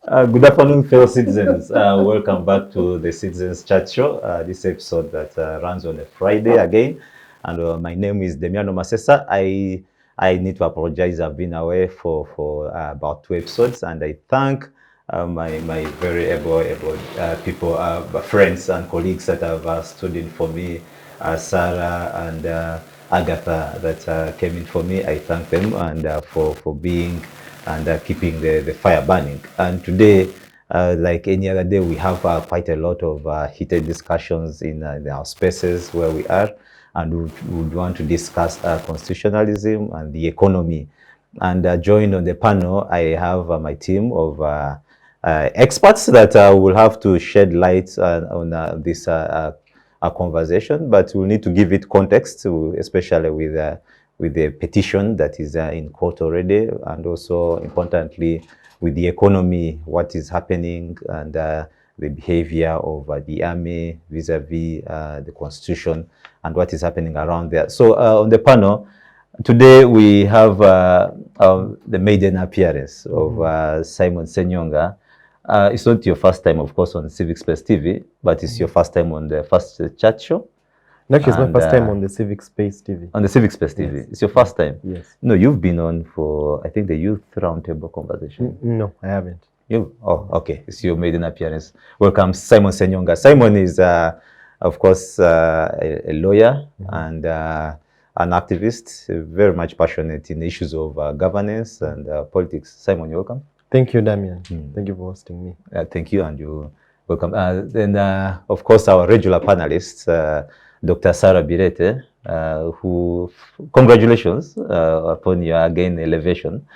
Good afternoon, fellow citizens. Welcome back to the Citizens Chat Show. This episode that runs on a Friday again. And my name is Demiano Masesa. I need to apologize. I've been away for about 2 episodes, and I thank my very able people, friends and colleagues that have stood in for me, Sarah and Agatha that came in for me. I thank them and for being and keeping the fire burning. And today, like any other day, we have quite a lot of heated discussions in our spaces where we are, and we would want to discuss constitutionalism and the economy. And joined on the panel, I have my team of experts that will have to shed light on this conversation, but we'll need to give it context, especially with the petition that is in court already, and also importantly with the economy, what is happening, and the behavior of the army vis-a-vis the constitution and what is happening around there. So on the panel today we have the maiden appearance of Simon Ssenyonga. It's not your first time, of course, on Civic Space TV, but it's your first time on the first chat show. Actually, it's my first time on the Civic Space TV. On the Civic Space TV. Yes. It's your first time? Yes. No, you've been on for, I think, the Youth Roundtable conversation. No, I haven't. You? Oh, okay. It's your maiden appearance. Welcome, Simon Ssenyonga. Simon is, of course, a lawyer and an activist, very much passionate in issues of governance and politics. Simon, you're welcome. Thank you, Damian. Thank you for hosting me. Thank you, and you're welcome. Then, of course, our regular panelists, Dr. Sarah Bireete, who, congratulations upon your again elevation.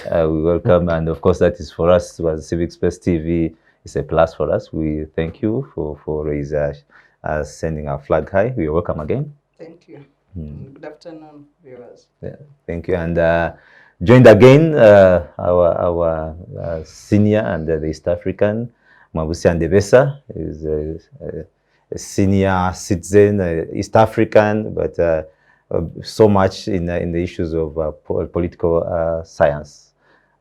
We welcome, and of course that is for us as Civic Space TV. It's a plus for us. We thank you for sending our flag high. We welcome again. Thank you. Good afternoon, viewers. Yeah, thank you. And joined again our senior and the East African, Mwambutsya Ndebesa, is a senior citizen, East African, but so much in the issues of political science.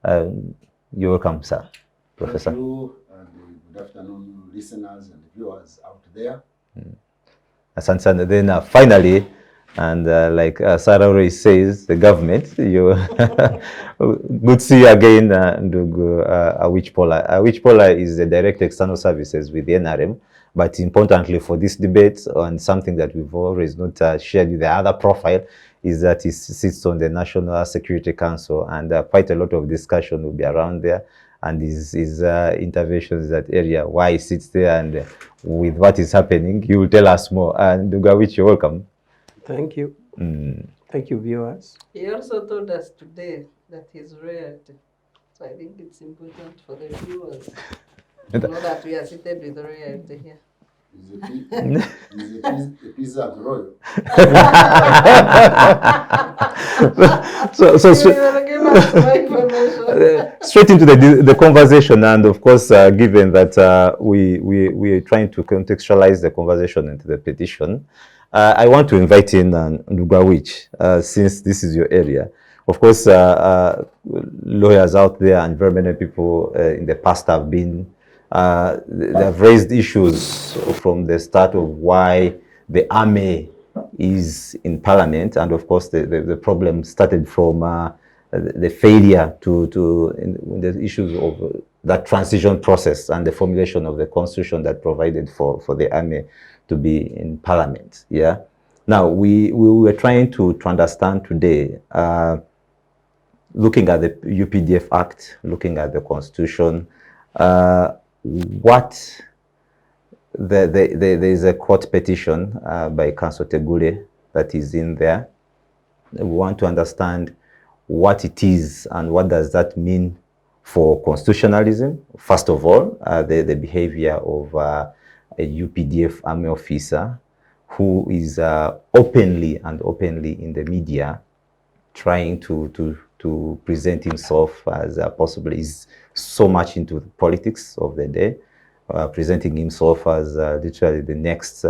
You're welcome, sir, Professor. Thank you, and good afternoon, listeners and viewers out there. And then finally, and like Sarah already says, the government, you good to see you again, Awich Pollar. Awich Pollar is the Director External Services with the NRM. But importantly for this debate, and something that we've always not shared with the other profile, is that he sits on the National Security Council, and quite a lot of discussion will be around there, and his interventions in that area, why he sits there, and with what is happening, he will tell us more. And Awich, you're welcome. Thank you. Thank you, viewers. He also told us today that he's royalty. So I think it's important for the viewers to know that we are seated with royalty here. Is a pizza of royal. so straight into the conversation, and of course, given that we are trying to contextualize the conversation into the petition, I want to invite in Awich, since this is your area. Of course, lawyers out there and very many people in the past have been, they have raised issues from the start of why the army is in parliament, and of course the problem started from the failure in the issues of that transition process and the formulation of the constitution that provided for the army to be in parliament. Yeah. Now we were trying to understand today, looking at the UPDF Act, looking at the constitution, what there is a court petition by Council Tegule that is in there. We want to understand what it is and what does that mean for constitutionalism. First of all, the behavior of a UPDF army officer who is openly in the media trying to present himself as possibly is so much into the politics of the day, presenting himself as literally the next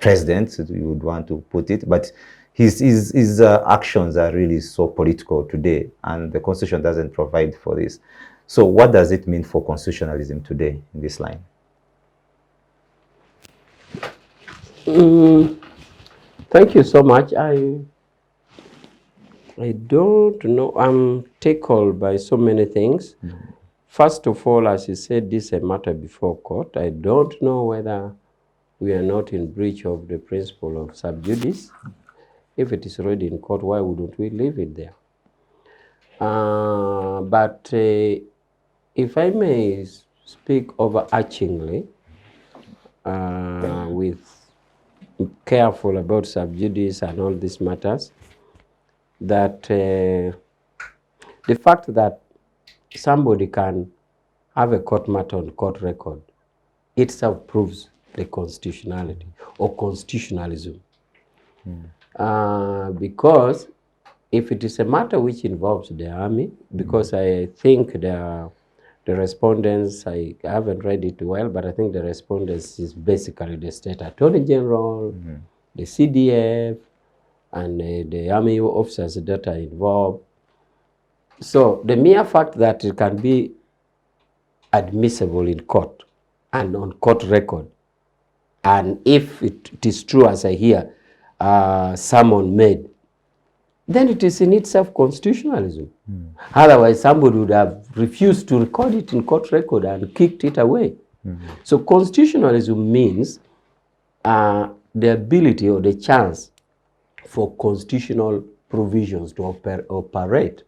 president, you would want to put it, but his actions are really so political today, and the constitution doesn't provide for this. So what does it mean for constitutionalism today in this line? Thank you so much. I don't know. I'm tickled by so many things. First of all, as you said, this is a matter before court. I don't know whether we are not in breach of the principle of sub judice. If it is already in court, why wouldn't we leave it there? But if I may speak overarchingly, with careful about sub judice and all these matters, that the fact that somebody can have a court matter on court record itself proves the constitutionality or constitutionalism. Because if it is a matter which involves the army, because I think the respondents, I haven't read it well, but I think the respondents is basically the State Attorney General, the CDF, and the army officers that are involved. So the mere fact that it can be admissible in court and on court record, and if it is true, as I hear, someone made, then it is in itself constitutionalism. Otherwise, somebody would have refused to record it in court record and kicked it away. So constitutionalism means the ability or the chance for constitutional provisions to operate.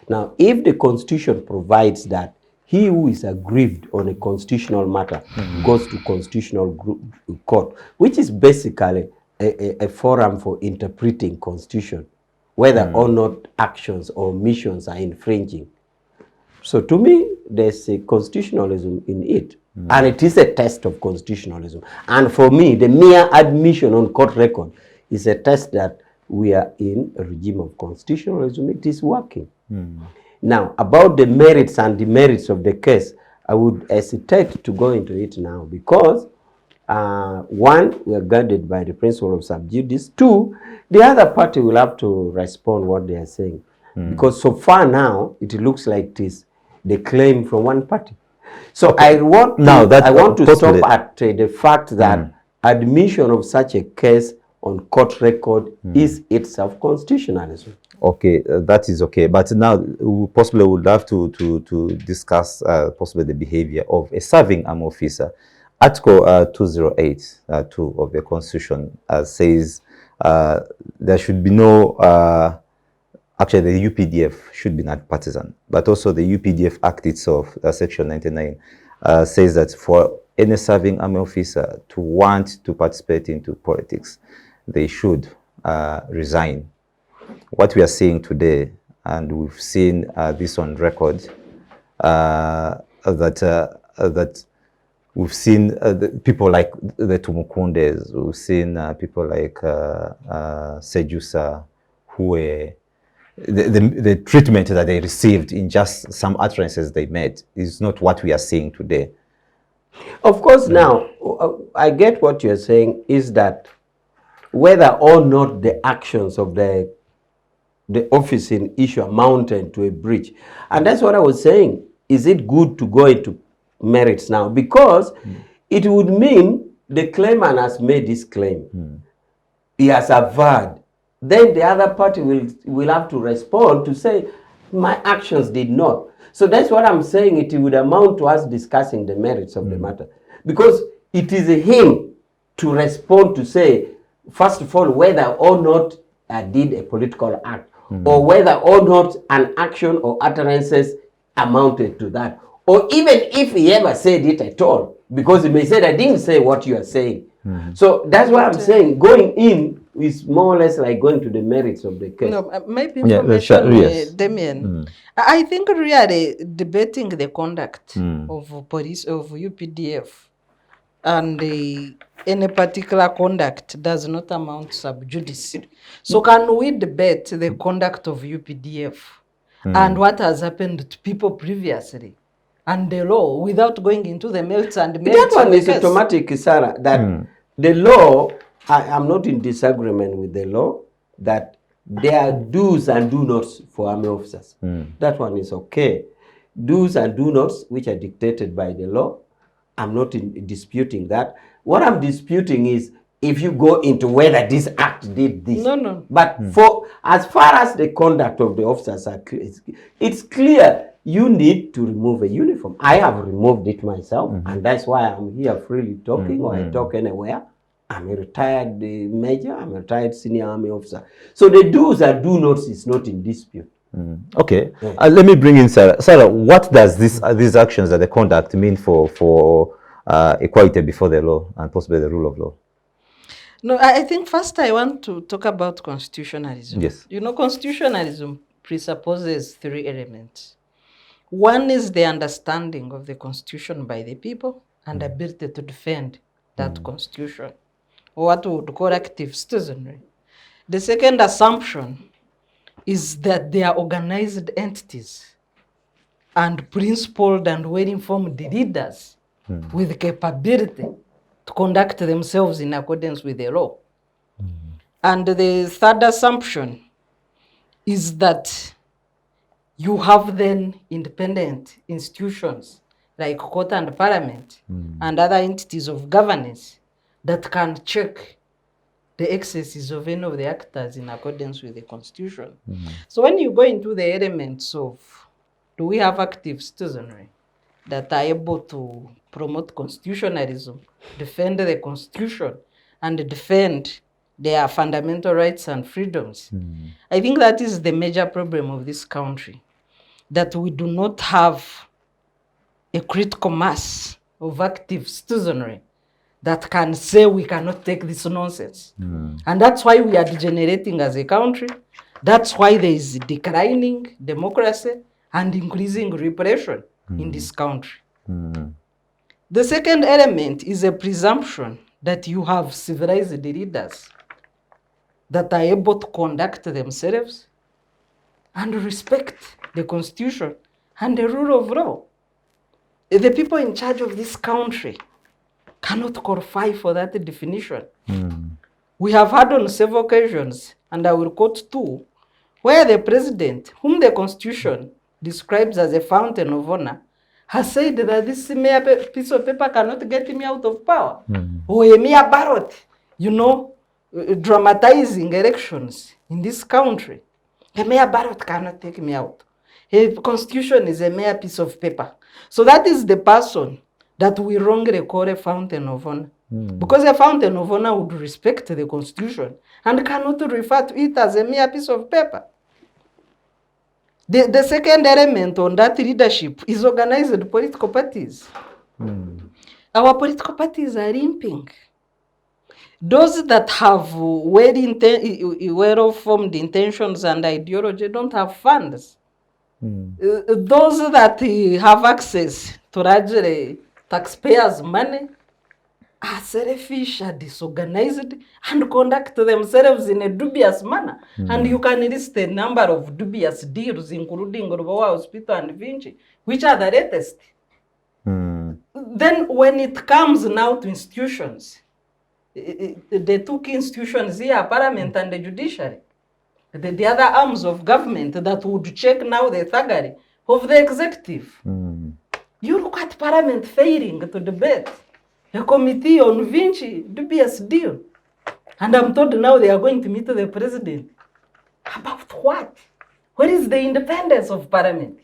Now, if the Constitution provides that he who is aggrieved on a constitutional matter goes to constitutional court, which is basically a forum for interpreting Constitution, whether or not actions or omissions are infringing. So to me, there's a constitutionalism in it. And it is a test of constitutionalism. And for me, the mere admission on court record is a test that we are in a regime of constitutionalism. It is working. Now, about the merits and demerits of the case, I would hesitate to go into it now because, one, we are guided by the principle of sub judice. Two, the other party will have to respond what they are saying. Because so far now, it looks like it is the claim from one party. So I want to stop at the fact that admission of such a case on court record is itself constitutionalism. Okay, that is okay. But now we possibly would have to discuss possibly the behavior of a serving army officer. Article 208 2 of the Constitution says there should be no, actually the UPDF should be not partisan, but also the UPDF Act itself, Section 99, says that for any serving army officer to want to participate into politics, they should resign. What we are seeing today, and we've seen this on record, that we've seen people like the Tumukundes, we've seen people like Sejusa, who were, the treatment that they received in just some utterances they made is not what we are seeing today. Of course, now, I get what you're saying is that whether or not the actions of the office in issue amounted to a breach. And that's what I was saying. Is it good to go into merits now? Because it would mean the claimant has made this claim. He has averred. Then the other party will have to respond to say, my actions did not. So that's what I'm saying. It would amount to us discussing the merits of the matter. Because it is him to respond to say, first of all, whether or not I did a political act, or whether or not an action or utterances amounted to that. Or even if he ever said it at all, because he may say, I didn't say what you are saying. So that's what I'm saying. Going in is more or less like going to the merits of the case. No, maybe information, yes. Damien. I think really debating the conduct of police, of UPDF, and any particular conduct does not amount to sub judice. So can we debate the conduct of UPDF and what has happened to people previously and the law without going into the merits and merits? That one is automatic, Sarah, that the law, I'm not in disagreement with the law that there are do's and do nots for army officers. That one is okay. Do's and do nots, which are dictated by the law, I'm not disputing that. What I'm disputing is if you go into whether this act did this. No. But for as far as the conduct of the officers are it's clear you need to remove a uniform. I have removed it myself, and that's why I'm here freely talking, or I talk anywhere. I'm a retired major, I'm a retired senior army officer. So the do's and do nots is not in dispute. Okay, let me bring in Sarah. Sarah, what does these actions that the conduct mean for equality before the law and possibly the rule of law? No, I think first I want to talk about constitutionalism. Yes. You know, constitutionalism presupposes 3 elements. One is the understanding of the constitution by the people and ability to defend that constitution, or what we would call active citizenry. The second assumption is that they are organized entities and principled and well-informed leaders with capability to conduct themselves in accordance with the law. And the third assumption is that you have then independent institutions like court and parliament and other entities of governance that can check the excesses of any of the actors in accordance with the constitution. So when you go into the elements of, do we have active citizenry that are able to promote constitutionalism, defend the constitution, and defend their fundamental rights and freedoms? I think that is the major problem of this country, that we do not have a critical mass of active citizenry that can say we cannot take this nonsense. And that's why we are degenerating as a country. That's why there is declining democracy and increasing repression in this country. The second element is a presumption that you have civilized leaders that are able to conduct themselves and respect the constitution and the rule of law. The people in charge of this country cannot qualify for that definition. We have had on several occasions, and I will quote 2, where the president, whom the constitution describes as a fountain of honor, has said that this mere piece of paper cannot get me out of power. Or a mere ballot, you know, dramatizing elections in this country. A mere ballot cannot take me out. A constitution is a mere piece of paper. So that is the person that we wrongly call a fountain of honor. Because a fountain of honor would respect the constitution and cannot refer to it as a mere piece of paper. The second element on that leadership is organized political parties. Our political parties are limping. Those that have well-formed intentions and ideology don't have funds. Those that have access to largely taxpayers' money are selfish, are disorganized, and conduct themselves in a dubious manner. And you can list a number of dubious deals, including Rubawa Hospital and Vinci, which are the latest. Then when it comes now to institutions, the 2 key institutions here, Parliament and the judiciary, the other arms of government that would check now the thuggery of the executive. You look at Parliament failing to debate a committee on Vinci, dubious deal. And I'm told now they are going to meet the president. About what? Where is the independence of Parliament?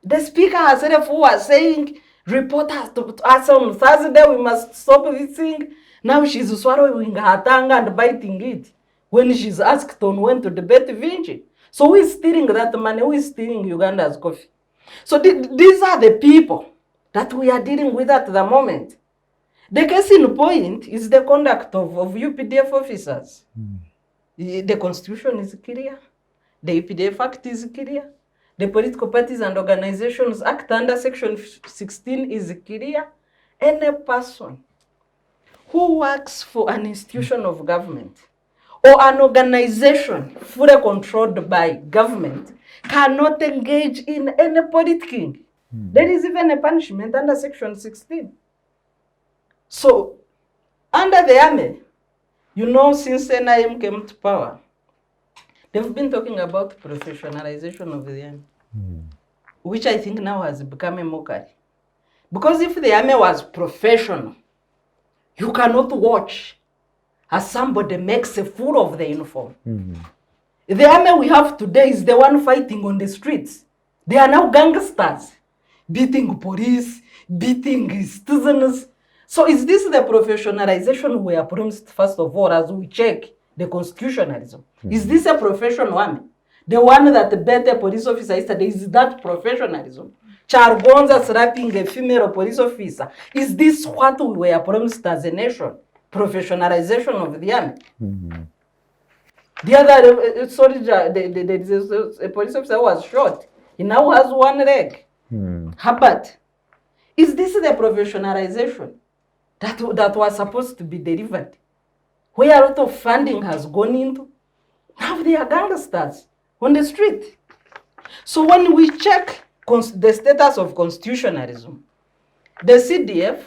The speaker herself who was saying, reporters to us on Thursday, we must stop this thing. Now she's swallowing her tongue and biting it when she's asked on when to debate Vinci. So who is stealing that money? Who is stealing Uganda's coffee? So these are the people that we are dealing with at the moment. The case in point is the conduct of UPDF officers. The constitution is clear. The UPDF Act is clear. The Political Parties and Organizations Act under Section 16 is clear. Any person who works for an institution of government or an organization fully controlled by government cannot engage in any politicking. There is even a punishment under Section 16. So Under the army, you know, since NIM came to power, they've been talking about professionalization of the army, which I think now has become a mockery. Because if the army was professional, you cannot watch as somebody makes a fool of the uniform. The army we have today is the one fighting on the streets. They are now gangsters, beating police, beating citizens. So is this the professionalization we are promised, first of all, as we check the constitutionalism? Is this a professional army? The one that beat a police officer yesterday, is that professionalism? Chargonza slapping a female police officer. Is this what we were promised as a nation? Professionalization of the army? The other soldier, a police officer was shot. He now has one leg. But is this the professionalization that was supposed to be delivered? Where a lot of funding has gone into? Now they are gangsters on the street. So when we check the status of constitutionalism, the CDF,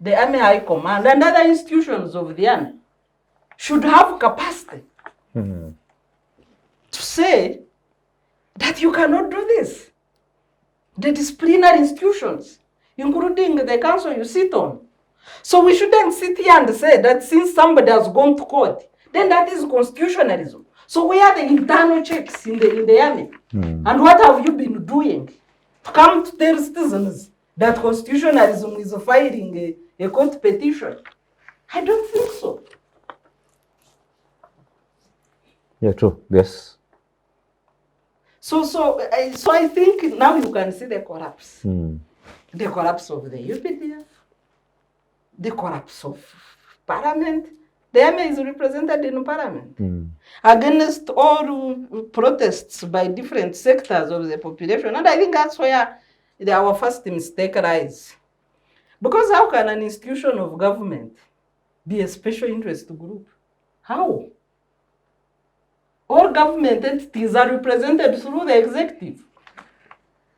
the Army High Command, and other institutions of the army should have capacity to say that you cannot do this. The disciplinary institutions, including the council you sit on. So we shouldn't sit here and say that since somebody has gone to court, then that is constitutionalism. So where are the internal checks in the army? And what have you been doing to come to tell citizens that constitutionalism is filing a court petition? I don't think so. Yeah, true. Yes. So I think now you can see the collapse. The collapse of the UPDF, the collapse of parliament. The army is represented in parliament. Against all protests by different sectors of the population. And I think that's where our first mistake lies. Because how can an institution of government be a special interest group? How? All government entities are represented through the executive,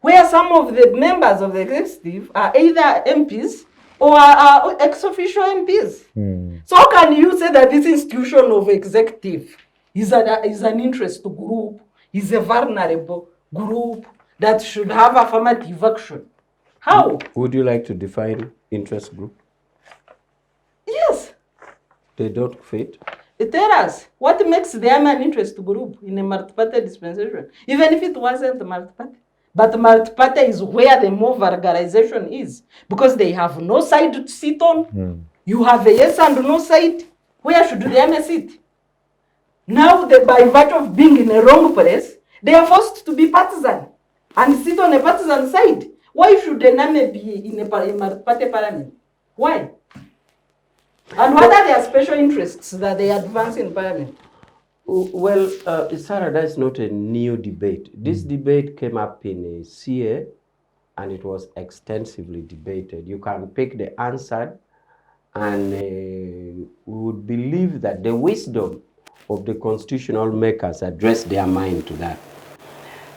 where some of the members of the executive are either MPs or are ex-officio MPs. So how can you say that this institution of executive is an interest group, is a vulnerable group that should have affirmative action? How? Would you like to define interest group? Yes. They don't fit. Tell us, what makes the army an interest group in a multi-party dispensation? Even if it wasn't multi-party. But multi-party is where the more vulgarization is. Because they have no side to sit on. You have a yes and no side. Where should the army sit? Now, by virtue of being in a wrong place, they are forced to be partisan and sit on a partisan side. Why should an army be in a multi-party parliament? Why? And what are their special interests that they advance in parliament? Well, Sarah, that's not a new debate. This debate came up in a CA and it was extensively debated. You can pick the answer and we would believe that the wisdom of the constitutional makers addressed their mind to that.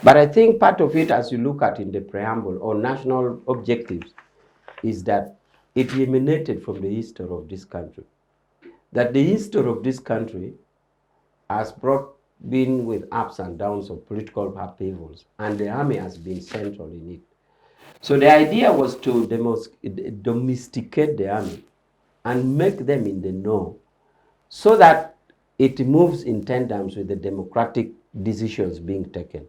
But I think part of it, as you look at in the preamble or national objectives, is that it emanated from the history of this country. That the history of this country has been with ups and downs of political upheavals, and the army has been central in it. So the idea was to domesticate the army and make them in the know so that it moves in tandem with the democratic decisions being taken.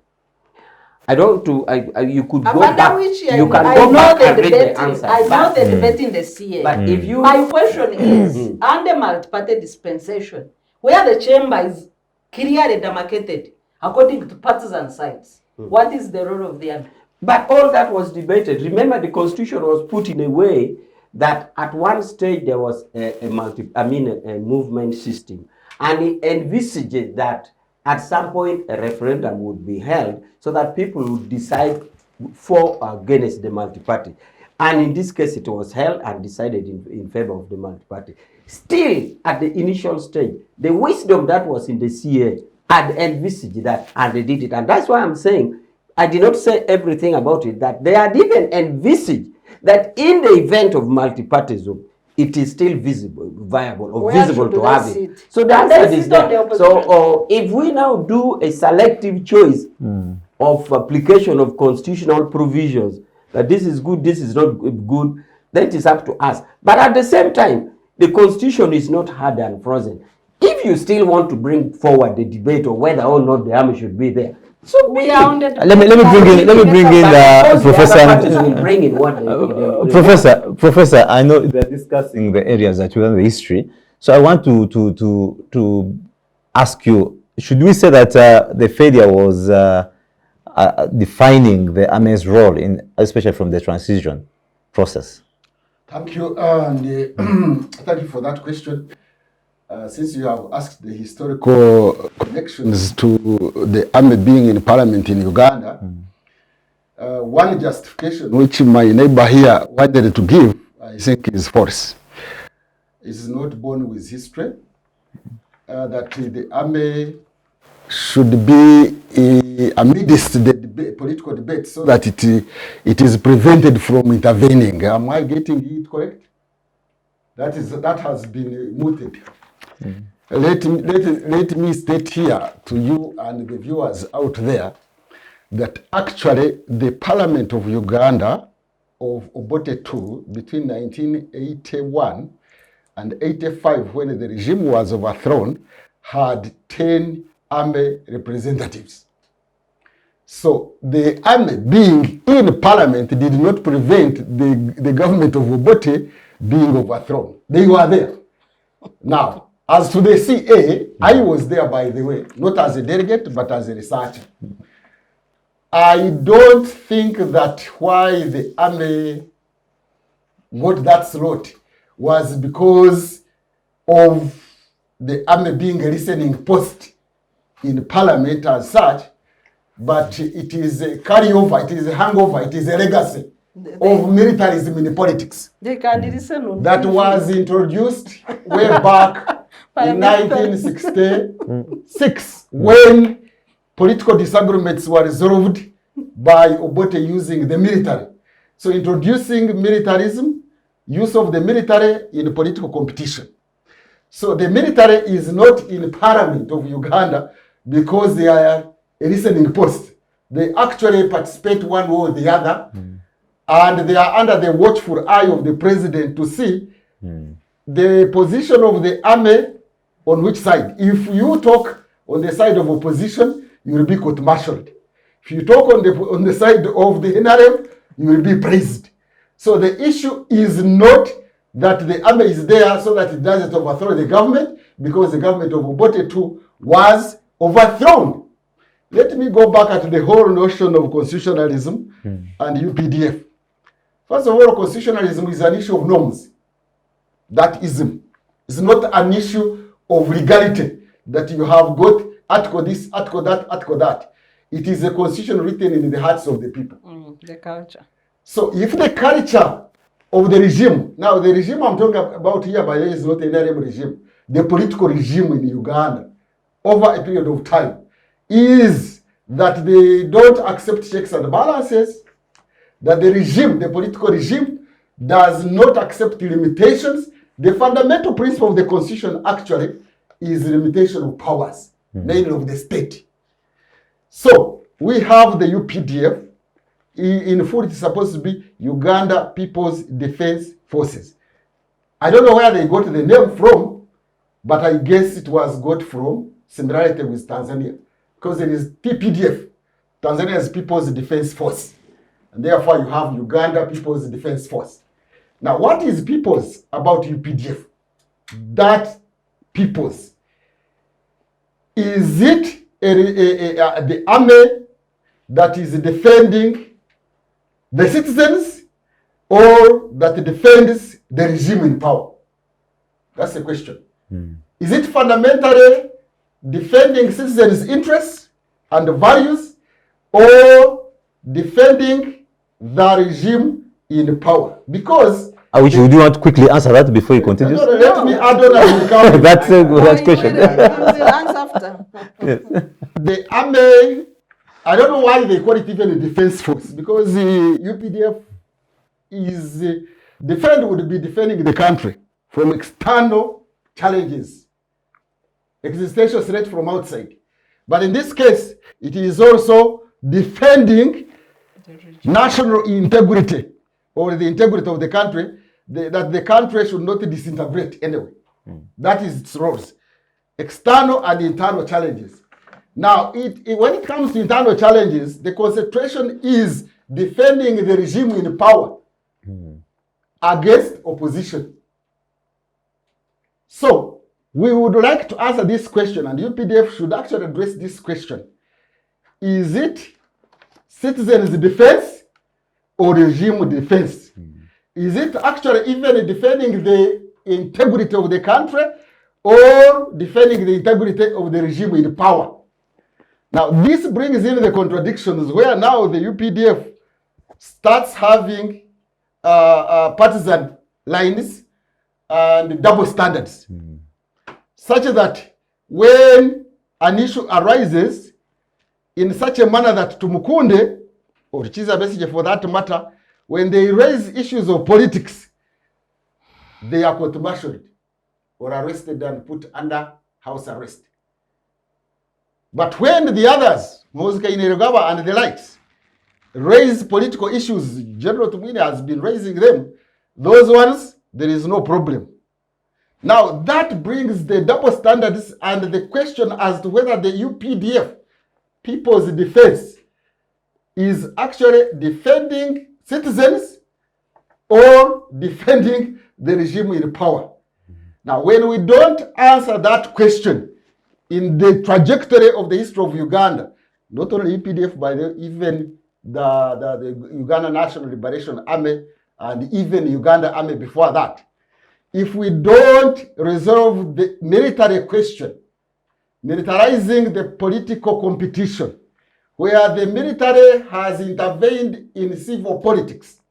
I don't do. You could go back. You can go back and read the answer. I know the debate in the CA. But if you, my question is, under multi-party dispensation, where the chamber is clearly demarcated according to partisan sides, what is the role of the army? But all that was debated. Remember, the constitution was put in a way that at one stage there was a movement system, and it envisaged that at some point a referendum would be held so that people would decide for or against the multi-party. And in this case, it was held and decided in favor of the multi-party. Still, at the initial stage, the wisdom that was in the CA had envisaged that, and they did it. And that's why I'm saying, I did not say everything about it, that they had even envisaged that in the event of multi-partyism, it is still viable or Where visible should to they have it. sit? So the answer is sit on the there. opposition. So if we now do a selective choice of application of constitutional provisions, that this is good, this is not good, that is up to us. But at the same time, the constitution is not hard and frozen. If you still want to bring forward the debate of whether or not the army should be there, so We are on the Let me bring in Professor. I know they're discussing the areas that you learn the history. So I want to ask you: should we say that the failure was defining the army's role in, especially from the transition process? Thank you, and thank you for that question. Since you have asked the historical connections to the army being in parliament in Uganda, one justification which my neighbor here wanted to give, I think, is false. It's not born with history, that the army should be amidst the political debate so that it is prevented from intervening. Am I getting it correct? That has been mooted. Let me state here to you and the viewers out there that actually the Parliament of Uganda of Obote II between 1981 and 85, when the regime was overthrown, had 10 army representatives. So the army being in Parliament did not prevent the government of Obote being overthrown. They were there. Now, as to the CA, I was there, by the way, not as a delegate, but as a researcher. I don't think that why the army got that slot was because of the army being a listening post in Parliament as such, but it is a carryover, it is a hangover, it is a legacy of militarism in politics. They can listen on that TV. Was introduced way back in 1966 when political disagreements were resolved by Obote using the military. So introducing militarism, use of the military in political competition. So the military is not in Parliament of Uganda because they are a listening post. They actually participate one way or the other, and they are under the watchful eye of the president to see the position of the army on which side. If you talk on the side of opposition, you will be court-martialed. If you talk on the side of the NRM, you will be praised. So the issue is not that the army is there so that it doesn't overthrow the government, because the government of Obote II was overthrown. Let me go back at the whole notion of constitutionalism and UPDF. First of all, constitutionalism is an issue of norms. That ism. It's not an issue of legality, that you have got article this, article that, article that. It is a constitution written in the hearts of the people. The culture. So if the culture of the regime, now the regime I'm talking about here, by the way, is not an NRM regime. The political regime in Uganda, over a period of time, is that they don't accept checks and balances, that the regime, the political regime, does not accept limitations. The fundamental principle of the constitution actually is limitation of powers, mainly of the state. So we have the UPDF. In full, it's supposed to be Uganda People's Defense Forces. I don't know where they got the name from, but I guess it was got from similarity with Tanzania, because it is TPDF, Tanzania's People's Defense Force, and therefore you have Uganda People's Defense Force. Now, what is people's about UPDF? That people's, is it the army that is defending the citizens, or that defends the regime in power? That's the question. Is it fundamentally defending citizens' interests and values, or defending the regime in power? Because Awich, would you want to quickly answer that before you continue? No, let me add on and come. That's a good question. We'll answer after. Yes. The army, I don't know why they call it even a defense force, because the UPDF is defend would be defending the country. from external challenges, existential threat from outside. But in this case, it is also defending national integrity or the integrity of the country, that the country should not disintegrate anyway. That is its roles. External and internal challenges. Now, when it comes to internal challenges, the concentration is defending the regime in power against opposition. So, we would like to answer this question, and UPDF should actually address this question. Is it citizens' defense or regime defense? Is it actually even defending the integrity of the country or defending the integrity of the regime in power? Now, this brings in the contradictions where now the UPDF starts having partisan lines and double standards, such that when an issue arises in such a manner that Tumukunde, or Chiza Besigye for that matter, when they raise issues of politics, they are court-martialed or arrested and put under house arrest. But when the others, Mosika Ineregawa and the likes, raise political issues, General Tumwine has been raising them, those ones, there is no problem. Now, that brings the double standards and the question as to whether the UPDF, People's Defense, is actually defending citizens or defending the regime in power. Now, when we don't answer that question in the trajectory of the history of Uganda, not only UPDF, but even the Uganda National Liberation Army and even Uganda Army before that, if we don't resolve the military question, militarizing the political competition, where the military has intervened in civil politics,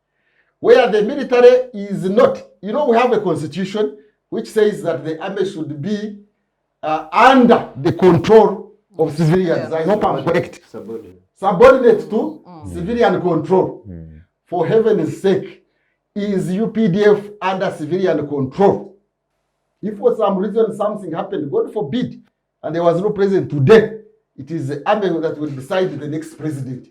where the military is not, we have a constitution which says that the army should be under the control of civilians. I hope I'm correct. Subordinate to civilian control. For heaven's sake, is UPDF under civilian control? If for some reason something happened, God forbid, and there was no president today, it is the army that will decide the next president.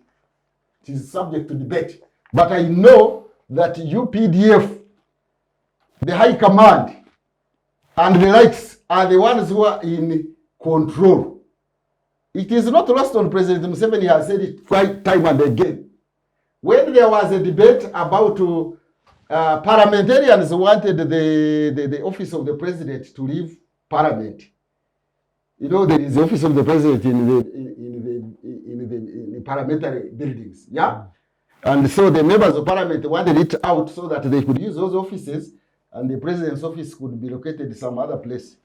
It is subject to debate. But I know that UPDF, the high command, and the likes are the ones who are in control. It is not lost on President Museveni. He has said it quite time and again. When there was a debate about parliamentarians wanted the office of the president to leave parliament. There is the office of the president in the parliamentary buildings, yeah? And so the members of parliament wanted it out so that they could use those offices and the president's office could be located some other place.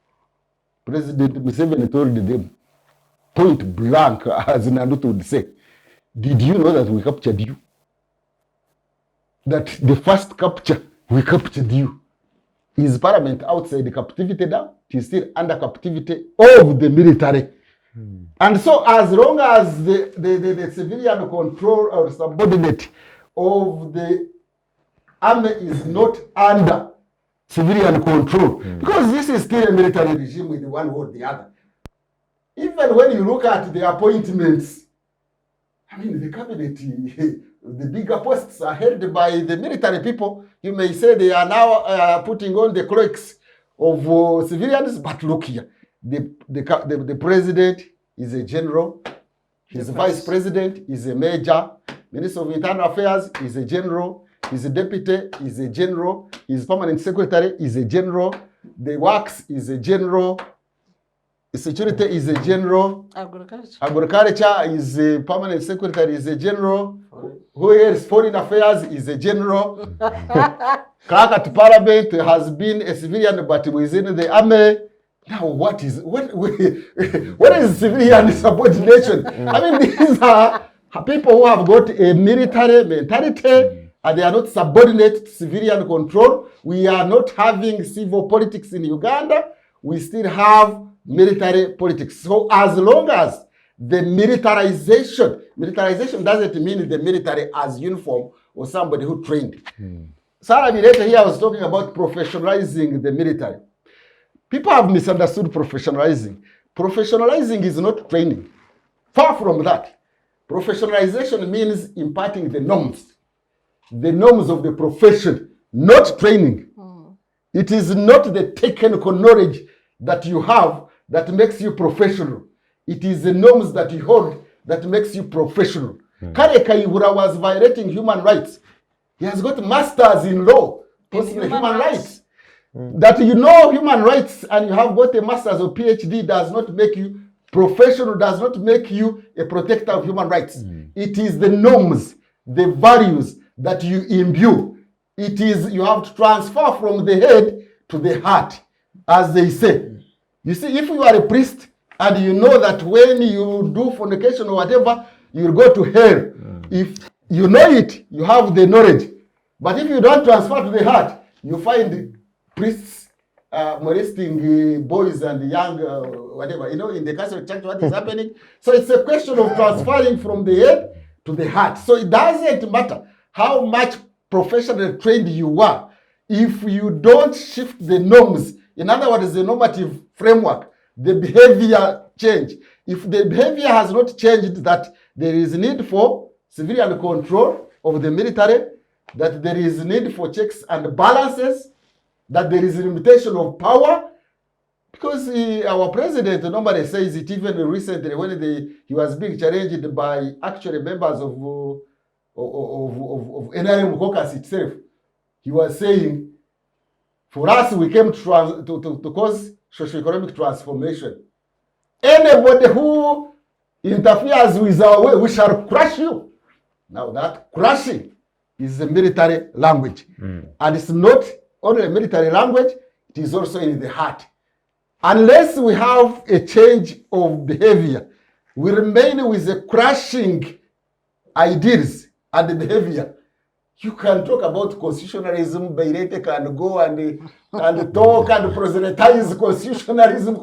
President Museveni told them, point blank, as Nandutu would say, did you know that we captured you? That the first capture, we captured you. Is parliament outside the captivity now? It is still under captivity of the military. And so as long as the civilian control or subordinate of the army is not under civilian control, because this is still a military regime with one or the other. Even when you look at the appointments, the cabinet, the bigger posts are held by the military people. You may say they are now putting on the cloaks of civilians, but look here, the president is a general, his vice president is a major, minister of internal affairs is a general, his deputy is a general, his permanent secretary is a general, the works is a general, security is a general, agriculture is a permanent secretary is a general, who else, foreign affairs is a general, clerk at parliament has been a civilian but within the army. Now what is civilian subordination? These are people who have got a military mentality and they are not subordinate to civilian control. We are not having civil politics in Uganda. We still have military politics. So as long as the militarization doesn't mean the military as uniform or somebody who trained. Sarah Bireete here was talking about professionalizing the military. People have misunderstood professionalizing. Professionalizing is not training. Far from that. Professionalization means imparting the norms of the profession, not training. It is not the technical knowledge that you have that makes you professional. It is the norms that you hold that makes you professional. Kale Kayihura was violating human rights. He has got masters in law, human rights. That you know human rights and you have got a master's or PhD does not make you professional, does not make you a protector of human rights. It is the norms, the values that you imbue. It is, you have to transfer from the head to the heart, as they say. You see, if you are a priest and you know that when you do fornication or whatever, you'll go to hell. If you know it, you have the knowledge. But if you don't transfer to the heart, you find priests molesting boys and young, whatever. You know, in the Catholic Church, what is happening? So it's a question of transferring from the head to the heart. So it doesn't matter how much professionally trained you are. If you don't shift the norms, in other words, the normative framework, the behavior change. If the behavior has not changed, that there is need for civilian control of the military, that there is need for checks and balances, that there is a limitation of power, because our president normally says it. Even recently when he was being challenged by actually members of NRM caucus itself, he was saying, for us, we came to cause socio-economic transformation. Anybody who interferes with our way, we shall crush you. Now that crushing is the military language. And it's not only a military language, it is also in the heart. Unless we have a change of behavior, we remain with the crushing ideas and the behavior. You can talk about constitutionalism, Bireete can go and talk and proselytize constitutionalism.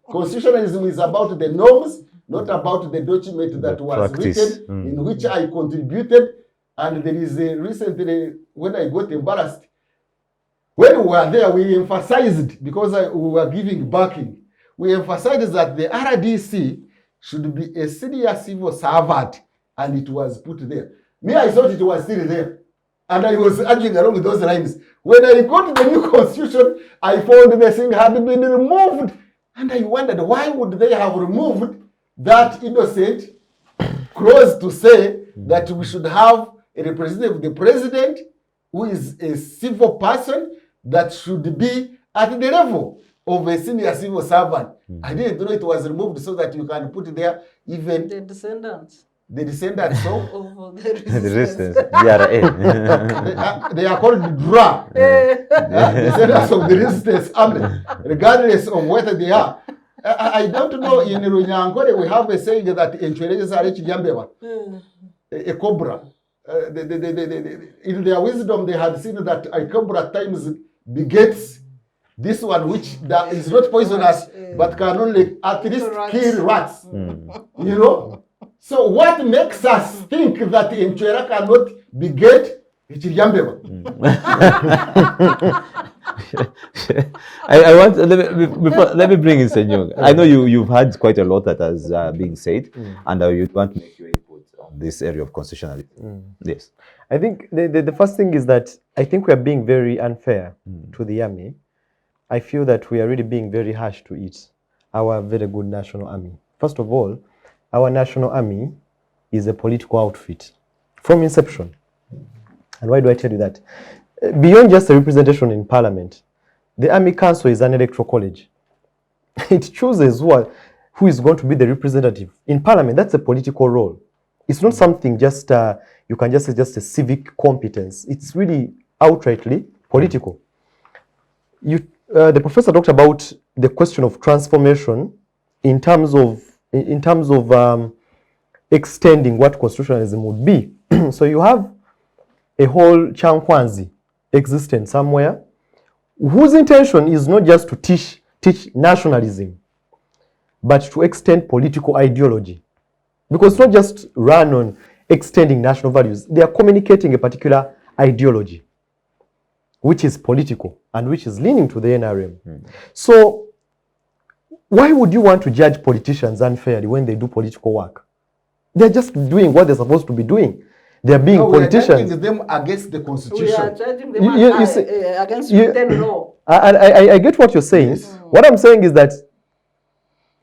Constitutionalism is about the norms, not about the document that was written, in which I contributed. And there is recently, when I got embarrassed, when we were there, we emphasized, because we were giving backing, we emphasized that the RDC should be a senior civil servant, and it was put there. Me, I thought it was still there. And I was arguing along those lines. When I got the new constitution, I found the thing had been removed. And I wondered, why would they have removed that innocent clause to say that we should have a representative of the president who is a civil person that should be at the level of a senior civil servant. I didn't know it was removed so that you can put there even The descendants. The descendants so Of the The resistance. DRA. they are called DRA. Descendants of the resistance army, regardless of whether they are. I don't know, in Runyankore we have a saying that Enchwereza are Chiyambeba, a cobra. In their wisdom, they had seen that a cobra at times begets this one, which that is not poisonous, but can only at least kill rats. You know? So what makes us think that Enchwera cannot beget Chiyambeba? I want let me bring in Ssenyonga. I know you've had quite a lot that has been said, and you want to make your input on this area of constitutionalism. Yes, I think the first thing is that I think we are being very unfair to the army. I feel that we are really being very harsh to it, our very good national army. First of all, our national army is a political outfit from inception. And why do I tell you that? Beyond just a representation in parliament, the Army Council is an electoral college. It chooses who is going to be the representative. In parliament, that's a political role. It's not something just, you can just say just a civic competence. It's really outrightly political. The professor talked about the question of transformation in terms of extending what constitutionalism would be. So you have a whole Chankwanzi existent somewhere whose intention is not just to teach nationalism, but to extend political ideology. Because it's not just run on extending national values. They are communicating a particular ideology. which is political and which is leaning to the NRM. So why would you want to judge politicians unfairly when they do political work? They're just doing what they're supposed to be doing. They're being politicians. We are judging them against the constitution. We are judging them against you- written law. I get what you're saying. Yes. What I'm saying is that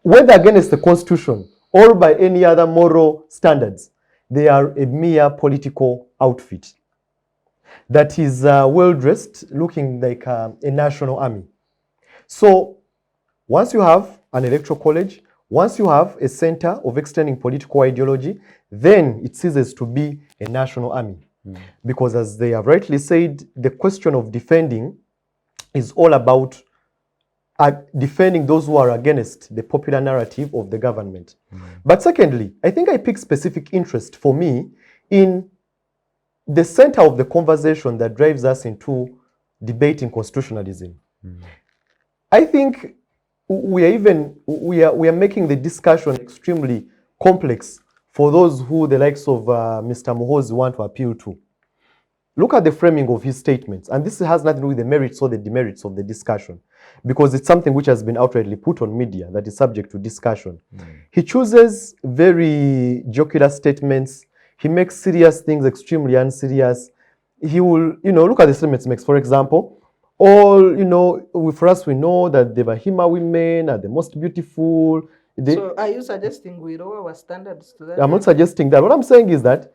whether against the constitution or by any other moral standards, they are a mere political outfit that is well dressed, looking like a national army. So once you have an electoral college, once you have a center of extending political ideology, then it ceases to be a national army. Because as they have rightly said, the question of defending is all about defending those who are against the popular narrative of the government. But secondly, I think I pick specific interest for me in the center of the conversation that drives us into debating constitutionalism. I think we are making the discussion extremely complex for those who the likes of Mr. Muhoozi want to appeal to. Look at the framing of his statements, and this has nothing to do with the merits or the demerits of the discussion, because it's something which has been outrightly put on media that is subject to discussion. He chooses very jocular statements. He makes serious things extremely unserious. He will, look at the statements he makes. For example, for us, we know that the Bahima women are the most beautiful. So are you suggesting we lower our standards to that? I'm not suggesting that. What I'm saying is that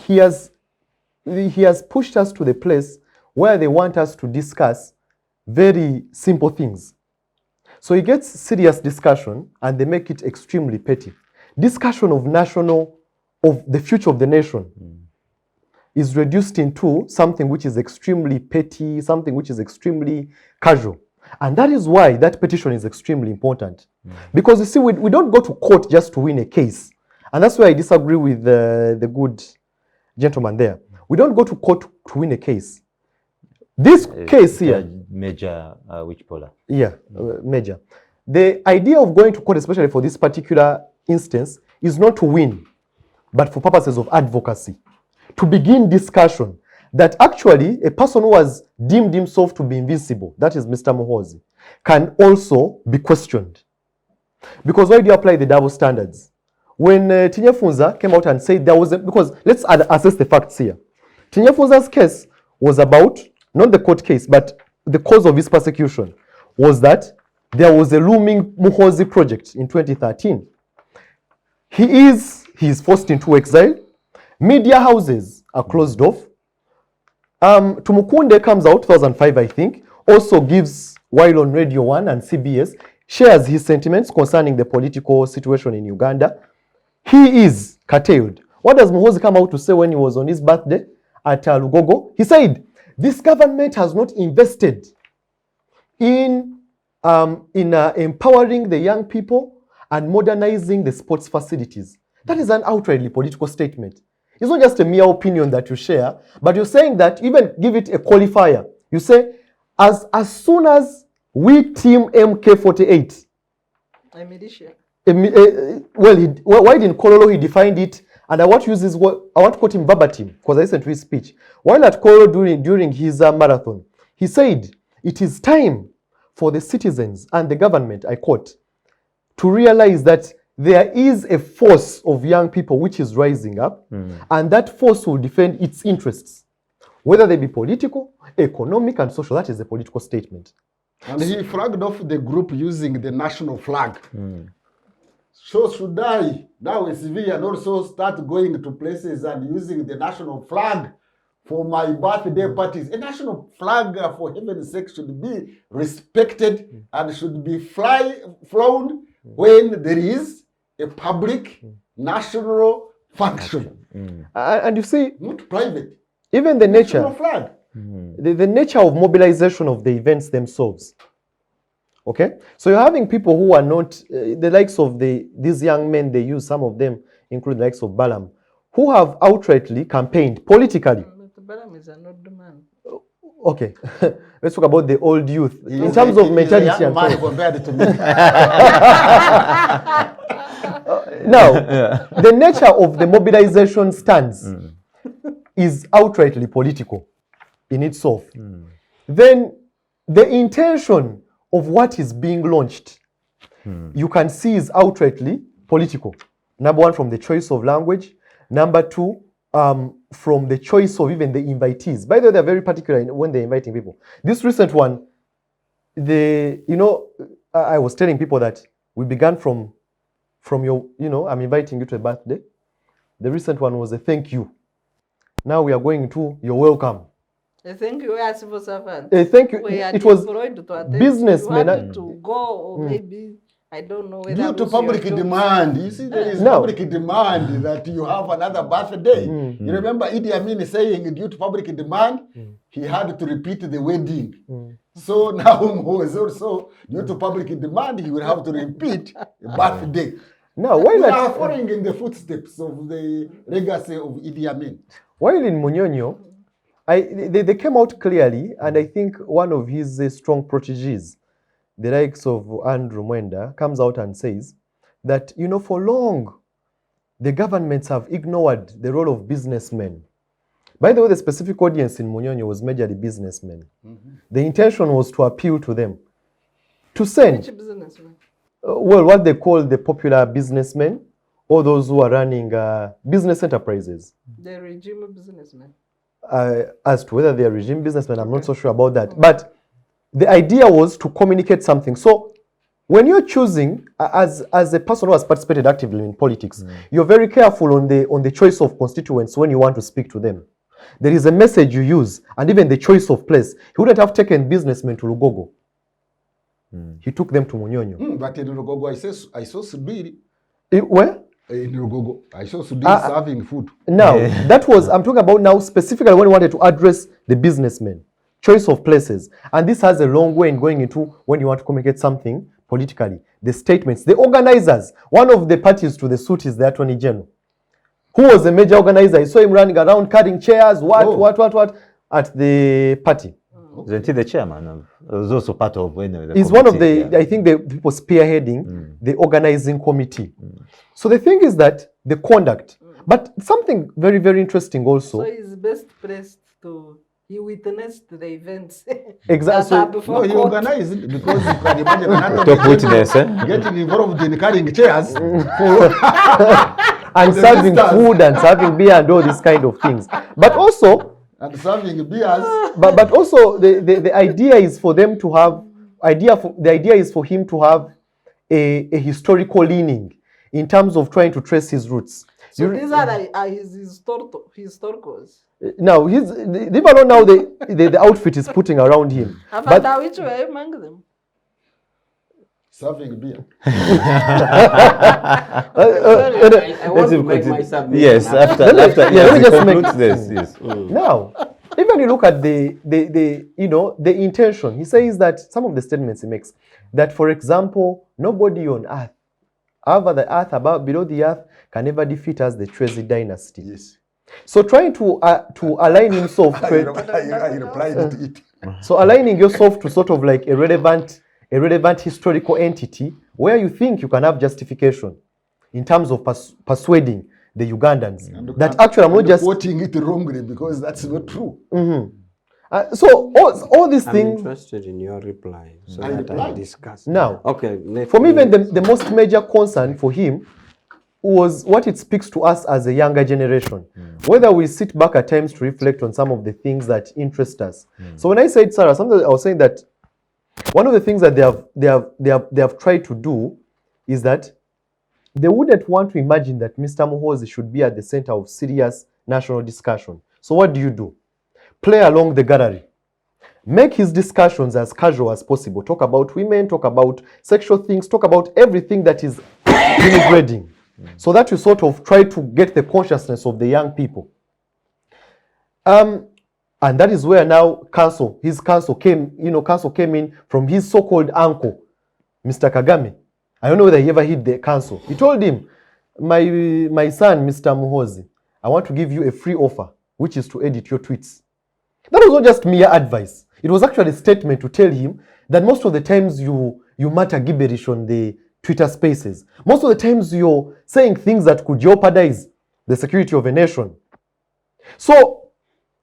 he has pushed us to the place where they want us to discuss very simple things. So he gets serious discussion and they make it extremely petty. Discussion of the future of the nation is reduced into something which is extremely petty, something which is extremely casual. And that is why that petition is extremely important. Because you see, we don't go to court just to win a case. And that's why I disagree with the good gentleman there. We don't go to court to win a case. This case here... Major, which Pollar? Yeah, major. The idea of going to court, especially for this particular instance, is not to win, but for purposes of advocacy. To begin discussion that actually a person who has deemed himself to be invincible, that is Mr. Muhoozi, can also be questioned. Because why do you apply the double standards? When Tinyefunza came out and said there was because let's assess the facts here. Tinyefunza's case was about, not the court case, but the cause of his persecution was that there was a looming Muhoozi project in 2013. He is forced into exile. Media houses are closed off. Tumukunde comes out 2005, I think, also gives, while on Radio 1 and CBS, shares his sentiments concerning the political situation in Uganda. He is curtailed. What does Muhoozi come out to say when he was on his birthday at Lugogo? He said, this government has not invested in empowering the young people and modernizing the sports facilities. That is an outrightly political statement. It's not just a mere opinion that you share, but you're saying that, even give it a qualifier. You say, as soon as we team MK48, A militia. While in Kololo he defined it, and I want to quote him verbatim because I listened to his speech. While at Kololo during his marathon, he said, it is time for the citizens and the government, I quote, to realize that there is a force of young people which is rising up, and that force will defend its interests, whether they be political, economic, and social. That is a political statement. And he flagged off the group using the national flag. So should I, now as civilian, also start going to places and using the national flag for my birthday parties? A national flag, for heaven's sake, should be respected and should be flown when there is a public national function. And you see, not private. Even the nature, national flag. the nature of mobilization of the events themselves. Okay, so you're having people who are not the likes of these young men. They use, some of them include the likes of Balaam, who have outrightly campaigned politically. But Balaam is an old man. Okay, let's talk about the old youth in terms of mentality. He's a young man compared to me. Now, the nature of the mobilization stands. is outrightly political in itself, then the intention of what is being launched, you can see is outrightly political. Number one, from the choice of language. Number two, from the choice of even the invitees. By the way, they're very particular when they're inviting people. This recent one, I was telling people that we began from your, I'm inviting you to a birthday. The recent one was a thank you. Now we are going to you're welcome. Thank you, as civil servant. Thank you. It was businessmen. You had to go, or maybe, I don't know whether due to public demand. You see, there is No. public demand that you have another birthday. You remember Idi Amin saying due to public demand, he had to repeat the wedding. So now was also due to public demand, he will have to repeat the birthday. Now, We while are at, following in the footsteps of the legacy of Idi Amin. while in Munyonyo, they came out clearly, and I think one of his strong proteges, the likes of Andrew Mwenda, comes out and says that, for long, the governments have ignored the role of businessmen. By the way, the specific audience in Munyonyo was majorly businessmen. The intention was to appeal to them, to send, Which businessman? what they call the popular businessmen, or those who are running business enterprises. The regime businessman. As to whether they are regime businessmen, I'm not so sure about that. But the idea was to communicate something. So when you're choosing, as a person who has participated actively in politics, you're very careful on the choice of constituents when you want to speak to them. There is a message you use, and even the choice of place. He wouldn't have taken businessmen to Lugogo. He took them to Munyonyo. But in Rugogo, I saw Sudiri. Where? In Rugogo, I saw Sudiri serving food. Now, that was, I'm talking about now specifically when we wanted to address the businessmen, choice of places. And this has a long way in going into when you want to communicate something politically. The statements, the organizers, one of the parties to the suit is the Attorney General, who was a major organizer. I saw him running around carrying chairs, what, at the party. Isn't he the chairman? Was also part of He's one of the, I think, the people spearheading the organizing committee. So the thing is that the conduct, but something very, very interesting also. So he's best placed to, he witnessed the events. Exactly. No, he organized it because you can imagine another Top witness, getting involved in carrying chairs and the serving visitors. food and serving beer and all these kind of things. But also, and serving beers. but also the idea is for them to have the idea is for him to have a historical leaning in terms of trying to trace his roots. So these are his historicals. Now leave alone now the outfit is putting around him. But which were among them? Serving beer. I want to make my submission. Yes, after let me he just make- concludes this. Yes. Now, even you look at the intention, he says that some of the statements he makes, that for example, nobody on earth, over the earth, above, below the earth, can ever defeat us, the Tracy dynasty. Yes. So trying to align himself, I replied to it. so aligning yourself to sort of like a relevant historical entity where you think you can have justification in terms of persuading the Ugandans that actually I'm not just quoting it wrongly because that's not true. so all these I'm things interested in your reply so I that I replied. discuss. now. Okay. For me, even the most major concern for him was what it speaks to us as a younger generation. Whether we sit back at times to reflect on some of the things that interest us. So when I said Sarah, something I was saying that one of the things that they have tried to do is that they wouldn't want to imagine that Mr. Muhoozi should be at the center of serious national discussion. So what do? Play along the gallery. Make his discussions as casual as possible. Talk about women, talk about sexual things, talk about everything that is integrating. So that you sort of try to get the consciousness of the young people. And that is where now his counsel came in from his so-called uncle, Mr. Kagame. I don't know whether he ever hit the counsel. He told him, my son, Mr. Muhoozi, I want to give you a free offer, which is to edit your tweets. That was not just mere advice. It was actually a statement to tell him that most of the times you mutter gibberish on the Twitter spaces. Most of the times you're saying things that could jeopardize the security of a nation. So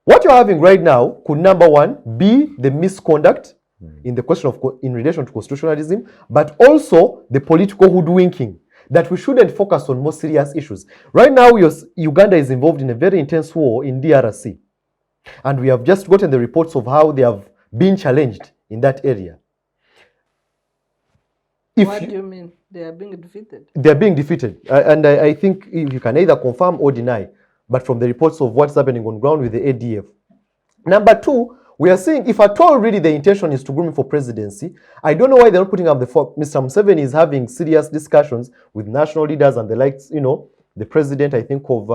What you're having right now could, number one, be the misconduct in the question of in relation to constitutionalism, but also the political hoodwinking, that we shouldn't focus on more serious issues. Right now, Uganda is involved in a very intense war in DRC. And we have just gotten the reports of how they have been challenged in that area. What do you mean? They are being defeated? They are being defeated. And I think you can either confirm or deny, but from the reports of what's happening on ground with the ADF. Number two, we are saying if at all really the intention is to groom for presidency, I don't know why they're not putting up the fork. Mr. Museveni is having serious discussions with national leaders and the likes, you know, the president, I think, of,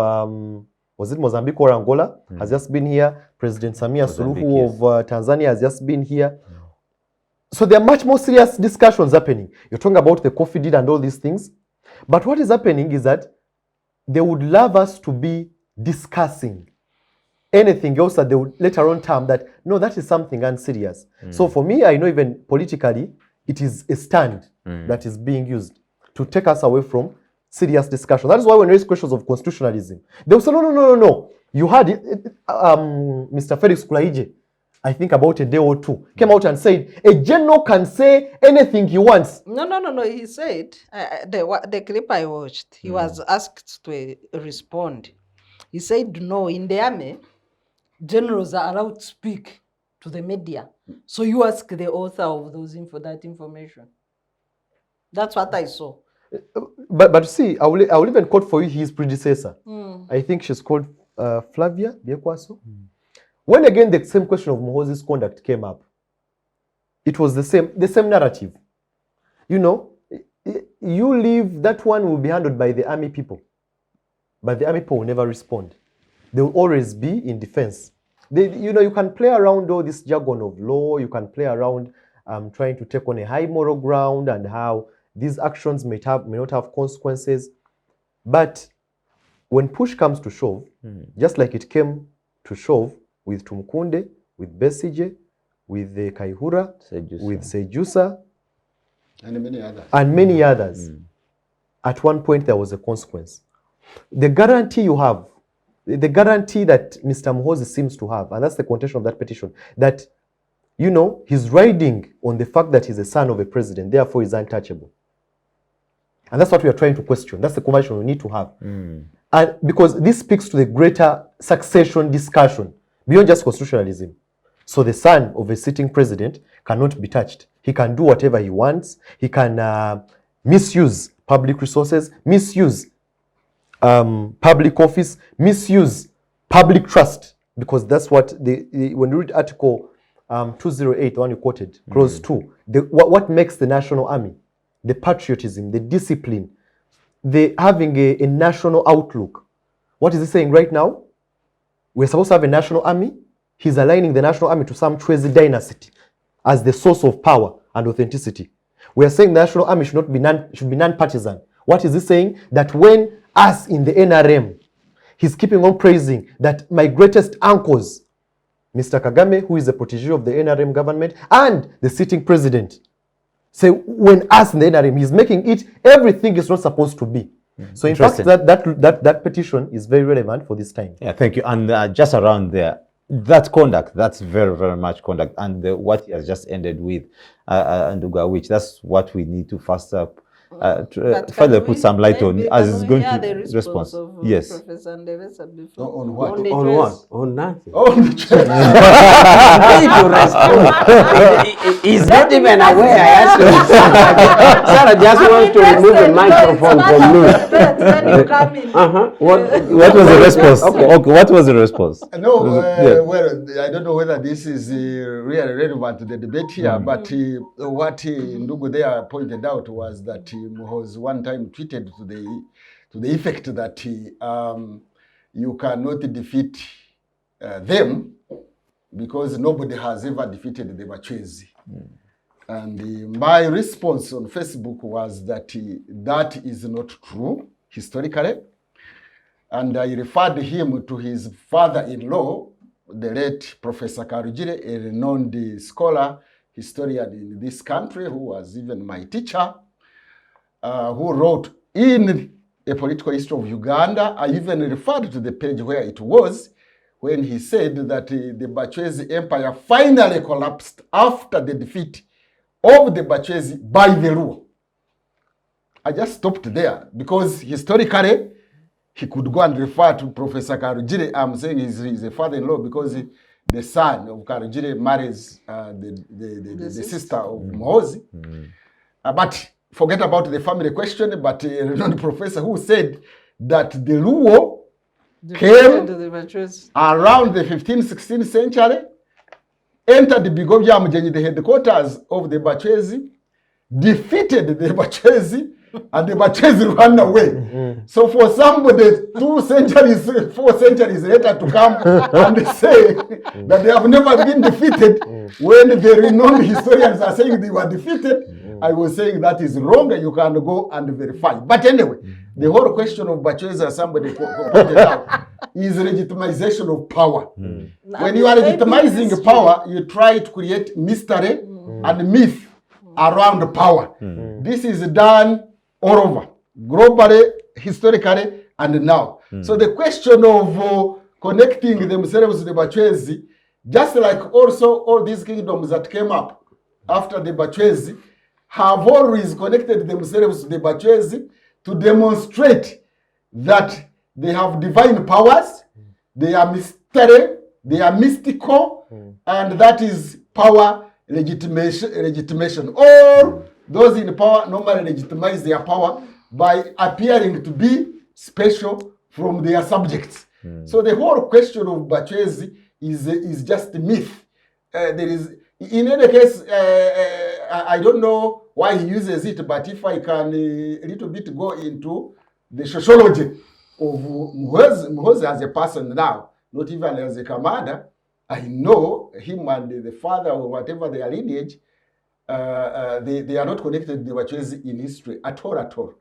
was it Mozambique or Angola, has just been here. President Samia Suluhu of Tanzania has just been here. So there are much more serious discussions happening. You're talking about the coffee deal and all these things. But what is happening is that they would love us to be discussing anything else that they would later on term that, no, that is something unserious. So for me, I know even politically, it is a stand that is being used to take us away from serious discussion. That is why when we raise questions of constitutionalism, they will say, no. You had Mr. Felix Kulaije, I think about a day or two, came out and said, a general can say anything he wants. No. He said, the clip I watched, he was asked to respond. He said, no, in the army, generals are allowed to speak to the media. So you ask the author of that information. That's what I saw. But see, I will even quote for you his predecessor. I think she's called Flavia Biekwaso. When again the same question of Muhoozi's conduct came up, it was the same narrative. You know, you leave, that one will be handled by the army people. But the army people will never respond. They will always be in defense. You know, you can play around all this jargon of law, you can play around trying to take on a high moral ground and how these actions may not have consequences. But when push comes to shove, just like it came to shove with Tumukunde, with Besigye, with the Kaihura, with Sejusa, and many others, at one point there was a consequence. The guarantee you have, the guarantee that Mr. Muhoozi seems to have, and that's the contention of that petition, that, you know, he's riding on the fact that he's a son of a president, therefore he's untouchable. And that's what we are trying to question. That's the conversation we need to have. And because this speaks to the greater succession discussion, beyond just constitutionalism. So the son of a sitting president cannot be touched. He can do whatever he wants. He can misuse public resources, misuse public office, misuse public trust, because that's what when you read Article 208, the one you quoted, Clause 2, what makes the national army? The patriotism, the discipline, the having a national outlook. What is he saying right now? We're supposed to have a national army. He's aligning the national army to some Chwezi dynasty as the source of power and authenticity. We are saying the national army should be non-partisan. What is he saying? That when us in the NRM, he's keeping on praising that my greatest uncles, Mr. Kagame, who is a protege of the NRM government, and the sitting president, say when us in the NRM, he's making it everything is not supposed to be. So in fact, that petition is very relevant for this time. Yeah, thank you. And just around there, that conduct, that's very, very much conduct. And what he has just ended with, Awich, that's what we need to fast up. Further put some light on as it's going to respond. Yes. Professor Ndebesa before. On what? On what? On nothing. On the choice. He's not even aware. I asked him. Sarah just wants to remove the microphone from me. What was the response? Okay, what was the response? No, well, I don't know whether this is really relevant to the debate here, but what Ndugu there pointed out was that Muhoozi one time tweeted to the effect that you cannot defeat them because nobody has ever defeated the Bachwezi. And my response on Facebook was that that is not true historically. And I referred him to his father-in-law, the late Professor Karujire, a renowned scholar, historian in this country, who was even my teacher, who wrote in A Political History of Uganda. I even referred to the page where it was, when he said that the Bachwezi Empire finally collapsed after the defeat of the Bachwezi by the Luo. I just stopped there because historically he could go and refer to Professor Karujire. I'm saying he's a father-in-law because the son of Karujire marries the sister of Muhoozi. But forget about the family question, but a renowned professor who said that the Luo came around the 15th, 16th century, entered the Bigobya Mujenyi, the headquarters of the Bachwezi, defeated the Bachwezi, and the Bachwezi ran away. So for somebody 4 centuries later to come and say that they have never been defeated, when the renowned historians are saying they were defeated, I was saying that is wrong, and you can go and verify. But anyway, the whole question of Bachwezi, as somebody pointed out, is legitimization of power. When you are legitimizing power, you try to create mystery and myth around power. This is done all over, globally, historically, and now. So the question of connecting themselves to the Bachwezi, just like also all these kingdoms that came up after the Bachwezi, have always connected themselves to the Bachwezi to demonstrate that they have divine powers, they are mystery, they are mystical, and that is power legitimation. All those in power normally legitimize their power by appearing to be special from their subjects. So the whole question of Bachwezi is just a myth. There is, in any case, I don't know why he uses it, but if I can a little bit go into the sociology of Muhoozi as a person now, not even as a commander, I know him and the father or whatever their lineage, they are not connected to the Bachwezi in history at all.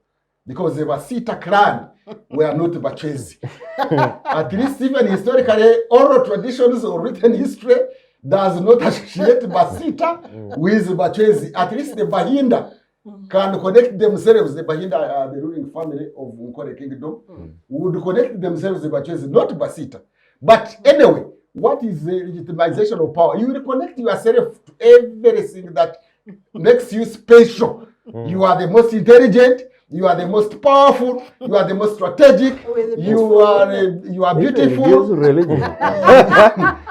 Because the Basita clan were not Bachwezi. At least even historically, oral traditions or written history does not associate Basita with Bachwezi. At least the Bahinda can connect themselves. The Bahinda are the ruling family of Nkore Kingdom, would connect themselves to Bachwezi, not Basita. But anyway, what is the legitimization of power? You will connect yourself to everything that makes you special. You are the most intelligent, you are the most powerful, you are the most strategic, you are beautiful. You use religion.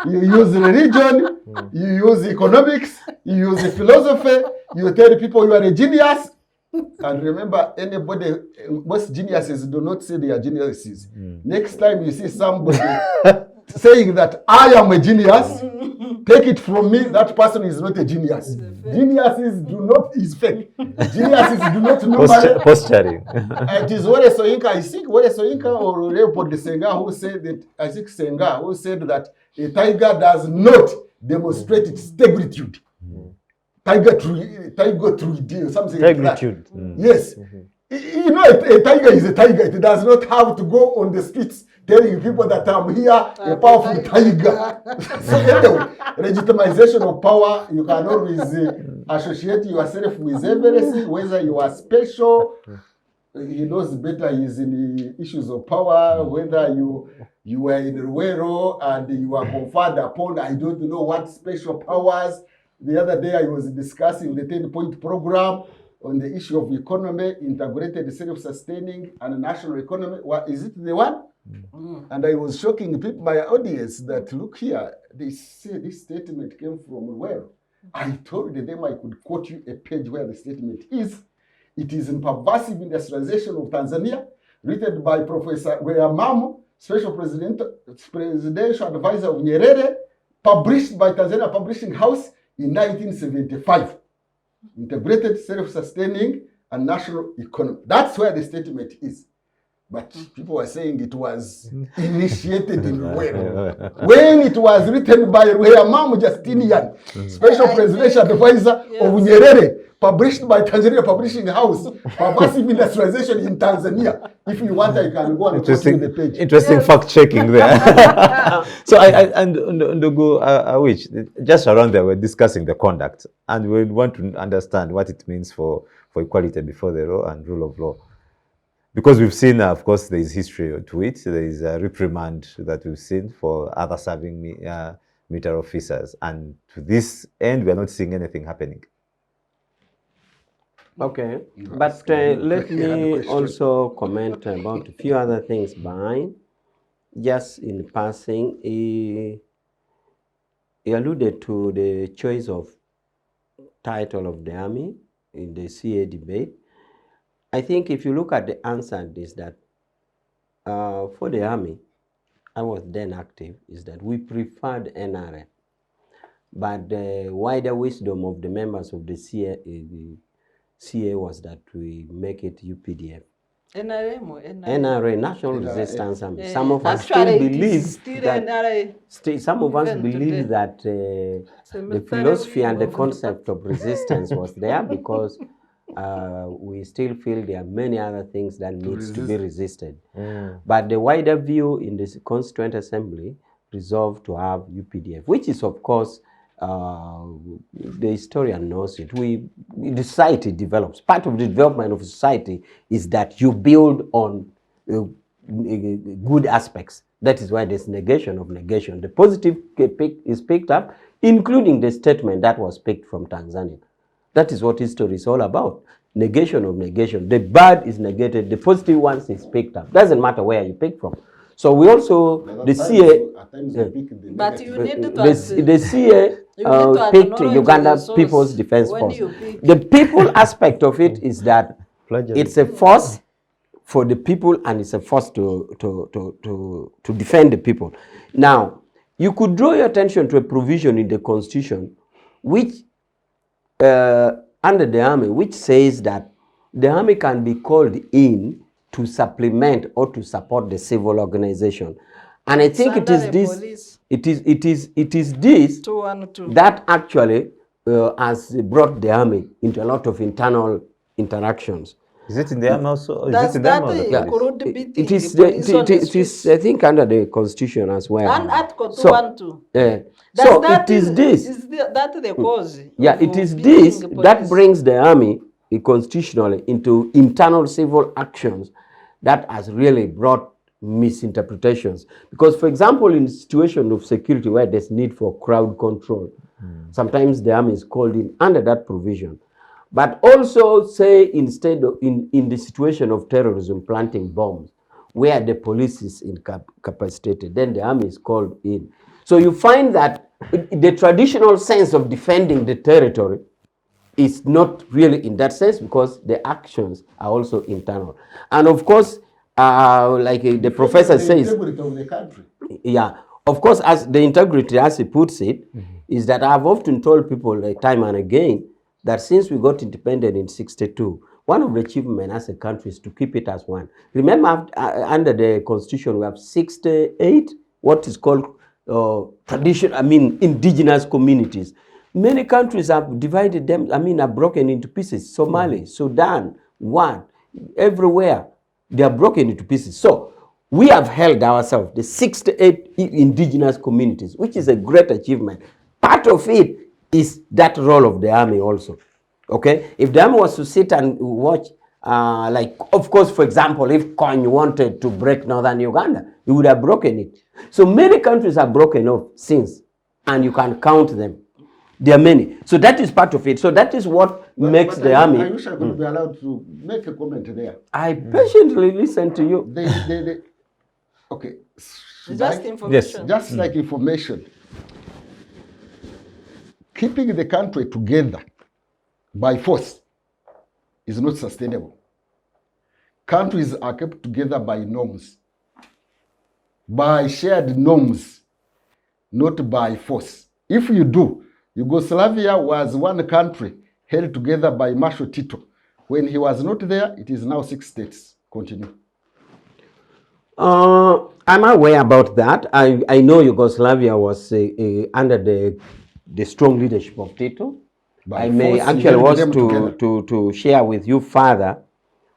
You use religion, you use economics, you use philosophy, you tell people you are a genius. And remember, most geniuses do not say they are geniuses. Next time you see somebody saying that I am a genius, take it from me, that person is not a genius. Geniuses is fake. Geniuses do not know. Posturing. It is Wole Soyinka, I think Wole Soyinka or Leopold Senga who said that, I think Senga, who said that a tiger does not demonstrate its tegritude. Tiger through something like that. Yes. You know, a tiger is a tiger. It does not have to go on the streets telling people that I'm here, a powerful tiger. So anyway, legitimization of power, you can always associate yourself with everything, whether you are special. He knows better, he's in the issues of power, whether you are in Ruero and you are conferred upon, I don't know what special powers. The other day I was discussing the 10-point program on the issue of economy, integrated, self-sustaining, and national economy. Is it the one? And I was shocking people, my audience, that look here, they say this statement came from where? I told them I could quote you a page where the statement is. It is in Pervasive Industrialization of Tanzania, written by Professor Mamu, Special Presidential Advisor of Nyerere, published by Tanzania Publishing House in 1975. Integrated, self-sustaining, and national economy. That's where the statement is. But people were saying it was initiated in Ruero. When it was written by Mamu Justinian, Special Presidential Advisor of Nyerere, published by Tanzania Publishing House, Pervasive Industrialization in Tanzania. If you want, I can go and quote you the page. Interesting fact checking there. So and Ndugu Awich, just around there, we're discussing the conduct, and we want to understand what it means for equality before the law and rule of law. because we've seen, of course, there is history to it. There is a reprimand that we've seen for other serving military officers. And to this end, we are not seeing anything happening. Okay, You but ask me let a me question. also comment about a few other things behind. Just in passing, he alluded to the choice of title of the army in the CA debate. I think if you look at the answer, is that for the army, I was then active, is that we preferred NRA. But the wider wisdom of the members of the CA was that we make it UPDF. NRM or NRA? NRA, National NRA. Resistance Army. Some of us Actually, still it is believe still that NRA. some of us even believe today. that the philosophy and the concept of resistance was there because we still feel there are many other things that needs to be resisted. But the wider view in the Constituent Assembly resolved to have UPDF, which is of course the historian knows it. The society develops. Part of the development of society is that you build on good aspects. That is why there's negation of negation. The positive is picked up, including the statement that was picked from Tanzania. That is what history is all about. Negation of negation. The bad is negated, the positive ones is picked up. Doesn't matter where you pick from. So we also, the CA, But you need to the CA picked Uganda People's Defense Force. The people aspect of it is that it's a force for the people and it's a force to defend the people. Now, you could draw your attention to a provision in the Constitution which under the army, which says that the army can be called in to supplement or to support the civil organization. And I think it is this, it is this 212. that actually has brought the army into a lot of internal interactions. Is it in the army also? Does Is it in the that army or the police? include beating It is, police on the streets? I think, under the Constitution as well. And Article So, 212. so it is this. Is that the cause? Yeah, of it is beating this the that police? brings the army constitutionally into internal civil actions that has really brought misinterpretations. Because, for example, in a situation of security where there's need for crowd control, sometimes the army is called in under that provision. But also, say, instead of in the situation of terrorism, planting bombs, where the police is incapacitated, then the army is called in. So you find that the traditional sense of defending the territory is not really in that sense because the actions are also internal. And of course, like the professor says, integrity of the country. yeah, of course, as the integrity, as he puts it, is that I've often told people time and again that since we got independent in 62, one of the achievements as a country is to keep it as one. Remember, under the Constitution, we have 68, what is called indigenous communities. Many countries have divided them, have broken into pieces. Somali, Sudan, everywhere, they are broken into pieces. So we have held ourselves, the 68 indigenous communities, which is a great achievement. Part of it is that role of the army also. Okay? If the army was to sit and watch, of course, for example, if Kony wanted to break northern Uganda, he would have broken it. So many countries have broken off since, and you can count them. There are many. So that is part of it. So that is what makes the army. I wish I could be allowed to make a comment there. I patiently listen to you. Okay. Just information. Just like information. Keeping the country together by force is not sustainable. Countries are kept together by norms, by shared norms, not by force. If you do, Yugoslavia was one country held together by Marshal Tito. When he was not there, it is now 6 states. Continue. I'm aware about that. I know Yugoslavia was under the strong leadership of Tito. By I may force, actually held want them together. to share with you further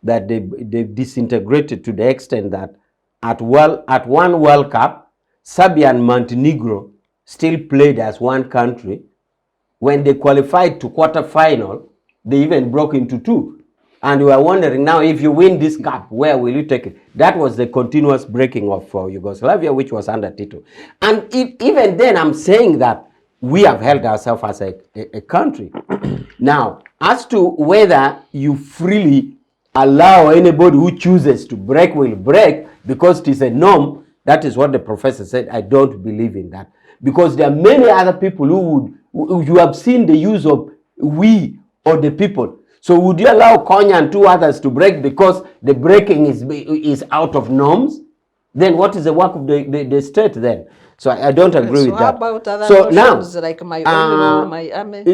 that they disintegrated to the extent that at one World Cup, Serbia and Montenegro still played as one country. When they qualified to quarterfinal, they even broke into two. And we are wondering now, if you win this cup, where will you take it? That was the continuous breaking of Yugoslavia, which was under Tito. And even then, I'm saying that we have held ourselves as a country. Now, as to whether you freely allow anybody who chooses to break will break because it is a norm, that is what the professor said. I don't believe in that. Because there are many other people who you have seen the use of we or the people. So would you allow Konya and 2 others to break because the breaking is out of norms? Then what is the work of the state then? So I don't agree with that. How about other so notions now, like my own rule, my army?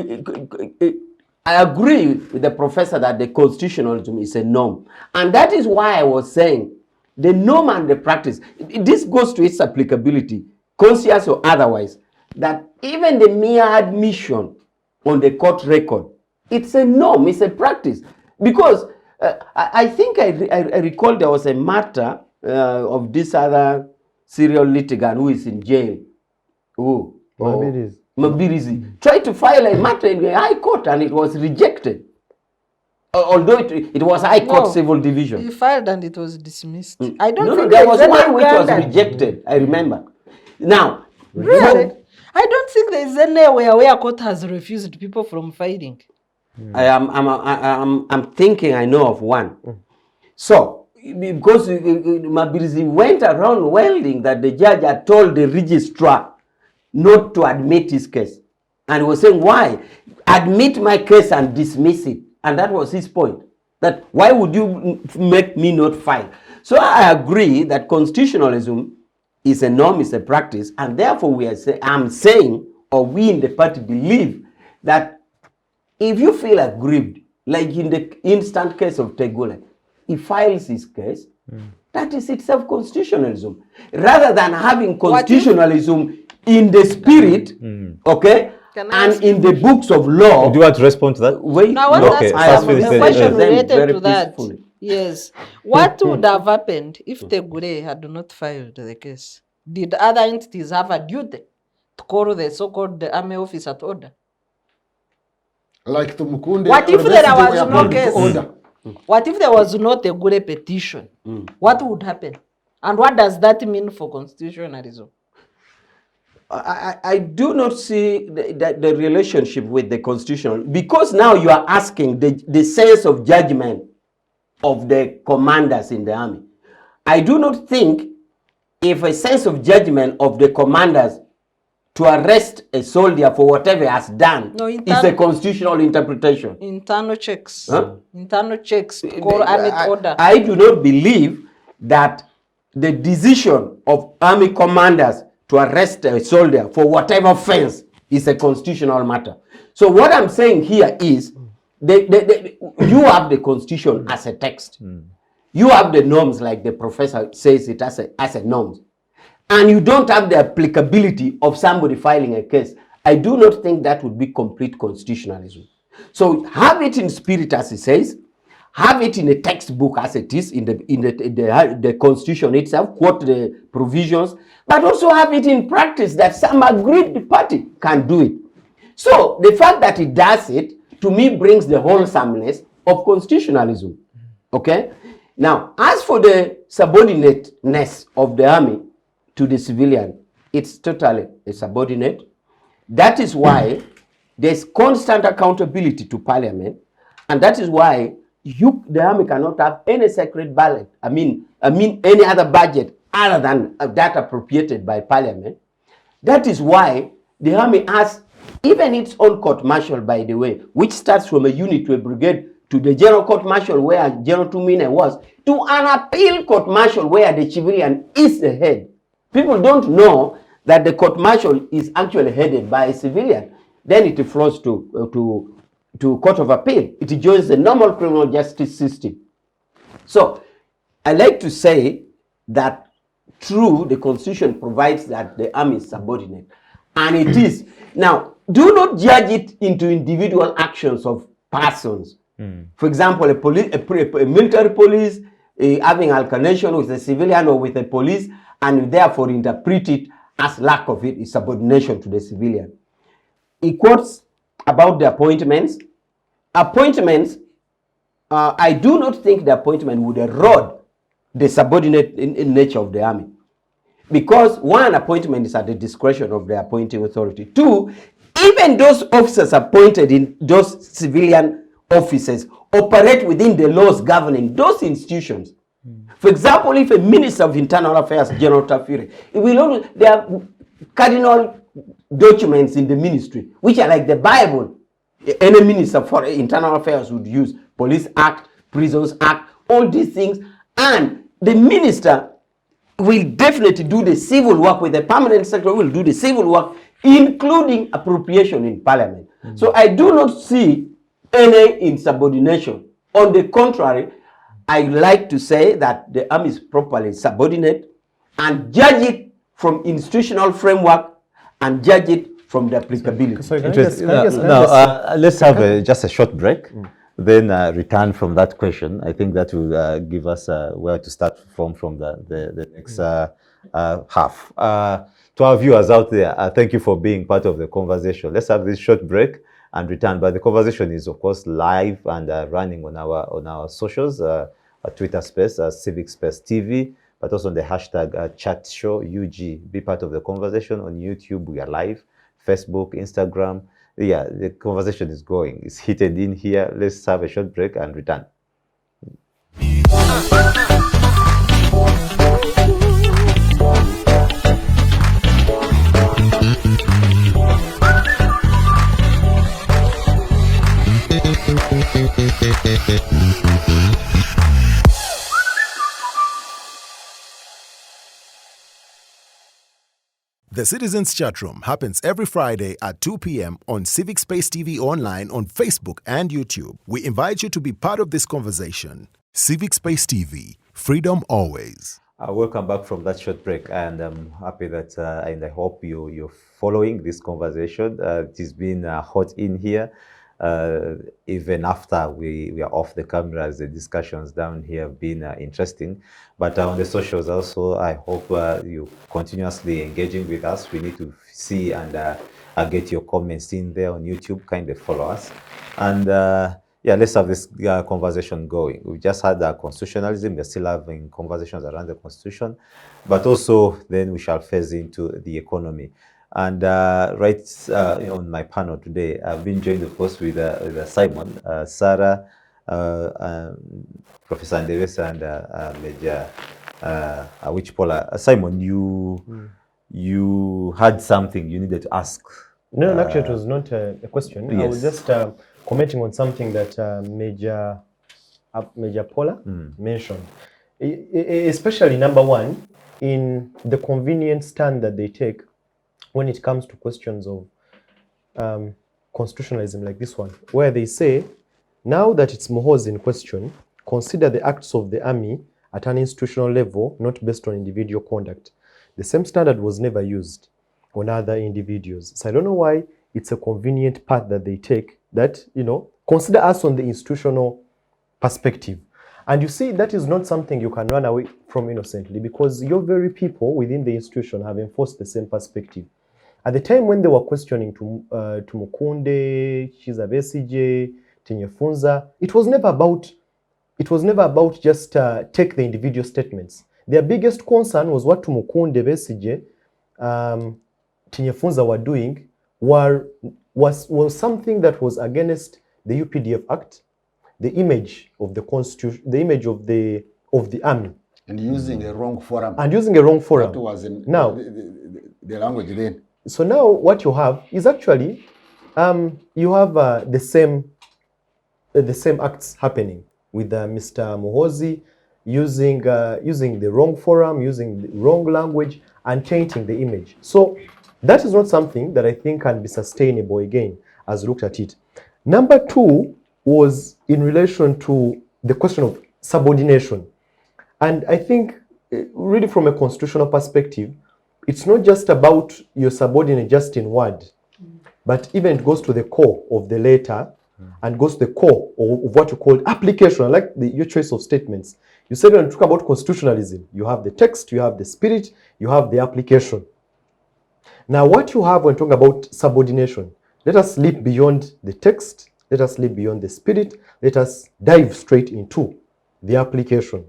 I agree with the professor that the constitutionalism is a norm. And that is why I was saying the norm and the practice, this goes to its applicability, conscious or otherwise, that even the mere admission on the court record, it's a norm, it's a practice. Because I think I recall there was a matter of this other serial litigant who is in jail. Who? Mabirizi. Tried to file a matter in the High Court and it was rejected. Although it was High Court Civil Division. He filed and it was dismissed. I don't think there was one which was rejected, I remember. Now, really? I don't think there is anywhere where a court has refused people from filing. I'm thinking I know of one. So, because Mabirizi went around welding that the judge had told the registrar not to admit his case. And he was saying, why? Admit my case and dismiss it. And that was his point. That why would you make me not file? So I agree that constitutionalism is a norm, is a practice, and therefore I'm saying, or we in the party believe, that if you feel aggrieved, like in the instant case of Tegule, he files his case, that is itself constitutionalism. Rather than having constitutionalism in the spirit, okay, and in the books of law. Do you want to respond to that? Wait, now, I want to ask a question related to that. peacefully. Yes. What would have happened if Tegure had not filed the case? Did other entities have a duty to call the so-called army officer to order? Like to Mukunde. What if there was no called to case? order. What if there was not a good petition? What would happen? And what does that mean for constitutionalism? I do not see the relationship with the constitution, because now you are asking the sense of judgment of the commanders in the army. I do not think if a sense of judgment of the commanders to arrest a soldier for whatever he has done is a constitutional interpretation. Internal checks. Huh? Internal checks to call army order. I do not believe that the decision of army commanders to arrest a soldier for whatever offense is a constitutional matter. So what I'm saying here is, you have the constitution as a text. You have the norms, like the professor says it as a norms. And you don't have the applicability of somebody filing a case. I do not think that would be complete constitutionalism. So have it in spirit as it says, have it in a textbook as it is in the constitution itself, quote the provisions, but also have it in practice that some aggrieved party can do it. So the fact that it does it, to me, brings the wholesomeness of constitutionalism. Okay? Now, as for the subordinateness of the army to the civilian, it's totally a subordinate. That is why there's constant accountability to parliament, and that is why the army cannot have any secret ballot. I mean any other budget other than that appropriated by parliament. That is why the army has even its own court martial, by the way, which starts from a unit to a brigade to the general court martial where General Tumine was, to an appeal court martial where the civilian is the head. People don't know that the court martial is actually headed by a civilian. Then it flows to court of appeal. It joins the normal criminal justice system. So I like to say that true, the constitution provides that the army is subordinate, and it is. Now, do not judge it into individual actions of persons. For example, a military police having alternation with a civilian or with a police, and therefore interpret it as lack of it is subordination to the civilian. He quotes about the appointments. Appointments I do not think the appointment would erode the subordinate in nature of the army. Because one, appointment is at the discretion of the appointing authority. Two, even those officers appointed in those civilian offices operate within the laws governing those institutions. For example, if a Minister of Internal Affairs, General Tafire, there are cardinal documents in the ministry, which are like the Bible. Any Minister for Internal Affairs would use Police Act, Prisons Act, all these things. And the minister will definitely do the civil work with the permanent secretary, will do the civil work, including appropriation in parliament. So I do not see any insubordination. On the contrary, I like to say that the army is properly subordinate and judge it from institutional framework and judge it from the applicability. So Let's have just a short break, then return from that question. I think that will give us where to start from the next half. To our viewers out there, thank you for being part of the conversation. Let's have this short break and return. But the conversation is, of course, live and running on our socials, Twitter Space, Civic Space TV, but also on the hashtag chat show UG. Be part of the conversation on YouTube. We are live, Facebook, Instagram. Yeah, the conversation is going. It's heated in here. Let's have a short break and return. The Citizens Chatroom happens every Friday at 2 p.m. on Civic Space TV Online on Facebook and YouTube. We invite you to be part of this conversation. Civic Space TV, freedom always. Welcome back from that short break, and I'm happy that, and I hope you're following this conversation. It has been hot in here. Even after we are off the cameras, the discussions down here have been interesting. But on the socials also, I hope you continuously engaging with us. We need to see and get your comments in there on YouTube. Kind of follow us. And yeah, let's have this conversation going. We just had constitutionalism. We're still having conversations around the constitution. But also then we shall phase into the economy. And right on my panel today, I've been joined, of course, with Simon, Sarah, Professor Ndebesa, and Major Awich Pollar. Simon, you had something you needed to ask. No, actually, it was not a question. Yes. I was just commenting on something that Major Pollar mentioned, especially number one, in the convenient stand that they take when it comes to questions of constitutionalism like this one, where they say, now that it's Muhoozi in question, consider the acts of the army at an institutional level, not based on individual conduct. The same standard was never used on other individuals. So I don't know why it's a convenient path that they take, that, consider us on the institutional perspective. And you see, that is not something you can run away from innocently, because your very people within the institution have enforced the same perspective. At the time when they were questioning Tumukunde, Chiza Besigye, Tenyefunza, it was never about just take the individual statements. Their biggest concern was what Tumukunde, Besigye, Tenyefunza were doing was something that was against the UPDF Act, the image of the constitution, the image of the army, And using a wrong forum. That was in now the language then. So now what you have is actually you have the same acts happening with Mr. Muhoozi using the wrong forum, using the wrong language, and tainting the image. So that is not something that I think can be sustainable again, as looked at it. Number two was in relation to the question of subordination. And I think really from a constitutional perspective, it's not just about your subordinate just in word, but even it goes to the core of the letter and goes to the core of what you call application, like your choice of statements. You said when you talk about constitutionalism, you have the text, you have the spirit, you have the application. Now what you have when talking about subordination, let us leap beyond the text Let us live beyond the spirit. Let us dive straight into the application.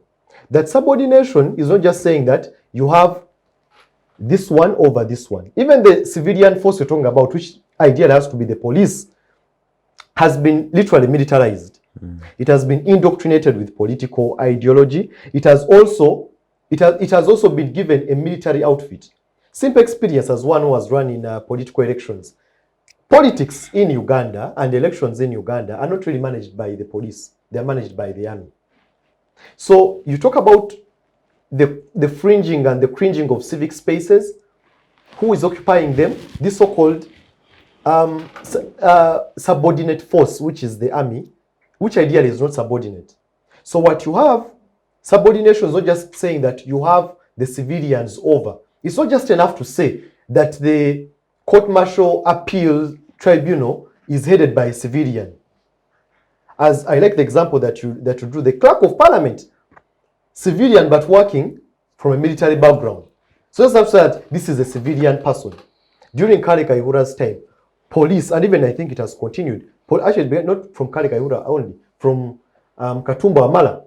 That subordination is not just saying that you have this one over this one. Even the civilian force you're talking about, which ideally has to be the police, has been literally militarized. It has been indoctrinated with political ideology. It has also been given a military outfit. Simple experience as one who was running political elections. Politics in Uganda and elections in Uganda are not really managed by the police. They are managed by the army. So you talk about the fringing and the cringing of civic spaces. Who is occupying them? This so-called subordinate force, which is the army, which ideally is not subordinate. So what you have, subordination is not just saying that you have the civilians over. It's not just enough to say that the court-martial appeal tribunal is headed by a civilian. As I like the example that you drew, the clerk of parliament, civilian but working from a military background. So let's have said that this is a civilian person. During Kale Kayihura's time, police, and even I think it has continued, actually not from Kale Kayihura only, from Katumba Amala,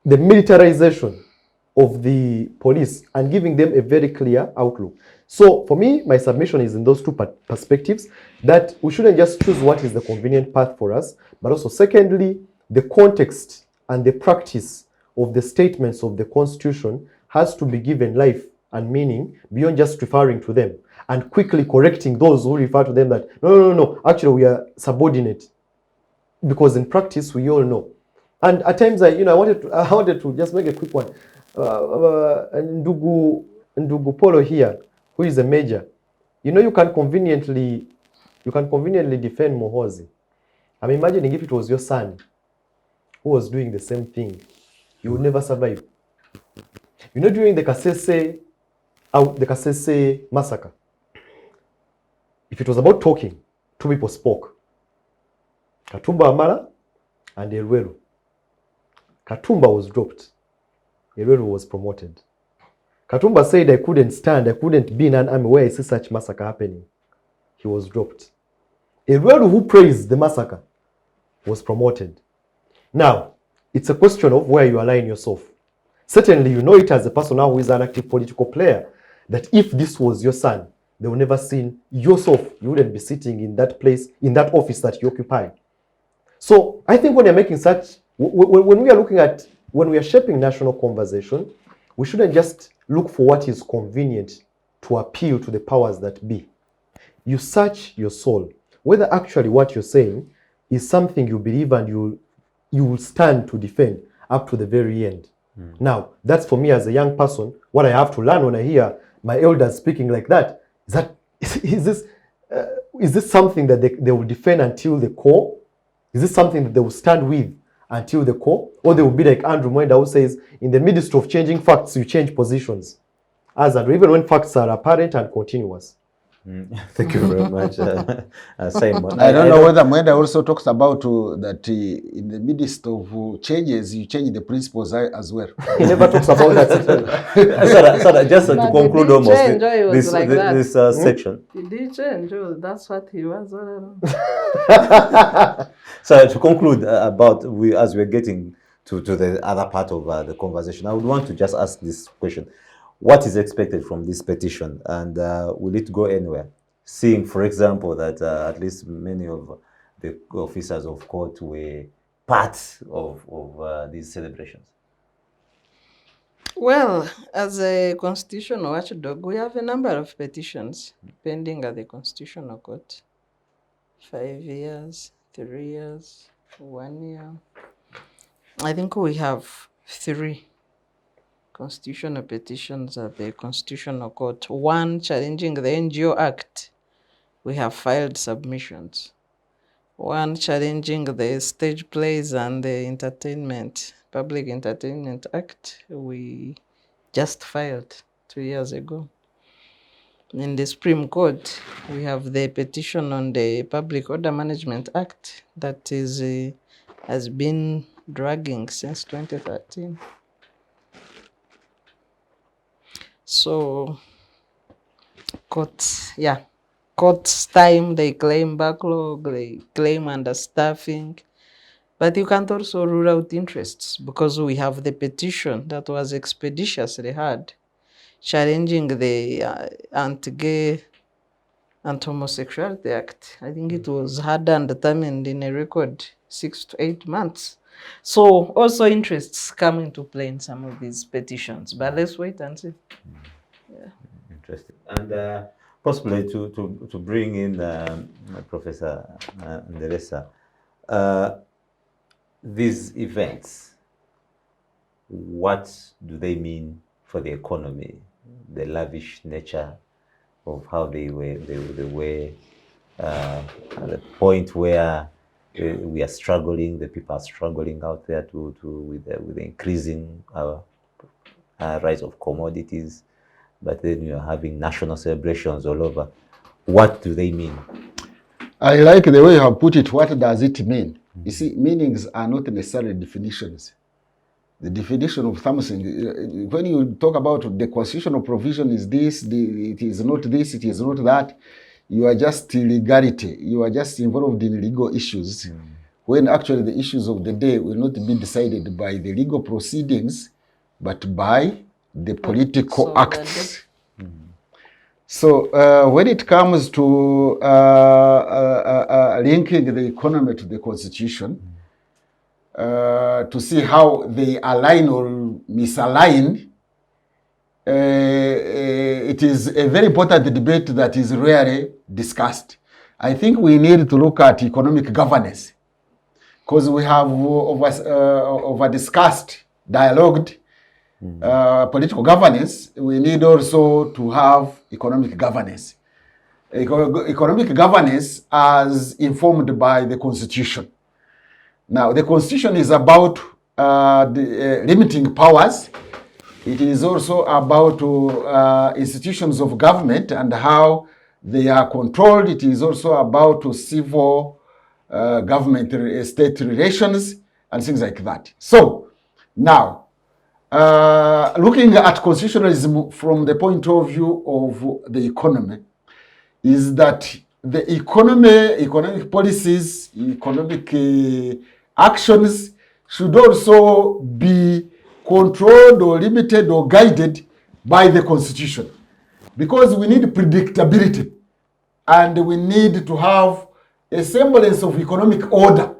the militarization of the police and giving them a very clear outlook. So for me, my submission is in those two perspectives, that we shouldn't just choose what is the convenient path for us, but also secondly, the context and the practice of the statements of the Constitution has to be given life and meaning beyond just referring to them and quickly correcting those who refer to them that, no, actually we are subordinate. Because in practice, we all know. And at times, I wanted to just make a quick one. Ndugu Polo here, who is a major, you can conveniently defend Mohozi. I'm imagining if it was your son who was doing the same thing, you would never survive. During the Kasese massacre, if it was about talking, two people spoke. Katumba Amala and Elwelu. Katumba was dropped. Elwelu was promoted. Katumba said, I couldn't be in an army where I see such massacre happening. He was dropped. Elwelu, who praised the massacre, was promoted. Now, it's a question of where you align yourself. Certainly, you know it as a person now who is an active political player, that if this was your son, they would never see yourself. You wouldn't be sitting in that place, in that office that you occupy. So I think when you're making when we are shaping national conversation, we shouldn't just look for what is convenient to appeal to the powers that be. You search your soul, whether actually what you're saying is something you believe and you will stand to defend up to the very end. Now, that's for me as a young person, what I have to learn when I hear my elders speaking like that, is this something that they will defend until the core? Is this something that they will stand with until the core? Or they will be like Andrew Mwenda, who says, in the midst of changing facts, you change positions. Even when facts are apparent and continuous. Thank you very much, Simon. I don't know whether Mwenda also talks about that in the midst of changes, you change the principles as well. He never talks about that. So just to conclude almost this section. He did change. That's what he was all around. So to conclude as we're getting to the other part of the conversation, I would want to just ask this question. What is expected from this petition, and will it go anywhere? Seeing, for example, that at least many of the officers of court were part of these celebrations. Well, as a constitutional watchdog, we have a number of petitions pending at the Constitutional Court. 5 years, 3 years, 1 year. I think we have 3 constitutional petitions at the Constitutional Court. 1 challenging the NGO Act. We have filed submissions. 1 challenging the Stage Plays and the Public Entertainment Act. We just filed 2 years ago. In the Supreme Court, we have the petition on the Public Order Management Act that has been dragging since 2013. court court's time, they claim backlog, they claim understaffing. But you can't also rule out interests, because we have the petition that was expeditiously heard, challenging the Anti-Gay and Homosexuality Act. I think it was heard and determined in a record 6 to 8 months. So also interests come into play in some of these petitions, but let's wait and see. Interesting. And possibly to bring in Professor Ndebesa, these events, what do they mean for the economy, the lavish nature of how they were at the point where we are struggling, the people are struggling out there with the increasing rise of commodities, but then you are having national celebrations all over. What do they mean? I like the way you have put it. What does it mean? You see, meanings are not necessarily definitions. The definition of something, when you talk about the constitutional provision is this, it is not this, it is not that, you are just legality. You are just involved in legal issues, when actually the issues of the day will not be decided by the legal proceedings, but by the political acts. So when it comes to linking the economy to the constitution, to see how they align or misalign, it is a very important debate that is rarely discussed. I think we need to look at economic governance, because we have over-discussed, dialogued political governance. We need also to have economic governance. Economic governance as informed by the Constitution. Now, the Constitution is about limiting powers. It is also about institutions of government and how they are controlled. It is also about civil government-state relations and things like that. So, now, looking at constitutionalism from the point of view of the economy, is that the economic policies, economic actions should also be controlled or limited or guided by the Constitution. Because we need predictability, and we need to have a semblance of economic order.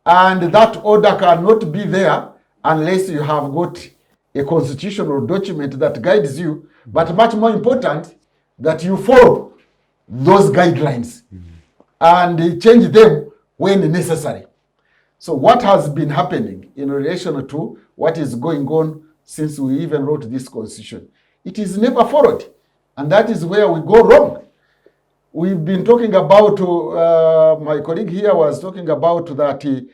And that order cannot be there unless you have got a constitutional document that guides you, but much more important, that you follow those guidelines and change them when necessary. So what has been happening in relation to what is going on since we even wrote this constitution? It is never followed, and that is where we go wrong. We've been talking about, my colleague here was talking about that,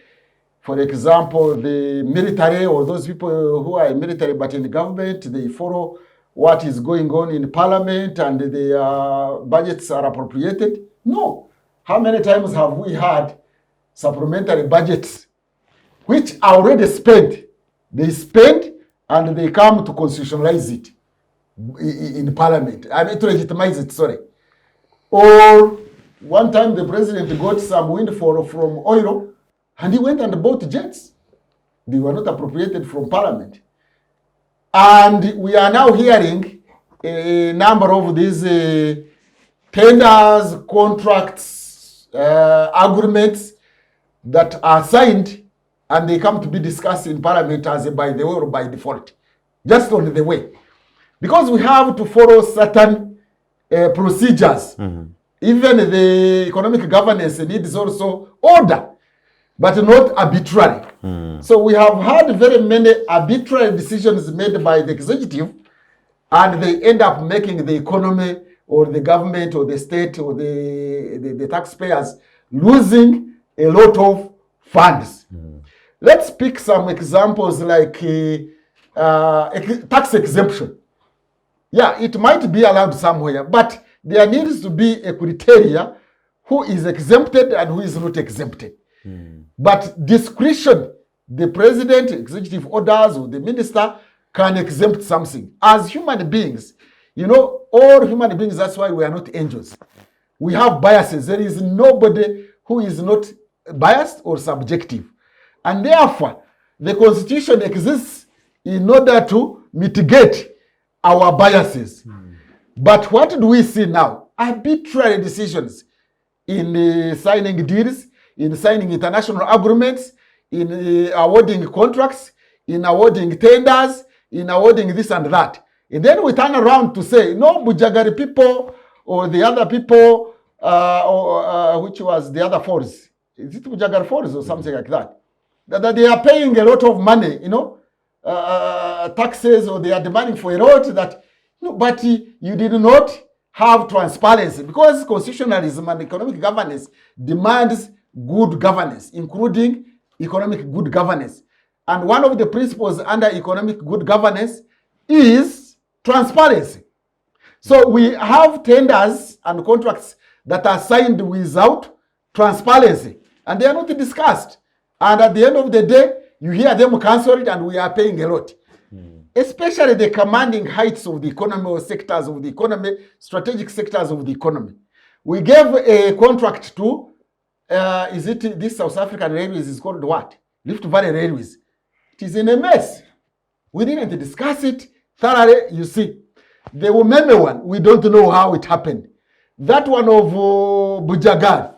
for example, the military, or those people who are in military but in the government, they follow what is going on in parliament and their budgets are appropriated. No. How many times have we had supplementary budgets which are already spent? They spend and they come to constitutionalize it in parliament. I mean, to legitimize it, sorry. Or one time the president got some windfall from oil and he went and bought jets. They were not appropriated from parliament. And we are now hearing a number of these tenders, contracts, agreements that are signed, and they come to be discussed in parliament as a by the way or by default, just on the way. Because we have to follow certain procedures. Even the economic governance needs also order, but not arbitrary. So we have had very many arbitrary decisions made by the executive, and they end up making the economy or the government or the state or the taxpayers losing a lot of funds. Let's pick some examples like tax exemption. Yeah, it might be allowed somewhere, but there needs to be a criteria who is exempted and who is not exempted. But discretion, the president, executive orders, or the minister can exempt something. As human beings, you know, all human beings, that's why we are not angels. We have biases. There is nobody who is not biased or subjective. And therefore, the Constitution exists in order to mitigate our biases. But what do we see now? Arbitrary decisions in signing deals, in signing international agreements, in awarding contracts, in awarding tenders, in awarding this and that. And then we turn around to say, no, Bujagari people or the other people, which was the other force. Is it Bujagari force or something like that? That they are paying a lot of money, taxes, or they are demanding for a lot that, but you did not have transparency, because constitutionalism and economic governance demands good governance, including economic good governance. And one of the principles under economic good governance is transparency. So we have tenders and contracts that are signed without transparency, and they are not discussed. And at the end of the day, you hear them cancelled, and we are paying a lot. Especially the commanding heights of the economy, or sectors of the economy, strategic sectors of the economy. We gave a contract to, is it this South African Railways is called what? Rift Valley Railways. It is in a mess. We didn't discuss it thoroughly, you see. The Umeme one, we don't know how it happened. That one of Bujagar,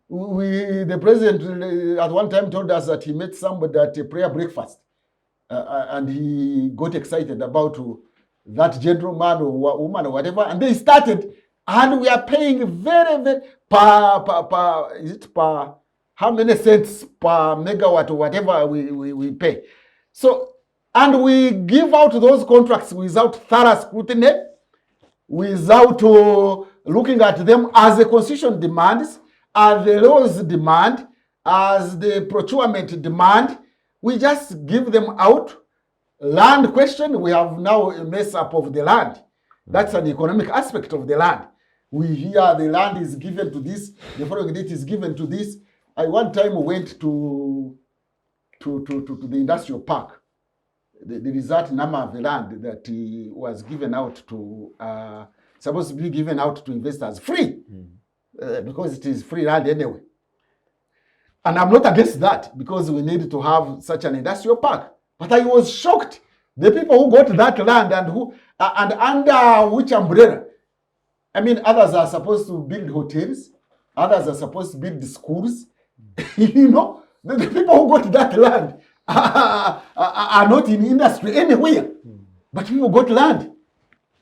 the president at one time told us that he met somebody at a prayer breakfast. And he got excited about that gentleman or woman or whatever, and they started, and we are paying very, very per how many cents per megawatt or whatever we pay. So, and we give out those contracts without thorough scrutiny, without looking at them as the Constitution demands, as the laws demand, as the procurement demand. We just give them out. Land question, we have now a mess up of the land. That's an economic aspect of the land. We hear the land is given to this, the following date is given to this. I one time went to the industrial park. There is that number of the land that was given out to, supposed to be given out to investors free, because it is free land anyway. And I'm not against that, because we need to have such an industrial park. But I was shocked. The people who got that land and under which umbrella? I mean, others are supposed to build hotels. Others are supposed to build schools. The people who got that land are not in industry anywhere. But people got land.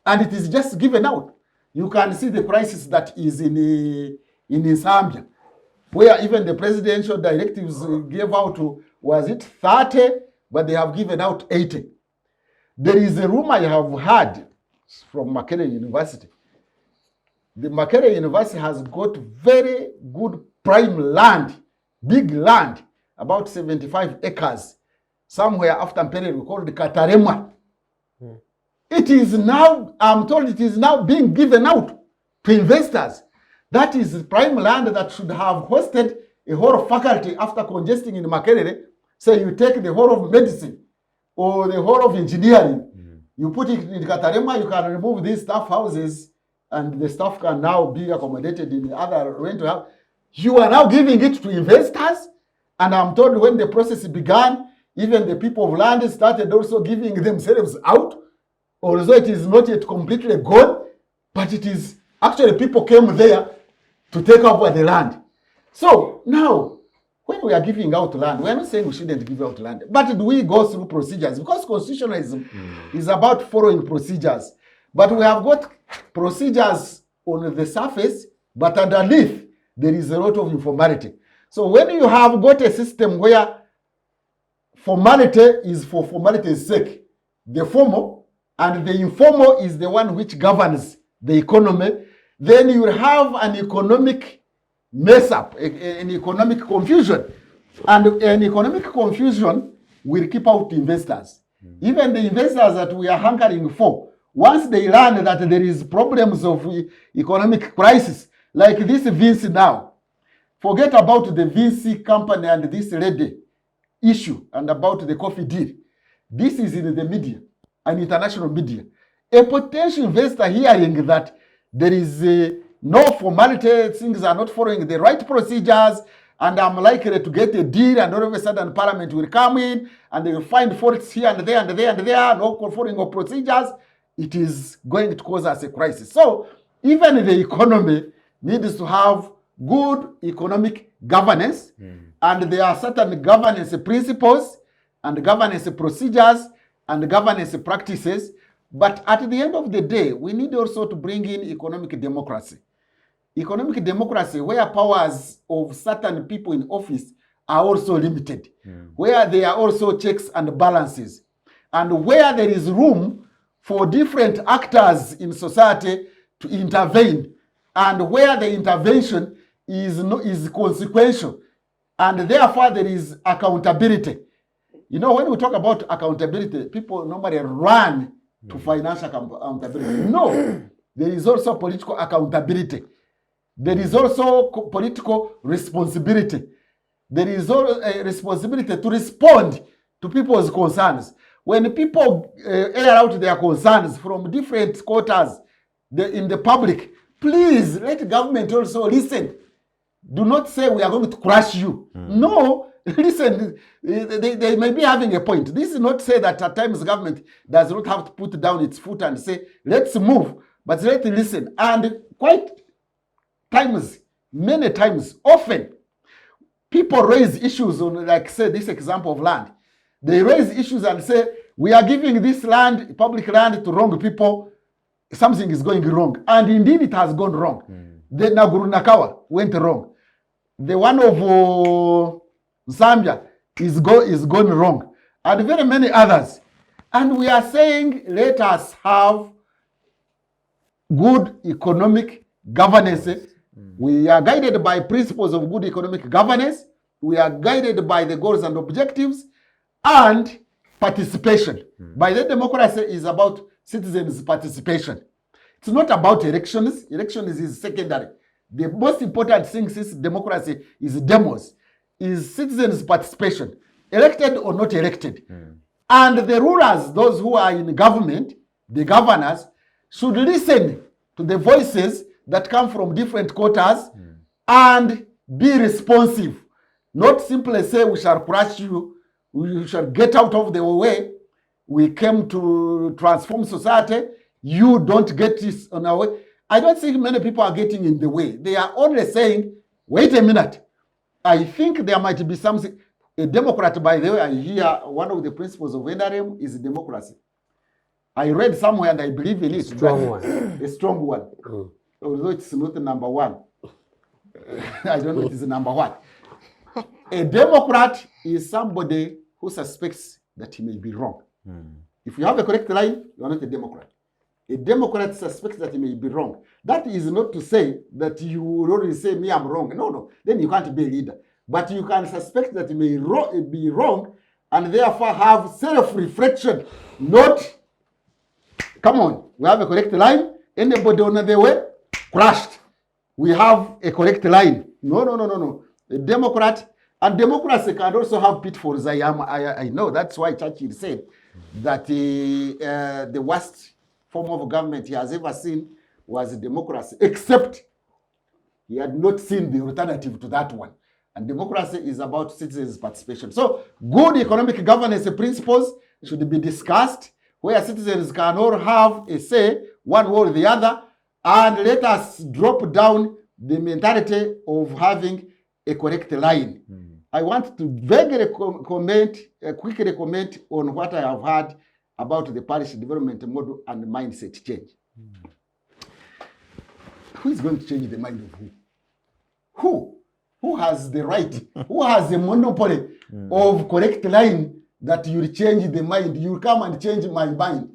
And it is just given out. You can see the crisis that is in Zambia, where even the presidential directives gave out to, was it 30, but they have given out 80. There is a rumor I have heard from Makerere University. The Makerere University has got very good prime land, big land, about 75 acres, somewhere after Makerere, we call it Katarema. It is now, I'm told it is now being given out to investors. That is prime land that should have hosted a whole faculty after congesting in Makerere. So you take the whole of medicine or the whole of engineering, you put it in Katarema, you can remove these staff houses, and the staff can now be accommodated in other rental house. You are now giving it to investors, and I'm told when the process began, even the people of land started also giving themselves out, although it is not yet completely gone, but it is actually people came there to take over the land. So now, when we are giving out land, we are not saying we shouldn't give out land, but do we go through procedures? Because constitutionalism is about following procedures. But we have got procedures on the surface, but underneath, there is a lot of informality. So when you have got a system where formality is for formality's sake, the formal, and the informal is the one which governs the economy, then you will have an economic mess up, an economic confusion. And an economic confusion will keep out investors. Even the investors that we are hankering for, once they learn that there is problems of economic crisis, like this Vinci now, forget about the Vinci company and this lady issue and about the coffee deal. This is in the media, an international media. A potential investor hearing that there is no formality, things are not following the right procedures, and I'm likely to get a deal, and all of a sudden Parliament will come in, and they will find faults here and there and there and there, no following of procedures, it is going to cause us a crisis. So even the economy needs to have good economic governance, and there are certain governance principles and governance procedures and governance practices. But at the end of the day, we need also to bring in economic democracy. Economic democracy, where powers of certain people in office are also limited, where there are also checks and balances, and where there is room for different actors in society to intervene, and where the intervention is consequential, and therefore there is accountability. You know, when we talk about accountability, people normally run to financial accountability. No, there is also political accountability. There is also political responsibility. There is also a responsibility to respond to people's concerns. When people air out their concerns from different quarters in the public, please let government also listen. Do not say we are going to crush you. No, listen, they may be having a point. This is not to say that at times government does not have to put down its foot and say, let's move, but let's listen. And quite times, many times, often, people raise issues on, like say, this example of land. They raise issues and say, we are giving this land, public land, to wrong people. Something is going wrong. And indeed, it has gone wrong. The Naguru Nakawa went wrong. The one of Zambia is going wrong. And very many others. And we are saying, let us have good economic governance. We are guided by principles of good economic governance. We are guided by the goals and objectives and participation. By the democracy is about citizens' participation. It's not about elections. Elections is secondary. The most important thing since democracy is demos, is citizens' participation, elected or not elected. And the rulers, those who are in government, the governors, should listen to the voices that come from different quarters and be responsive. Not simply say we shall crush you, we shall get out of the way. We came to transform society. You don't get this on our way. I don't think many people are getting in the way. They are only saying, wait a minute. I think there might be something. A Democrat, by the way, I hear one of the principles of NRM is democracy. I read somewhere and I believe in it. Strong one. A strong one. Although it's not the number one. I don't know if it's the number one. A Democrat is somebody who suspects that he may be wrong. If you have a correct line, you are not a Democrat. A Democrat suspects that he may be wrong. That is not to say that you will already say, me, I'm wrong. No. Then you can't be a leader. But you can suspect that he may be wrong and therefore have self-reflection. Not, come on, we have a correct line. Anybody on the way? Crushed. We have a correct line. No. A Democrat, and democracy can also have pitfalls. I know. That's why Churchill said that the worst form of government he has ever seen was democracy, except he had not seen the alternative to that one. And democracy is about citizens' participation. So good economic governance principles should be discussed, where citizens can all have a say, one way or the other, and let us drop down the mentality of having a correct line. I want to quickly comment on what I have heard about the parish development model and mindset change. Who is going to change the mind of who? Who has the right? Who has the monopoly of correct line that you change the mind? You come and change my mind.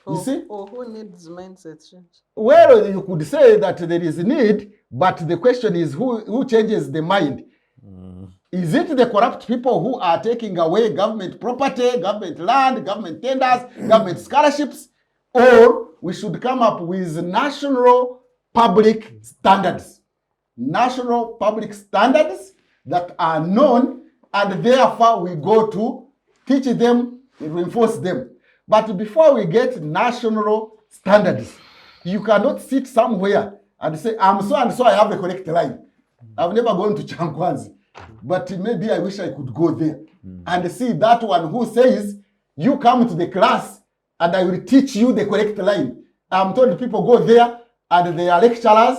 You see? Or who needs mindset change? Well, you could say that there is a need, but the question is who changes the mind? Is it the corrupt people who are taking away government property, government land, government tenders, government scholarships? Or we should come up with national public standards. National public standards that are known, and therefore we go to teach them, reinforce them. But before we get national standards, you cannot sit somewhere and say, I'm so and so, I have the correct line. I've never gone to Chankwanzi, but maybe I wish I could go there and see that one who says, you come to the class and I will teach you the correct line. I'm told people go there and they are lecturers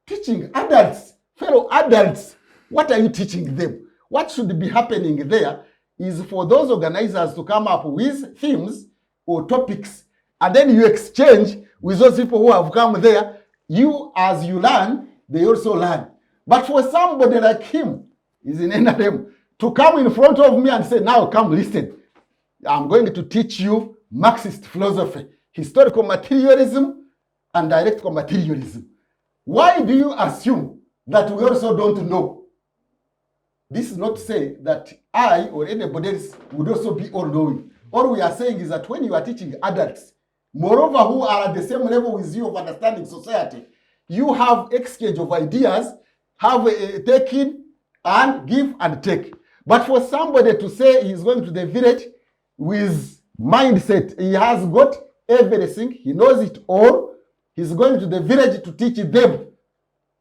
teaching adults, fellow adults. What are you teaching them? What should be happening there is for those organizers to come up with themes or topics, and then you exchange with those people who have come there. You, as you learn, they also learn. But for somebody like him, is in NRM, to come in front of me and say, now come listen, I'm going to teach you Marxist philosophy, historical materialism, and dialectical materialism. Why do you assume that we also don't know? This is not to say that I or anybody else would also be all-knowing. All we are saying is that when you are teaching adults, moreover, who are at the same level with you of understanding society, you have exchange of ideas, have a taking and give and take. But for somebody to say he's going to the village with mindset, he has got everything, he knows it all, he's going to the village to teach them.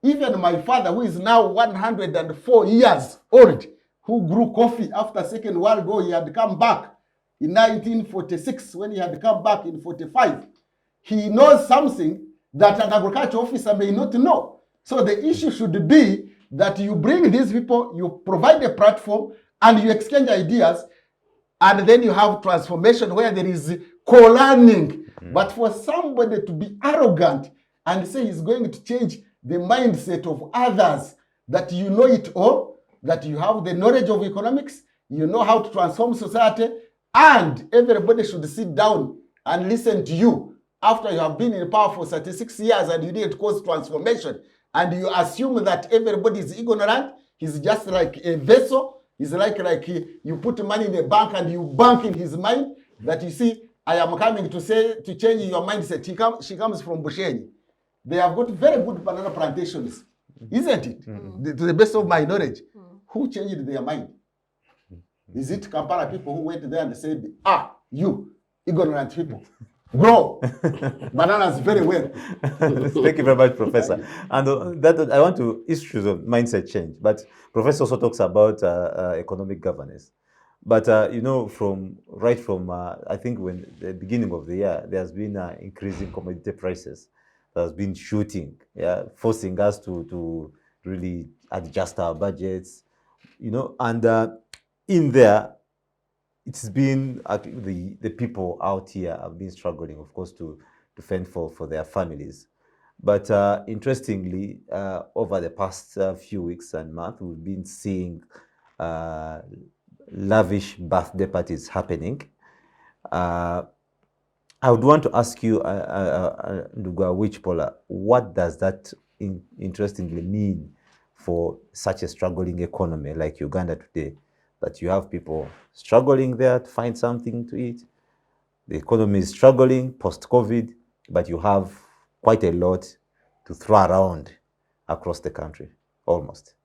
Even my father, who is now 104 years old, who grew coffee after Second World War, he had come back in 1946, when he had come back in 45. He knows something that an agriculture officer may not know. So the issue should be that you bring these people, you provide a platform, and you exchange ideas, and then you have transformation where there is co-learning. But for somebody to be arrogant and say he's going to change the mindset of others, that you know it all, that you have the knowledge of economics, you know how to transform society, and everybody should sit down and listen to you after you have been in power for 36 years and you didn't cause transformation, and you assume that everybody is ignorant, he's just like a vessel, he's like you put money in a bank and you bank in his mind that you see, I am coming to say, to change your mindset. She comes from Bushenyi. They have got very good banana plantations, isn't it? To the best of my knowledge. Who changed their mind? Is it Kampala people who went there and said, you ignorant people, grow bananas very well? Thank you very much, Professor. And that I want to issues of mindset change. But Professor also talks about economic governance. But right from I think when the beginning of the year, there has been increasing commodity prices. That has been shooting, forcing us to really adjust our budgets, and in there, it's been the people out here have been struggling, of course, to fend for their families. But interestingly, over the past few weeks and months, we've been seeing lavish birthday parties happening. I would want to ask you, Awich, Pollar, what does that interestingly mean for such a struggling economy like Uganda today, that you have people struggling there to find something to eat? The economy is struggling post-COVID, but you have quite a lot to throw around across the country, almost.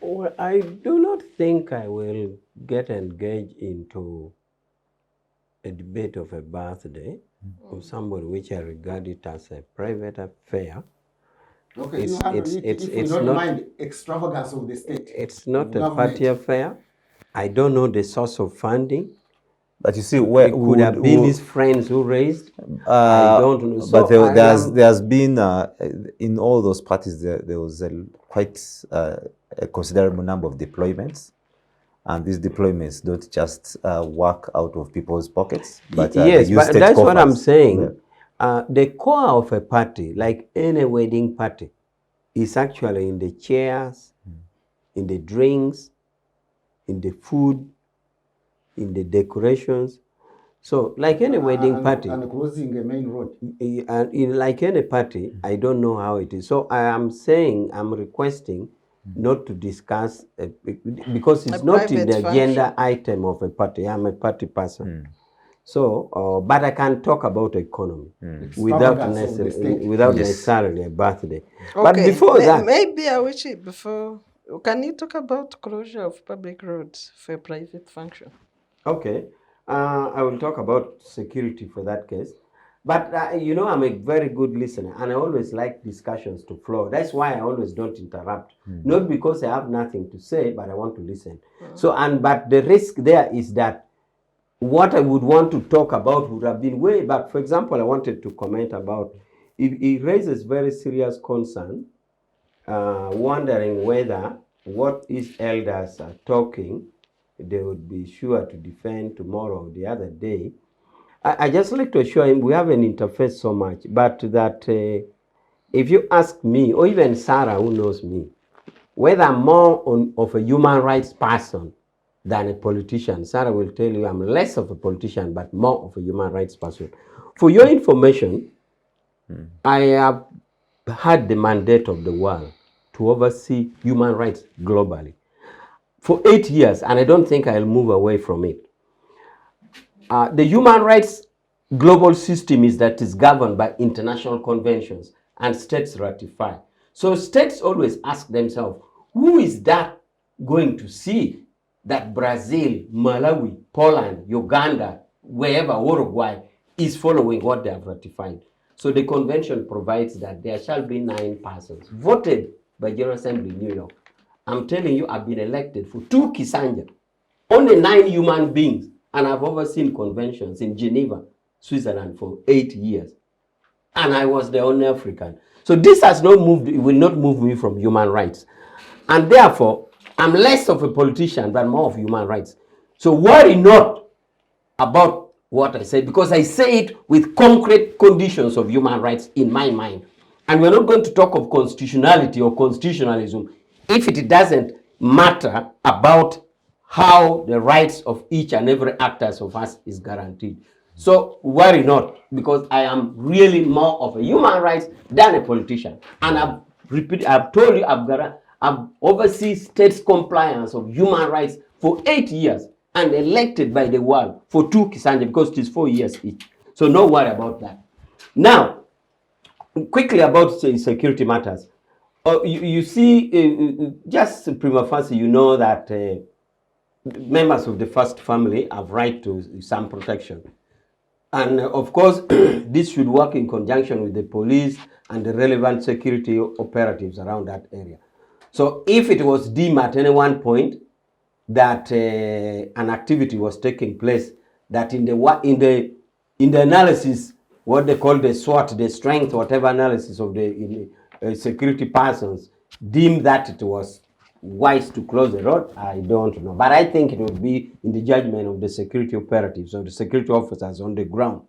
Well, I do not think I will get engaged into a debate of a birthday of somebody which I regard it as a private affair. Okay, you handle it if you don't mind extravagance of the state. It's not a party affair. I don't know the source of funding. But you see, where it could have been his friends who raised. I don't know. So but there has been in all those parties there was quite a considerable number of deployments, and these deployments don't just work out of people's pockets, but yes, they use but that's coffers. what I'm saying. The core of a party, like any wedding party, is actually in the chairs, in the drinks, in the food, in the decorations. So, like any wedding party, and closing a main road, like any party, I don't know how it is. So I am saying, I'm requesting not to discuss because it's not in the agenda item of a party. I'm a party person. So, but I can talk about economy without necessarily a birthday. Okay. But before that, maybe Awich, before, can you talk about closure of public roads for a private function? Okay, I will talk about security for that case. But you know, I'm a very good listener, and I always like discussions to flow. That's why I always don't interrupt. Not because I have nothing to say, but I want to listen. But the risk there is that what I would want to talk about would have been way back. For example, I wanted to comment about, it raises very serious concern, wondering whether what these elders are talking, they would be sure to defend tomorrow or the other day. I just like to assure him we haven't interfaced so much, but that if you ask me, or even Sarah who knows me, whether I'm more of a human rights person than a politician, Sarah will tell you I'm less of a politician, but more of a human rights person. For your information, I have had the mandate of the world to oversee human rights globally for 8 years, and I don't think I'll move away from it. The human rights global system is that is governed by international conventions and states ratify. So states always ask themselves, who is that going to see that Brazil, Malawi, Poland, Uganda, wherever, Uruguay, is following what they have ratified? So the convention provides that there shall be 9 persons voted by General Assembly in New York. I'm telling you, I've been elected for 2 Kisanja, only 9 human beings, and I've overseen conventions in Geneva, Switzerland for 8 years. And I was the only African. So this has not moved, it will not move me from human rights. And therefore, I'm less of a politician, but more of human rights. So worry not about what I say, because I say it with concrete conditions of human rights in my mind. And we're not going to talk of constitutionality or constitutionalism if it doesn't matter about how the rights of each and every actors of us is guaranteed. So worry not, because I am really more of a human rights than a politician. And I've told you, I've overseen states' compliance of human rights for 8 years and elected by the world for 2 Kisanja, because it is 4 years each. So no worry about that. Now, quickly about security matters. You see, just prima facie, you know that members of the first family have right to some protection. And of course, this should work in conjunction with the police and the relevant security operatives around that area. So if it was deemed at any one point that an activity was taking place, that in the analysis, what they call the SWOT, the strength, whatever analysis of the security persons, deemed that it was wise to close the road, I don't know. But I think it would be in the judgment of the security operatives or the security officers on the ground,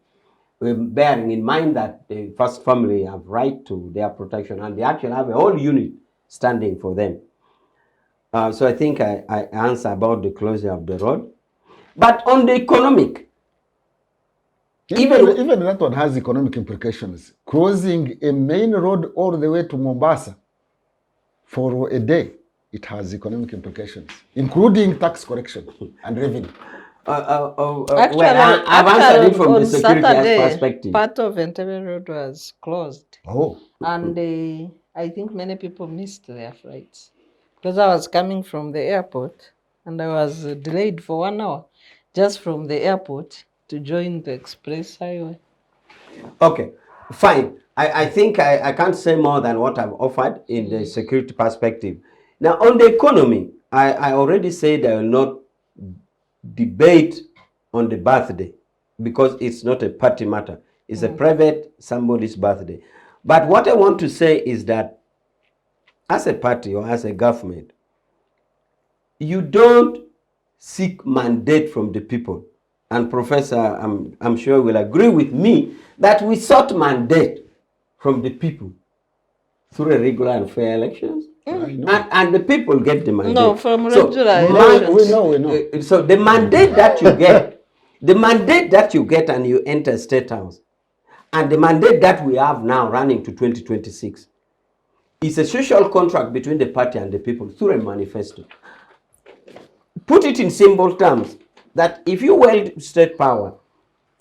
bearing in mind that the first family have right to their protection, and they actually have a whole unit standing for them. So I think I answer about the closure of the road. But on the economic, even that one has economic implications. Closing a main road all the way to Mombasa for a day, it has economic implications, including tax collection and revenue. Actually, I've answered it from the security Saturday, perspective. part of Entebbe Road was closed. Oh. And I think many people missed their flights. Because I was coming from the airport and I was delayed for 1 hour just from the airport to join the express highway. Okay, fine. I think I can't say more than what I've offered in the security perspective. Now, on the economy, I already said I will not debate on the birthday because it's not a party matter. It's a private somebody's birthday. But what I want to say is that as a party or as a government, you don't seek mandate from the people. And Professor, I'm sure will agree with me that we sought mandate from the people through a regular and fair elections. And the people get the mandate. No, from regular elections. We know. So the mandate that you get, and you enter State House, and the mandate that we have now running to 2026 is a social contract between the party and the people through a manifesto. Put it in simple terms, that if you wield state power,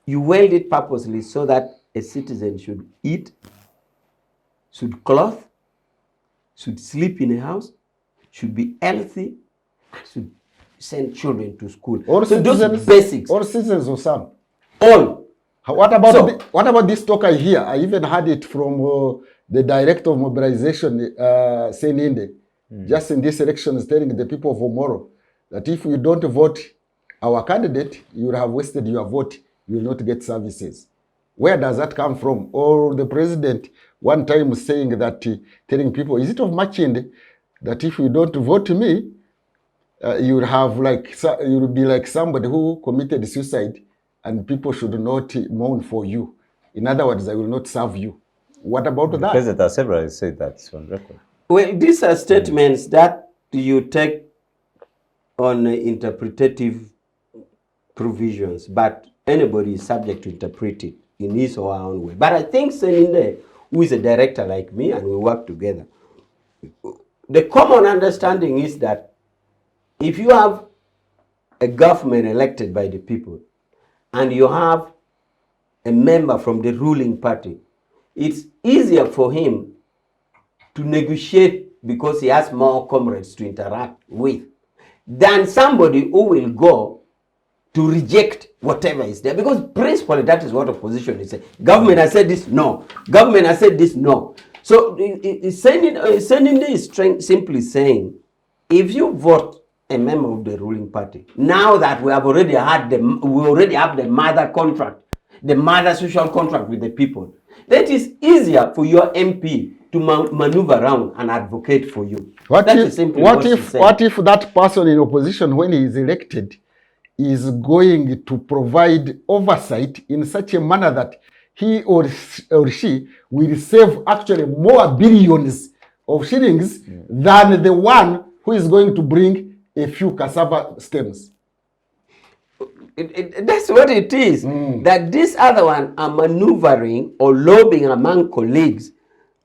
you wield it purposely so that a citizen should eat, should clothe, should sleep in a house, should be healthy, should send children to school. Or so citizens, those basics. Or citizens or some. All. What about So- what about this talk I hear? I even heard it from the director of mobilization, Ssenyonga, just in this election, is telling the people of Omoro that if you don't vote our candidate, you will have wasted your vote. You will not get services. Where does that come from? Or the president one time saying that, telling people, is it of Machinde, that if you don't vote me, you will have you will be like somebody who committed suicide, and people should not mourn for you. In other words, I will not serve you. What about The that? president has several said that on record. Well, these are statements that you take on interpretative provisions, but anybody is subject to interpret it in his or her own way. But I think Ssenyonga, who is a director like me, and we work together, the common understanding is that if you have a government elected by the people and you have a member from the ruling party, it's easier for him to negotiate because he has more comrades to interact with than somebody who will go to reject whatever is there. Because principally that is what opposition is saying. Government has said this, no. Government has said this, no. So Ssenyonga is simply saying, if you vote a member of the ruling party, now that we already have the mother contract, the mother social contract with the people, that is easier for your MP to maneuver around and advocate for you. What That if, is simply what what if, she's saying. what if that person in opposition, when he is elected, is going to provide oversight in such a manner that he or she will save actually more billions of shillings than the one who is going to bring a few cassava stems? That's what it is. That this other one are maneuvering or lobbying among colleagues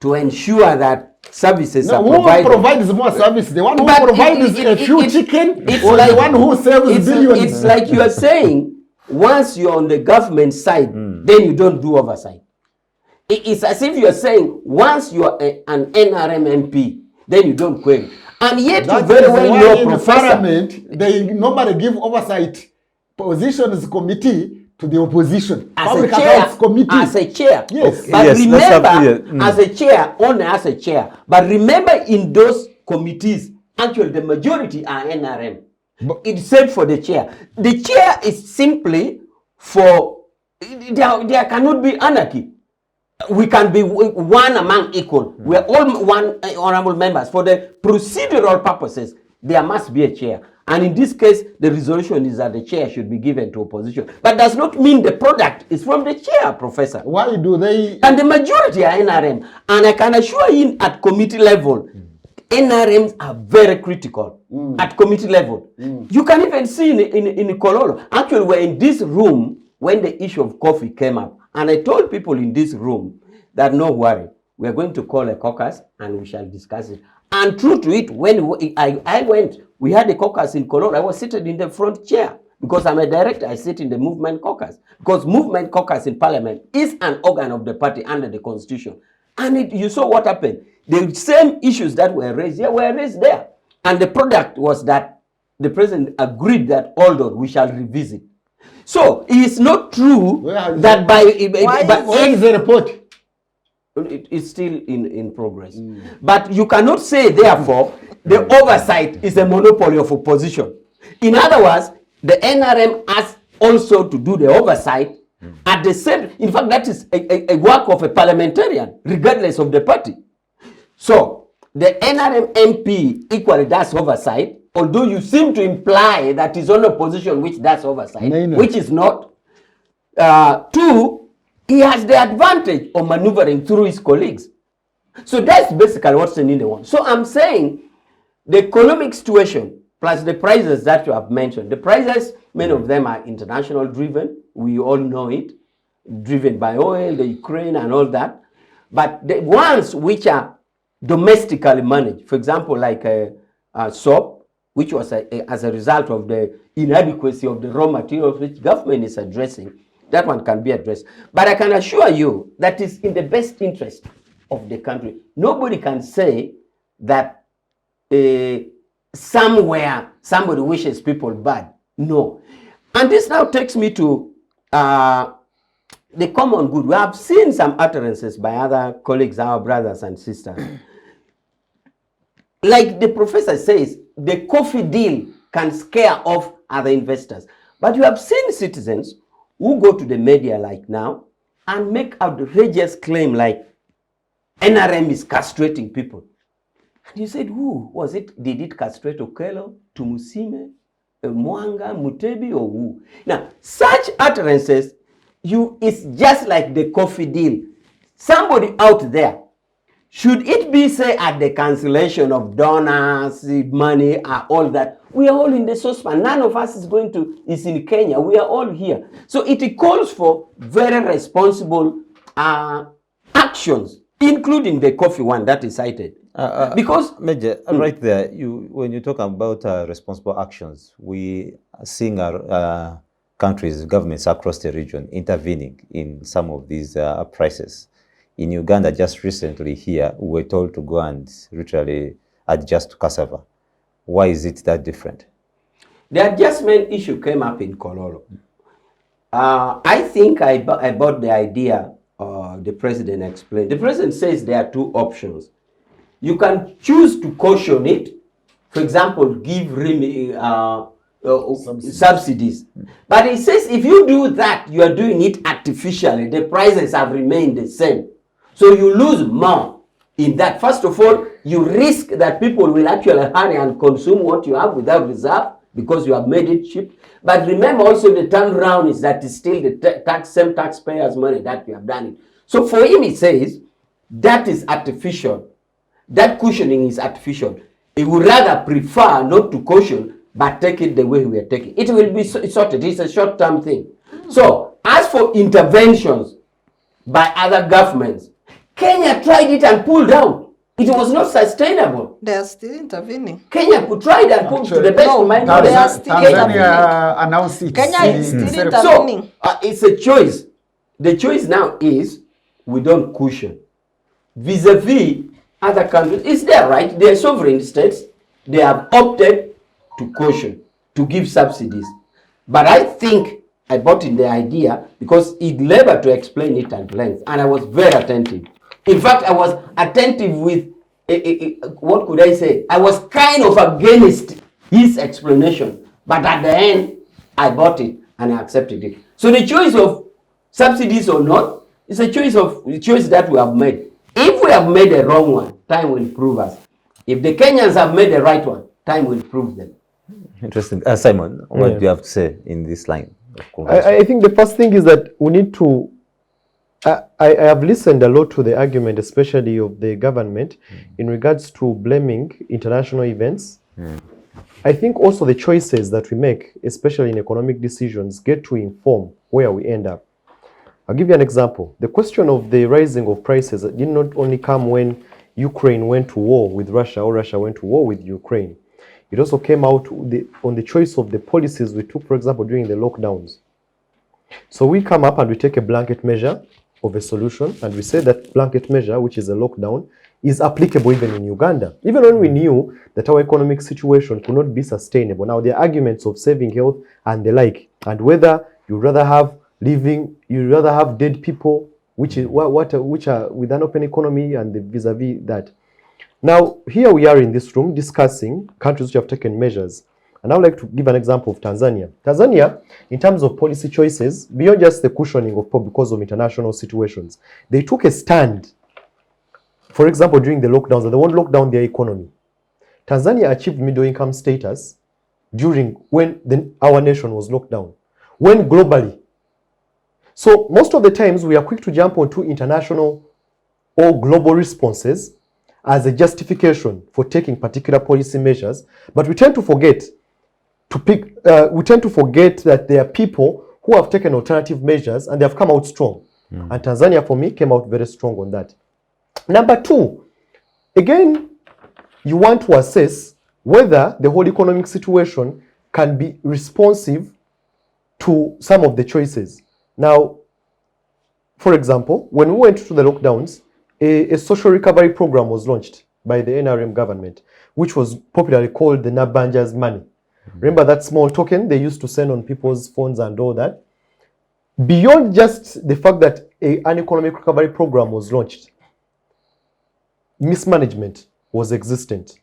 to ensure that services No, are who provided. provides more service? The one who But provides a few chicken, it's or like- the one who saves billions? It's like you are saying, once you're on the government side, then you don't do oversight. It's as if you're saying, once you're an NRM MP, then you don't query. And yet you That very is well why know, in Professor, Parliament, they normally give oversight positions committee to the opposition. as Public a chair, Accounts Committee. as a chair. Yes. But Yes, let's have- remember, as a chair, only as a chair. But remember, in those committees, actually the majority are NRM. But- It's said for the chair. The chair is simply for, there cannot be anarchy. We can be one among equal. We are all one honorable members. For the procedural purposes, there must be a chair. And in this case, the resolution is that the chair should be given to opposition. But does not mean the product is from the chair, Professor. Why do they? And the majority are NRM. And I can assure you at committee level, NRMs are very critical at committee level. You can even see in Kololo. Actually, we're in this room when the issue of coffee came up. And I told people in this room that no worry, we're going to call a caucus and we shall discuss it. And true to it, when I went, we had a caucus in Kololo. I was seated in the front chair. Because I'm a director, I sit in the movement caucus. Because movement caucus in parliament is an organ of the party under the constitution. And you saw what happened. The same issues that were raised here were raised there. And the product was that the president agreed that, although we shall revisit. So it is not true Where is that Where is the report? it's still in progress. But you cannot say, therefore, the oversight is a monopoly of opposition. In other words, the NRM has also to do the oversight at the same. In fact, that is a work of a parliamentarian, regardless of the party. So the NRM MP equally does oversight, although you seem to imply that it's only opposition which does oversight, No. which is not. Two, he has the advantage of maneuvering through his colleagues. So that's basically what's in the one. So I'm saying the economic situation plus the prices that you have mentioned. The prices, many of them are international driven. We all know it. Driven by oil, the Ukraine and all that. But the ones which are domestically managed, for example, like soap, which was as a result of the inadequacy of the raw materials which government is addressing, that one can be addressed. But I can assure you that is in the best interest of the country. Nobody can say that somewhere somebody wishes people bad. No. And this now takes me to the common good. We have seen some utterances by other colleagues, our brothers and sisters. Like the professor says, the coffee deal can scare off other investors. But you have seen citizens who go to the media like now and make outrageous claim like NRM is castrating people. And you said, who was it? Did it castrate Okello, Tumusime, Mwanga, Mutebi, or who? Now, such utterances, it's just like the coffee deal. Somebody out there, should it be, say, at the cancellation of donors, money, all that, we are all in the saucepan. None of us is in Kenya. We are all here. So it calls for very responsible actions, including the coffee one that is cited. Because Major, right there, when you talk about responsible actions, we are seeing our countries, governments across the region intervening in some of these prices. In Uganda, just recently here, we were told to go and literally adjust to cassava. Why is it that different? The adjustment issue came up in Kololo. I think I bought the idea the president explained. The president says there are two options. You can choose to caution it. For example, give subsidies. But he says if you do that, you are doing it artificially. The prices have remained the same. So you lose more in that. First of all, you risk that people will actually hurry and consume what you have without reserve because you have made it cheap. But remember also the turnaround is that it's still the same taxpayers' money that we have done it. So for him, he says that is artificial. That cushioning is artificial. He would rather prefer not to caution, but take it the way we are taking. It will be sorted. It's a short-term thing. So as for interventions by other governments, Kenya tried it and pulled down. It was not sustainable. They are still intervening. Kenya could try it and pull to the best of my knowledge. They are still Tanzania announced it. Kenya is still intervening. So it's a choice. The choice now is we don't cushion. Vis-a-vis other countries, it's their right. They are sovereign states. They have opted to caution, to give subsidies. But I think I bought in the idea because it labored to explain it at length, and I was very attentive. In fact, I was attentive with, what could I say? I was kind of against his explanation, but at the end, I bought it and I accepted it. So the choice of subsidies or not is a choice that we have made. If we have made a wrong one, time will prove us. If the Kenyans have made the right one, time will prove them. Interesting. Simon, what do you have to say in this line? I think the first thing is that we need to, I have listened a lot to the argument, especially of the government, in regards to blaming international events. I think also the choices that we make, especially in economic decisions, get to inform where we end up. I'll give you an example. The question of the rising of prices did not only come when Ukraine went to war with Russia or Russia went to war with Ukraine. It also came out on the choice of the policies we took, for example, during the lockdowns. So we come up and we take a blanket measure of a solution, and we say that blanket measure, which is a lockdown, is applicable even in Uganda, even when we knew that our economic situation could not be sustainable. Now, there are arguments of saving health and the like, and whether you'd rather have dead people, which are with an open economy, and vis-a-vis that. Now, here we are in this room discussing countries which have taken measures. And I would like to give an example of Tanzania. Tanzania, in terms of policy choices, beyond just the cushioning of because of international situations, they took a stand. For example, during the lockdowns, they won't lock down their economy. Tanzania achieved middle income status during when our nation was locked down, when globally. So most of the times we are quick to jump onto international or global responses as a justification for taking particular policy measures, but we tend to forget that there are people who have taken alternative measures and they have come out strong. And Tanzania, for me, came out very strong on that. Number two, again, you want to assess whether the whole economic situation can be responsive to some of the choices. Now, for example, when we went to the lockdowns, a social recovery program was launched by the NRM government, which was popularly called the Nabanja's money. Remember that small token they used to send on people's phones and all that? beyond just the fact that an economic recovery program was launched, mismanagement was existent.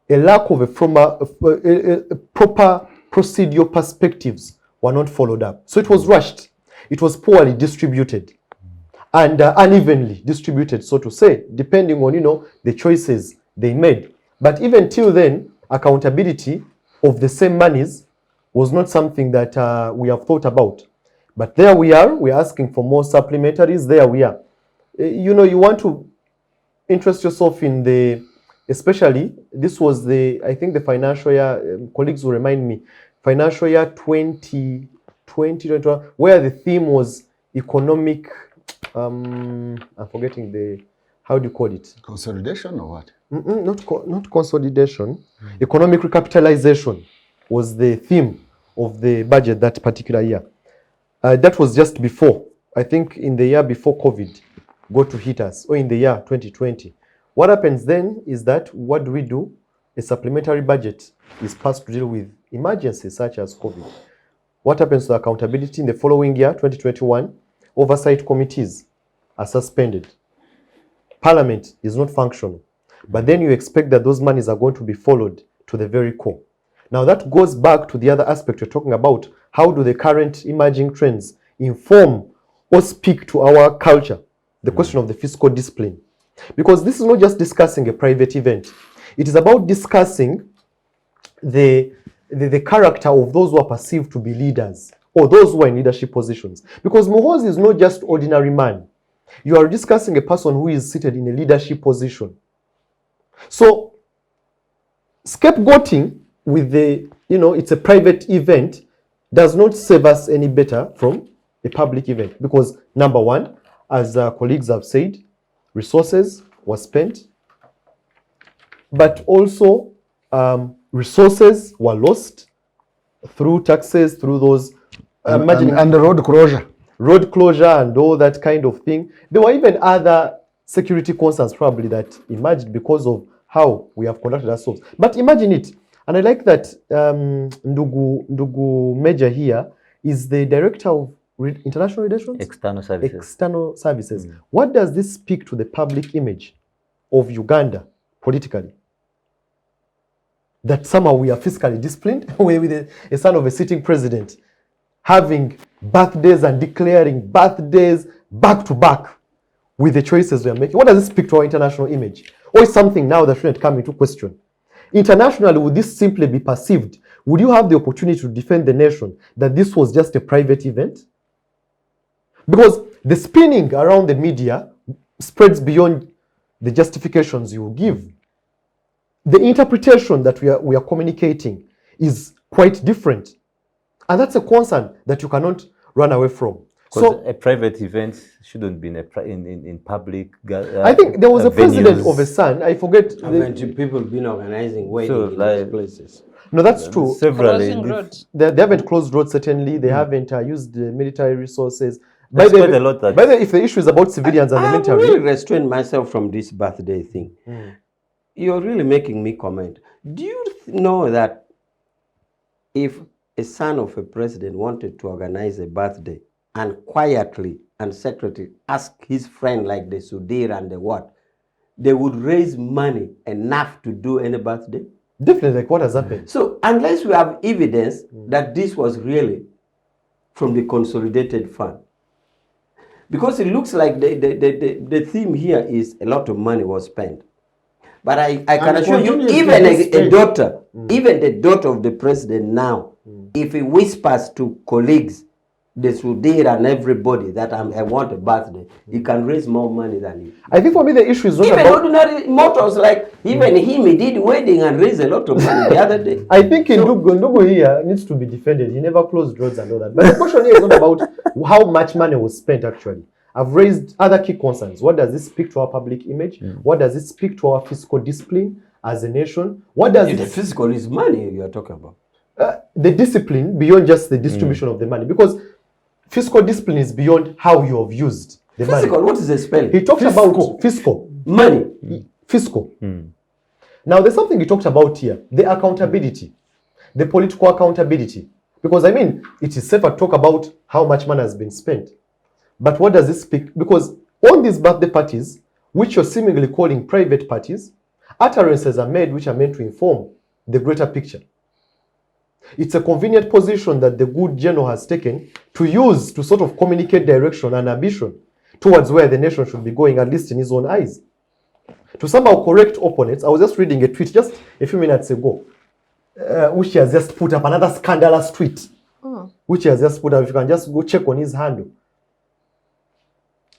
A lack of a proper procedural perspectives were not followed up. So it was rushed. It was poorly distributed and unevenly distributed, so to say, depending on, the choices they made. But even till then, accountability of the same monies was not something that we have thought about. But there we are. We're asking for more supplementaries. There we are. You want to interest yourself in especially, this was I think the financial year, colleagues will remind me, financial year 2021, where the theme was economic, I'm forgetting how do you call it? Consolidation or what? Not consolidation. Economic recapitalization was the theme of the budget that particular year. That was just before, I think in the year before COVID got to hit us, or in the year 2020. What happens then is that, what do? A supplementary budget is passed to deal with emergencies such as COVID. What happens to accountability in the following year, 2021? Oversight committees are suspended. Parliament is not functional. But then you expect that those monies are going to be followed to the very core. Now that goes back to the other aspect you're talking about. How do the current emerging trends inform or speak to our culture? The question of the fiscal discipline. Because this is not just discussing a private event. It is about discussing the character of those who are perceived to be leaders, or those who are in leadership positions. Because Muhoozi is not just ordinary man. You are discussing a person who is seated in a leadership position. So scapegoating with it's a private event does not serve us any better from a public event. Because number one, as colleagues have said, resources were spent, but also resources were lost through taxes, through those and the road closure and all that kind of thing. There were even other security concerns probably that emerged because of how we have conducted ourselves. But imagine it, and I like that Ndugu Major here is the director of international relations? External services. External services. What does this speak to the public image of Uganda politically? That somehow we are fiscally disciplined, with a son of a sitting president having birthdays and declaring birthdays back to back with the choices we are making. What does this speak to our international image? Or is something now that shouldn't come into question? Internationally, would this simply be perceived? Would you have the opportunity to defend the nation that this was just a private event? Because the spinning around the media spreads beyond the justifications you give. The interpretation that we are communicating is quite different. And that's a concern that you cannot run away from. So a private event shouldn't be in public. I think there was a president of a son. I forget. Haven't people been organizing weddings in these places? No, that's true. Severally. They haven't closed roads, certainly. They haven't used military resources. By the way, if the issue is about civilians and the military... I really restrain myself from this birthday thing. You're really making me comment. Do you know that if a son of a president wanted to organize a birthday and quietly and secretly ask his friend like the Sudir and the what, they would raise money enough to do any birthday? Definitely, like what has happened? So unless we have evidence that this was really from the consolidated fund, because it looks like the theme here is a lot of money was spent. But I can assure you, even a daughter, even the daughter of the president now, if he whispers to colleagues, the Sudir and everybody that I want a birthday, he can raise more money than you. I think for me the issue is not even about... ordinary mortals like even him, he did wedding and raised a lot of money the other day. I think Ndugu here needs to be defended. He never closed roads and all that. But the question here is not about how much money was spent actually. I've raised other key concerns. What does this speak to our public image? What does it speak to our fiscal discipline as a nation? What does the fiscal is money you are talking about? The discipline beyond just the distribution of the money, because fiscal discipline is beyond how you have used the fiscal, money. what is the spelling? He talked about fiscal. Money. Fiscal. Now there's something he talked about here. The accountability. The political accountability. Because I mean, it is safer to talk about how much money has been spent. But what does it speak? Because on these birthday parties, which you're seemingly calling private parties, utterances are made which are meant to inform the greater picture. It's a convenient position that the good general has taken to use to sort of communicate direction and ambition towards where the nation should be going, at least in his own eyes. To somehow correct opponents, I was just reading a tweet just a few minutes ago, which he has just put up, another scandalous tweet, which he has just put up. If you can just go check on his handle.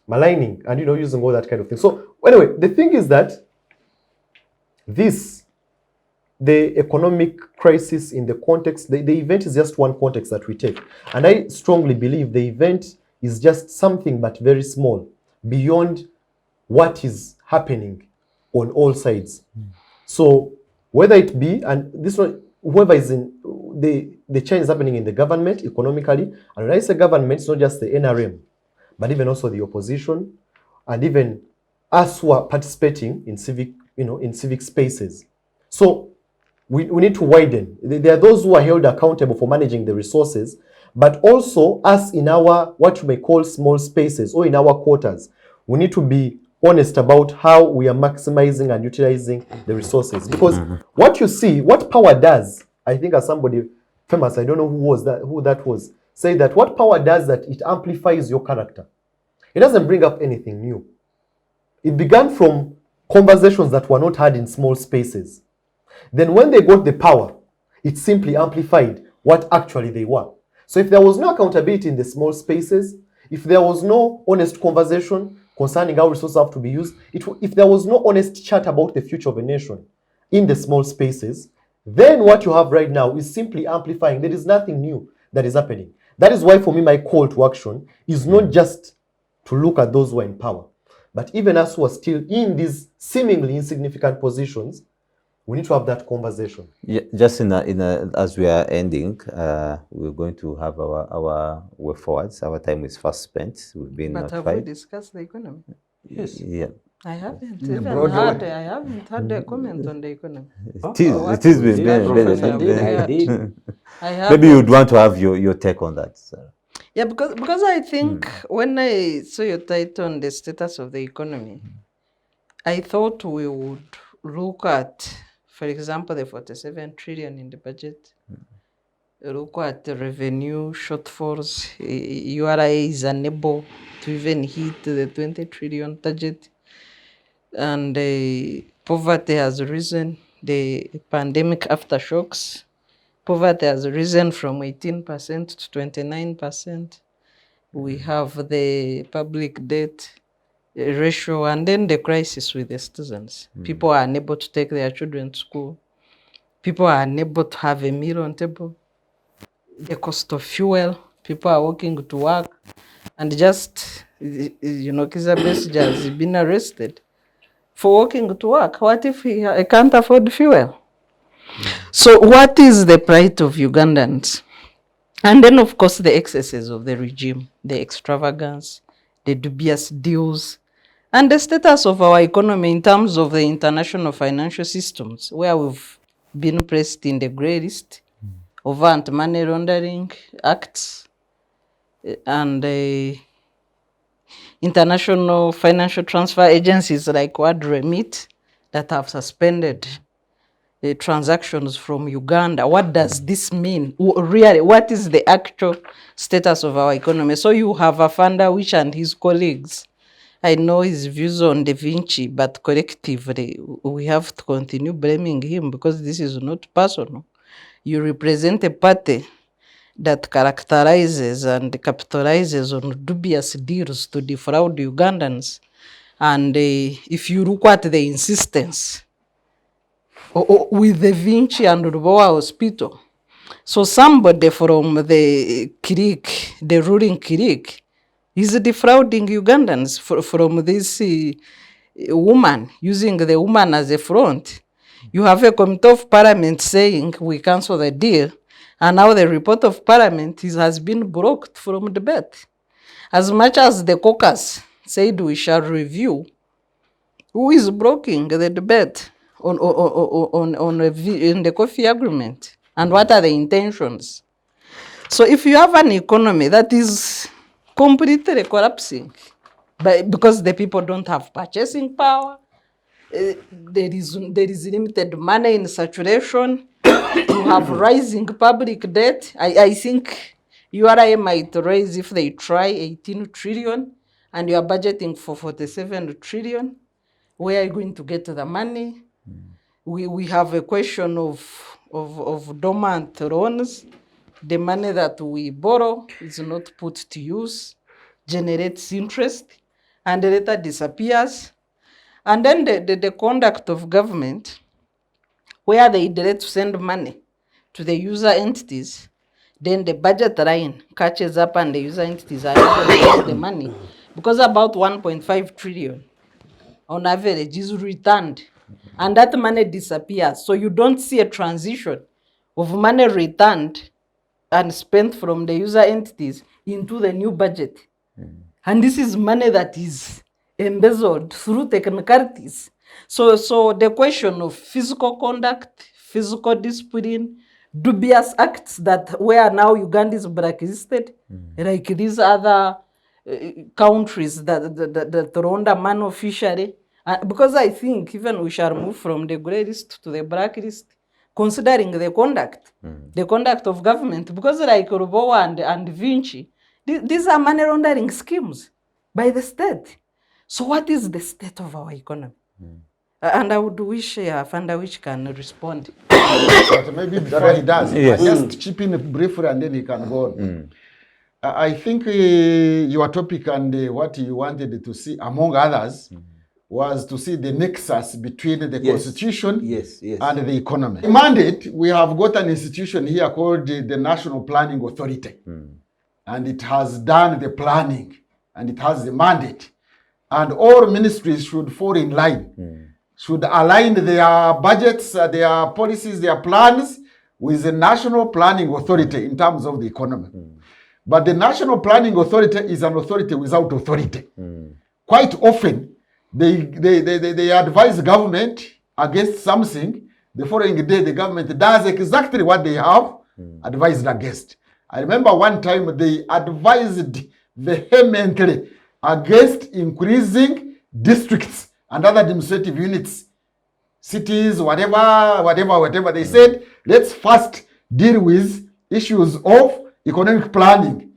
Maligning and, using all that kind of thing. So anyway, the thing is that the economic crisis in the context, the event is just one context that we take. And I strongly believe the event is just something but very small beyond what is happening on all sides. So whether it be, and this one, whoever is in, the change is happening in the government economically, and when I say government, it's not just the NRM, but even also the opposition, and even us who are participating in civic spaces. So we need to widen. There are those who are held accountable for managing the resources, but also us in our, what you may call small spaces or in our quarters. We need to be honest about how we are maximizing and utilizing the resources. Because what you see, what power does, I think as somebody famous, I don't know who that was, say that what power does that it amplifies your character. It doesn't bring up anything new. It began from conversations that were not had in small spaces. Then when they got the power, it simply amplified what actually they were. So if there was no accountability in the small spaces, if there was no honest conversation concerning how resources have to be used, if there was no honest chat about the future of a nation in the small spaces, then what you have right now is simply amplifying. There is nothing new that is happening. That is why for me my call to action is not just to look at those who are in power, but even us who are still in these seemingly insignificant positions, we need to have that conversation. Yeah, just as we are ending, we're going to have our way forwards. Our time is fast spent. We've been But have notified. we discussed the economy? Yes. Yeah. I haven't In a even broad had. way. I haven't had a comment on the economy. It is What been Professor did, I Yeah. did. I have. Maybe you'd want to have your take on that, sir. Yeah, because I think when I saw your title on the status of the economy, I thought we would look at, for example, the 47 trillion in the budget. Look at the revenue shortfalls. URA is unable to even hit the 20 trillion target. And poverty has risen. The pandemic aftershocks. Poverty has risen from 18% to 29%. We have the public debt ratio, and then the crisis with the citizens. People are unable to take their children to school. People are unable to have a meal on table. The cost of fuel, people are walking to work, and just, Kizza Besigye has been arrested for walking to work. What if he can't afford fuel? So what is the plight of Ugandans? And then, of course, the excesses of the regime, the extravagance, the dubious deals, and the status of our economy in terms of the international financial systems, where we've been placed in the grey list of anti-money laundering acts and international financial transfer agencies like WorldRemit that have suspended the transactions from Uganda. What does this mean? Really, what is the actual status of our economy? So you have a funder, Awich and his colleagues. I know his views on Da Vinci, but collectively, we have to continue blaming him because this is not personal. You represent a party that characterizes and capitalizes on dubious deals to defraud Ugandans. And if you look at the insistence with Da Vinci and Rubowa Hospital, so somebody from the clique, the ruling clique, is defrauding Ugandans from this woman, using the woman as a front. You have a committee of parliament saying we cancel the deal, and now the report of parliament has been blocked from debate. As much as the caucus said we shall review, who is blocking the debate in the coffee agreement, and what are the intentions? So if you have an economy that is completely collapsing, because the people don't have purchasing power, there is limited money in circulation, you have rising public debt. I think URA might raise, if they try, 18 trillion, and you are budgeting for 47 trillion. Where are you going to get the money? We have a question of dormant loans. The money that we borrow is not put to use, generates interest, and later disappears. And then the conduct of government, where they direct to send money to the user entities, then the budget line catches up and the user entities are able to use the money, because about 1.5 trillion on average is returned, and that money disappears. So you don't see a transition of money returned and spent from the user entities into the new budget. And this is money that is embezzled through technicalities. So the question of physical conduct, physical discipline, dubious acts that where now Uganda is blacklisted, like these other countries that are under man officially. Because I think even we shall move from the grey list to the blacklist, considering the conduct of government, because like Rubowa and Vinci, these are money laundering schemes by the state. So what is the state of our economy? And I would wish Awich can respond. But maybe before he does, Yes. just chip in briefly and then he can go on. I think your topic and what you wanted to see, among others, was to see the nexus between the constitution and the economy. Mandate, we have got an institution here called the National Planning Authority. And it has done the planning and it has the mandate. And all ministries should fall in line, should align their budgets, their policies, their plans with the National Planning Authority in terms of the economy. But the National Planning Authority is an authority without authority. Quite often, they advise government against something. The following day, the government does exactly what they have advised against. I remember one time they advised vehemently against increasing districts and other administrative units, cities, whatever. They said, let's first deal with issues of economic planning.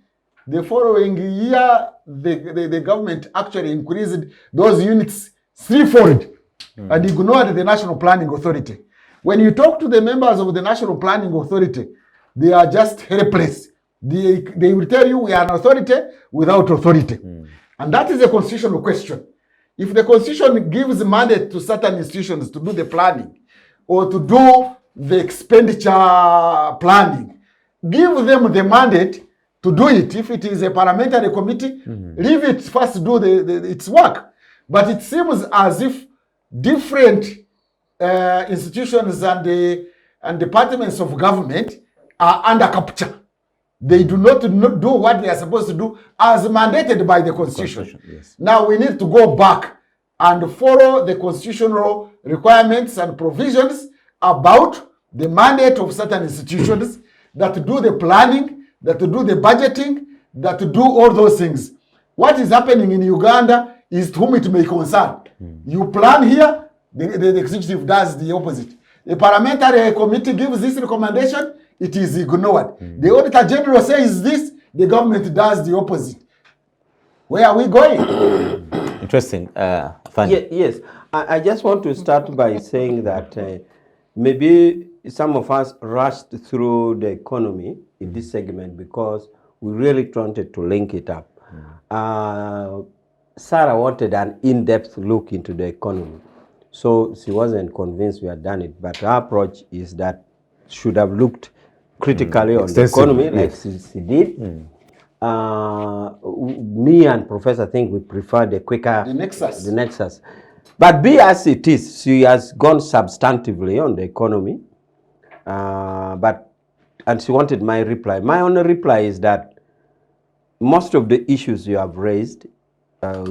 The following year, the government actually increased those units threefold and ignored the National Planning Authority. When you talk to the members of the National Planning Authority, they are just helpless. They will tell you we are an authority without authority. And that is a constitutional question. If the constitution gives mandate to certain institutions to do the planning or to do the expenditure planning, give them the mandate to do it. If it is a parliamentary committee, leave it first do its work. But it seems as if different institutions and departments of government are under capture. They do not do what they are supposed to do as mandated by the Constitution. Now we need to go back and follow the constitutional requirements and provisions about the mandate of certain institutions that do the planning, that do the budgeting, that do all those things. What is happening in Uganda is to whom it may concern. You plan here, the executive does the opposite. The parliamentary committee gives this recommendation, it is ignored. The Auditor General says this, the government does the opposite. Where are we going? Interesting. Fine. Yes, I just want to start by saying that maybe some of us rushed through the economy in this segment because we really wanted to link it up. Sarah wanted an in-depth look into the economy. So she wasn't convinced we had done it, but her approach is that should have looked critically on the economy like she did. Me and Professor think we prefer the quicker, the nexus. But be as it is, she has gone substantively on the economy. And she wanted my reply. My only reply is that most of the issues you have raised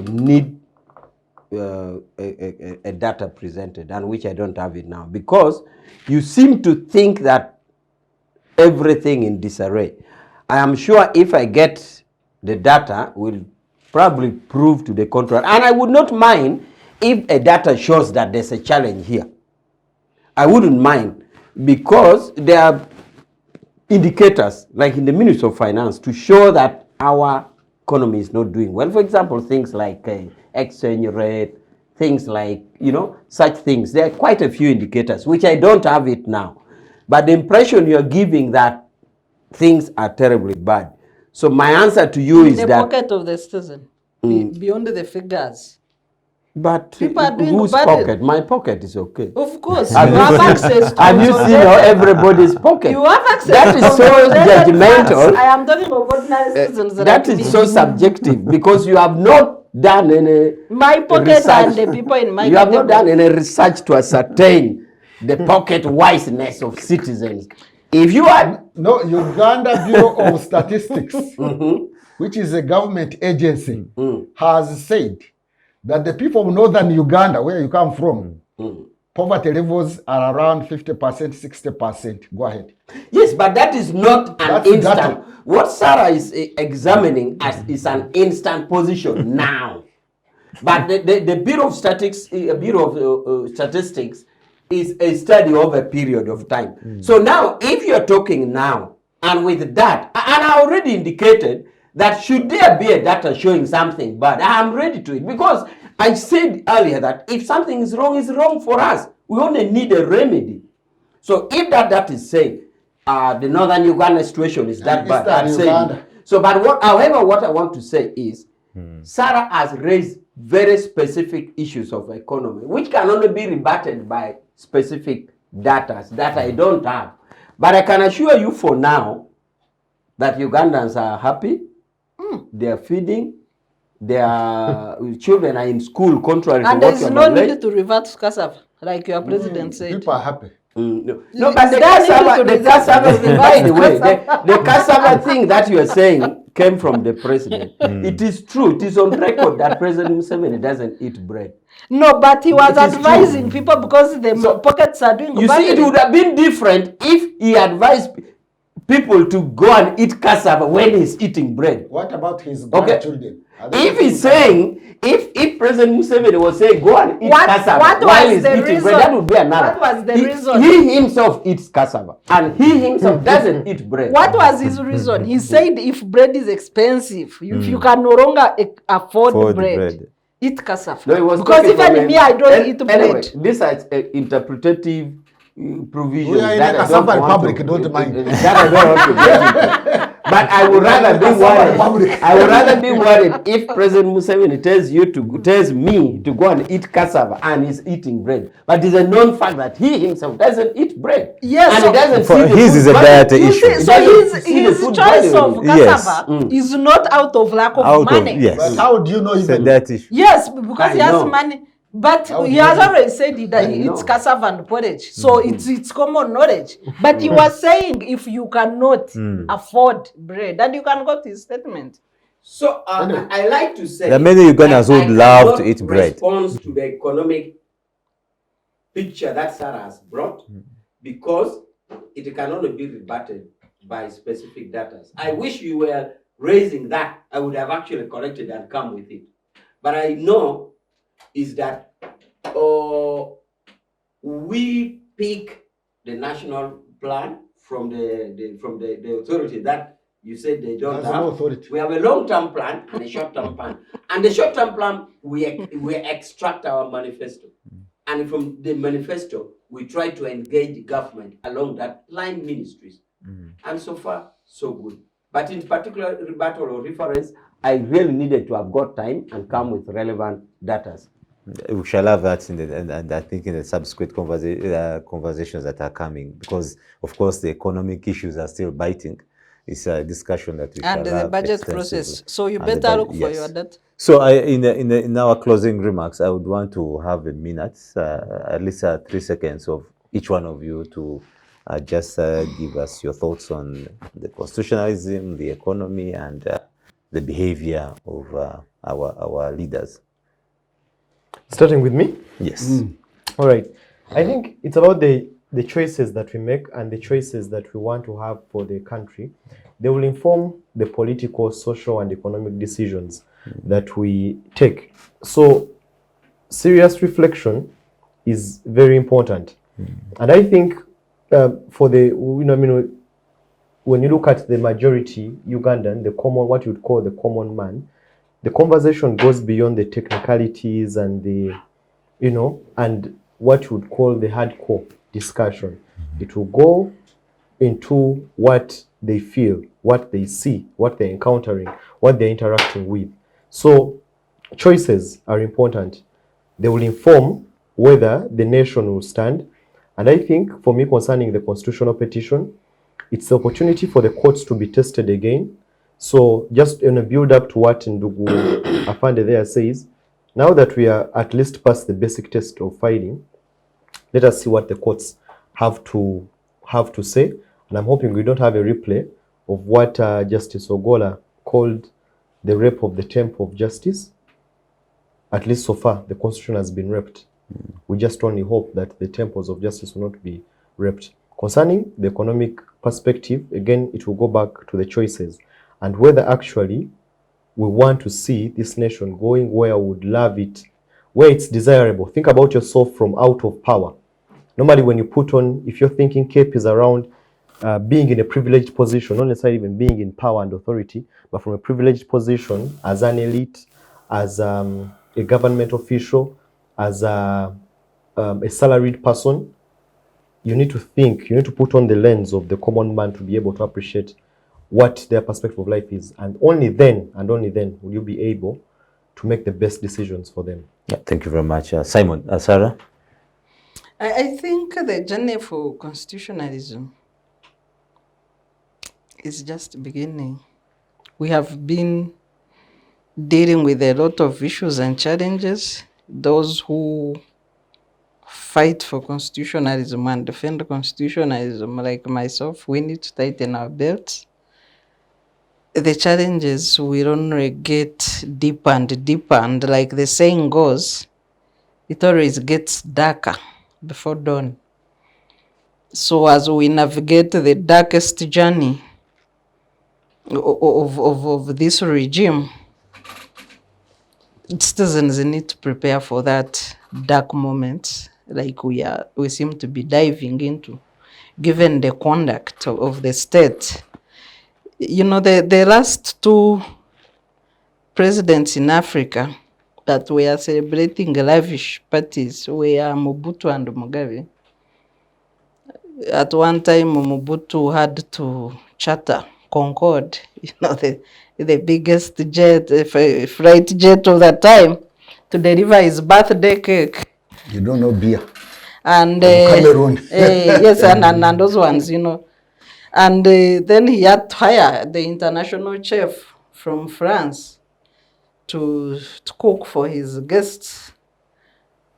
need a data presented, and which I don't have it now, because you seem to think that everything in disarray. I am sure if I get the data, will probably prove to the contrary. And I would not mind if a data shows that there's a challenge here. I wouldn't mind, because there are indicators, like in the Ministry of Finance, to show that our economy is not doing well. For example, things like exchange rate, things like, such things. There are quite a few indicators, which I don't have it now. But the impression you're giving that things are terribly bad. So my answer to you is the that... pocket of the citizen, beyond the figures. But People are doing whose bad. pocket? My pocket is okay. Of course, you have access to Have you seen how everybody's pocket? You have access That is to so consolidated judgmental. facts. I am talking of ordinary citizens. That is so subjective, because you have not done any My pocket research. and the people in my You have not category. done any research to ascertain the pocket wiseness of citizens. If you had... No, Uganda Bureau of Statistics, which is a government agency, has said that the people of northern Uganda, where you come from, poverty levels are around 50%, 60%. Go ahead. Yes, but that is not an That's instant. data. What Sarah is examining as is an instant position now. But the Bureau of Statistics is a study of a period of time. So now, if you're talking now, and with that, and I already indicated that should there be a data showing something bad, I am ready to it. Because I said earlier that if something is wrong for us. We only need a remedy. So if that is saying the northern Uganda situation is that bad, I'm saying. So, but however, what I want to say is, Sarah has raised very specific issues of economy, which can only be rebutted by specific data that I don't have. But I can assure you for now that Ugandans are happy. They are feeding. Their children are in school, contrary And to what there's you no have need alleged. to revert to cassava, like your president said. People are happy. No, Is but the there need cassava, to the cassava, reserve- by the way, the cassava thing that you are saying came from the president. It is true. It is on record that President Museveni doesn't eat bread. No, but he was It is advising people because the So, pockets are doing You see, it would have been different if he advised people to go and eat cassava when he's eating bread. What about his Okay. grandchildren? Are they If he's eating saying, if President Museveni was saying, go and eat What cassava was while he's the eating reason? bread, that would be another. What was the He- reason? He himself eats cassava, and he himself doesn't eat bread. What was his reason? He said if bread is expensive, if you can no longer afford bread, eat cassava. No, he was Because talking from even me, I don't eat Anyway, bread. these are interpretative provisions. We are in that a I cassava don't want republic, to- don't mind. That I don't want to get into. But I would rather be worried. I would rather be worried if President Museveni tells me to go and eat cassava and he's eating bread. But it's a known fact that he himself doesn't eat bread. Yes, and so- he doesn't For see the his food is a value. dietary You issue. see, He so doesn't see the his food choice value. of Yes. cassava is not out of lack of Out of- money. yes. But how do you know So even? that issue. Yes, because he I has know. money. But How do he you has know? already said that I it's know. cassava and porridge. So it's common knowledge. But he was saying if you cannot afford bread, then you can go to his statement. So I like to say There are many Ugandans that who I would love cannot to eat bread. respond to the economic picture that Sarah has brought because it can only be rebutted by specific data. I wish you were raising that. I would have actually collected and come with it. But I know is that we pick the national plan from the authority that you said they don't There's have. no authority. We have a long-term plan and a short-term plan. And the short-term plan, we extract our manifesto. And from the manifesto, we try to engage the government along that line ministries. And so far, so good. But in particular, rebuttal or reference, I really needed to have got time and come with relevant data. We shall have that and I think in the subsequent conversations that are coming, because of course the economic issues are still biting. It's a discussion that we shall And have the budget extensively. process. So you And the better budget- look for yes. your data. So in our closing remarks, I would want to have a minute, at least 3 seconds of each one of you to just give us your thoughts on the constitutionalism, the economy, and the behavior of our leaders. Starting with me? Yes. All right. I think it's about the the choices that we make and the choices that we want to have for the country, they will inform the political, social, and economic decisions that we take. So serious reflection is very important. And I think for the, when you look at the majority Ugandan, the common, what you would call the common man, the conversation goes beyond the technicalities and the, and what you would call the hardcore discussion. It will go into what they feel, what they see, what they're encountering, what they're interacting with. So choices are important. They will inform whether the nation will stand. And I think for me, concerning the constitutional petition, it's the opportunity for the courts to be tested again. So just in a build up to what Ndugu Afande there says, now that we are at least past the basic test of filing, let us see what the courts have to say. And I'm hoping we don't have a replay of what Justice Ogola called the rape of the temple of justice. At least so far, the constitution has been raped. We just only hope that the temples of justice will not be raped. Concerning the economic perspective, again, it will go back to the choices and whether actually we want to see this nation going where we would love it, where it's desirable. Think about yourself from out of power. Normally when you put on, if you're thinking CAPE is around being in a privileged position, not necessarily even being in power and authority, but from a privileged position as an elite, as a government official, as a salaried person, you need to think, you need to put on the lens of the common man to be able to appreciate what their perspective of life is. And only then will you be able to make the best decisions for them. Yeah, thank you very much. Simon, Sarah? I think the journey for constitutionalism is just beginning. We have been dealing with a lot of issues and challenges. Those who fight for constitutionalism and defend constitutionalism, like myself, we need to tighten our belts. The challenges will only get deeper and deeper, and like the saying goes, it always gets darker before dawn. So as we navigate the darkest journey of this regime, citizens need to prepare for that dark moment, like we seem to be diving into, given the conduct of the state. The last two presidents in Africa that were celebrating lavish parties were Mobutu and Mugabe. At one time, Mobutu had to charter Concorde, the biggest jet, freight jet of that time, to deliver his birthday cake. You don't know beer. And Cameroon. yes, and those ones, And then he had to hire the international chef from France to cook for his guests.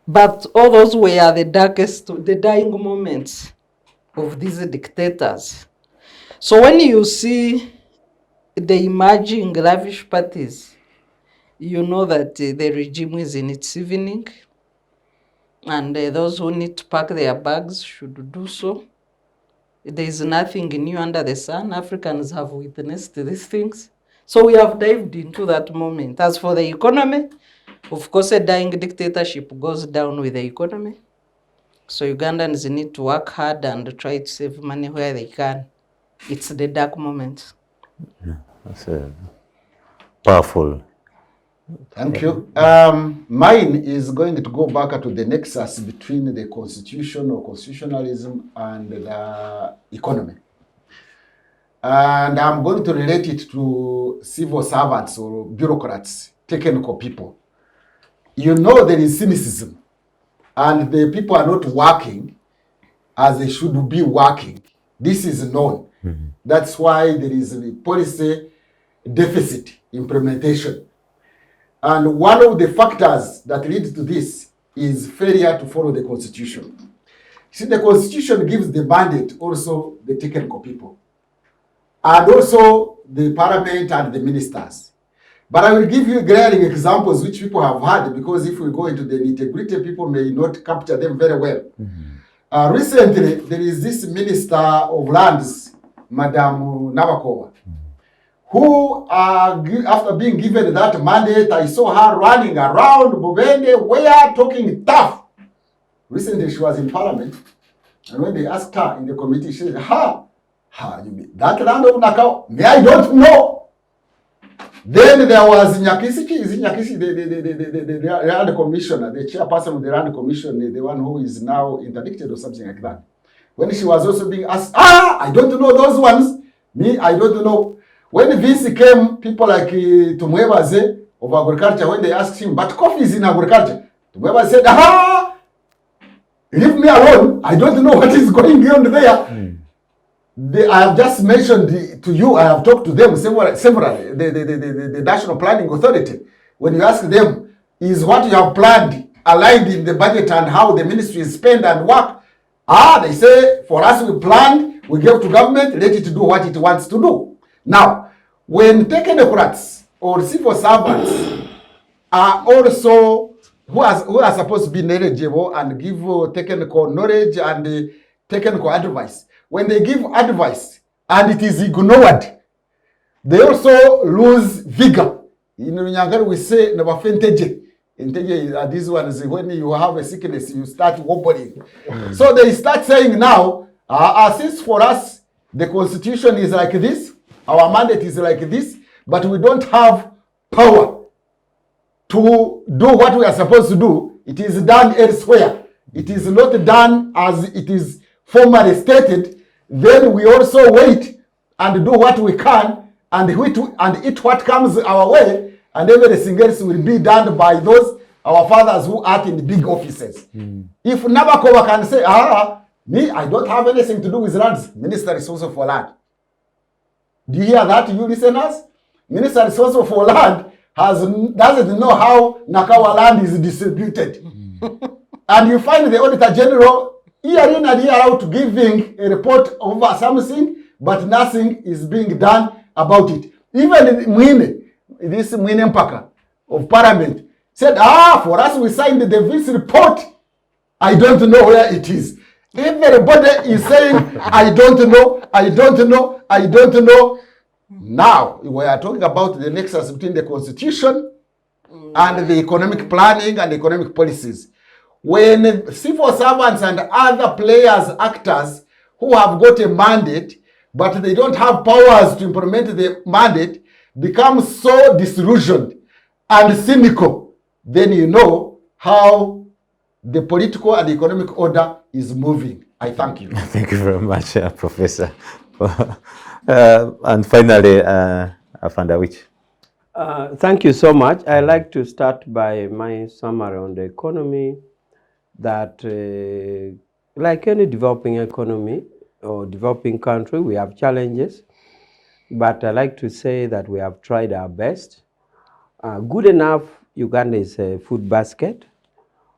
But all those were the dying moments of these dictators. So when you see the emerging lavish parties, you know that the regime is in its evening, and those who need to pack their bags should do so. There is nothing new under the sun. Africans have witnessed these things. So we have dived into that moment. As for the economy, of course, a dying dictatorship goes down with the economy. So Ugandans need to work hard and try to save money where they can. It's the dark moment. That's powerful. Thank you. Mine is going to go back to the nexus between the constitution or constitutionalism and the economy. And I'm going to relate it to civil servants or bureaucrats, technical people. There is cynicism, and the people are not working as they should be working. This is known. Mm-hmm. That's why there is a policy deficit implementation. And one of the factors that leads to this is failure to follow the constitution. See, the constitution gives the mandate also the technical people, and also the parliament and the ministers. But I will give you glaring examples which people have had, because if we go into the nitty-gritty, people may not capture them very well. Mm-hmm. Recently, there is this Minister of Lands, Madam Nabakova, who, after being given that mandate, I saw her running around Bubende, where talking tough. Recently, she was in Parliament, and when they asked her in the committee, she said, you mean that land of Nakao? Me, I don't know. Then there was Nyakisi, the land commissioner, the chairperson of the land commission, the one who is now interdicted or something like that. When she was also being asked, I don't know those ones. Me, I don't know. When Vince came, people like Tumwebaze of agriculture, when they asked him, but coffee is in agriculture, Tumwebaze said, leave me alone. I don't know what is going on there. I have just mentioned to you, I have talked to them several the National Planning Authority. When you ask them, is what you have planned aligned in the budget and how the ministry is spent and work? They say, for us we planned, we gave to government, let it do what it wants to do. Now, when technocrats or civil servants are also who are supposed to be knowledgeable and give technical knowledge and technical advice, when they give advice and it is ignored, they also lose vigor. In Nyangari we say, these ones, when you have a sickness, you start wobbling. So they start saying now, since for us, the constitution is like this, our mandate is like this, but we don't have power to do what we are supposed to do. It is done elsewhere. It is not done as it is formally stated. Then we also wait and do what we can and eat what comes our way, and everything else will be done by those our fathers who act in big offices. If Nabakova can say, me, I don't have anything to do with lands, Minister responsible for land. Do you hear that, you listeners? Minister responsible for land doesn't know how Nakawa land is distributed. And you find the Auditor General year in and year out giving a report over something, but nothing is being done about it. Even this Mwine Mpaka of Parliament said, for us we signed the Davis report. I don't know where it is. Everybody is saying, I don't know, I don't know, I don't know. Now, we are talking about the nexus between the constitution and the economic planning and economic policies. When civil servants and other players, actors who have got a mandate, but they don't have powers to implement the mandate, become so disillusioned and cynical, then you know how the political and economic order is moving. I thank you. Thank you very much, Professor. And finally, Awich. Thank you so much. I'd like to start by my summary on the economy, that like any developing economy or developing country, we have challenges, but I like to say that we have tried our best. Good enough, Uganda is a food basket.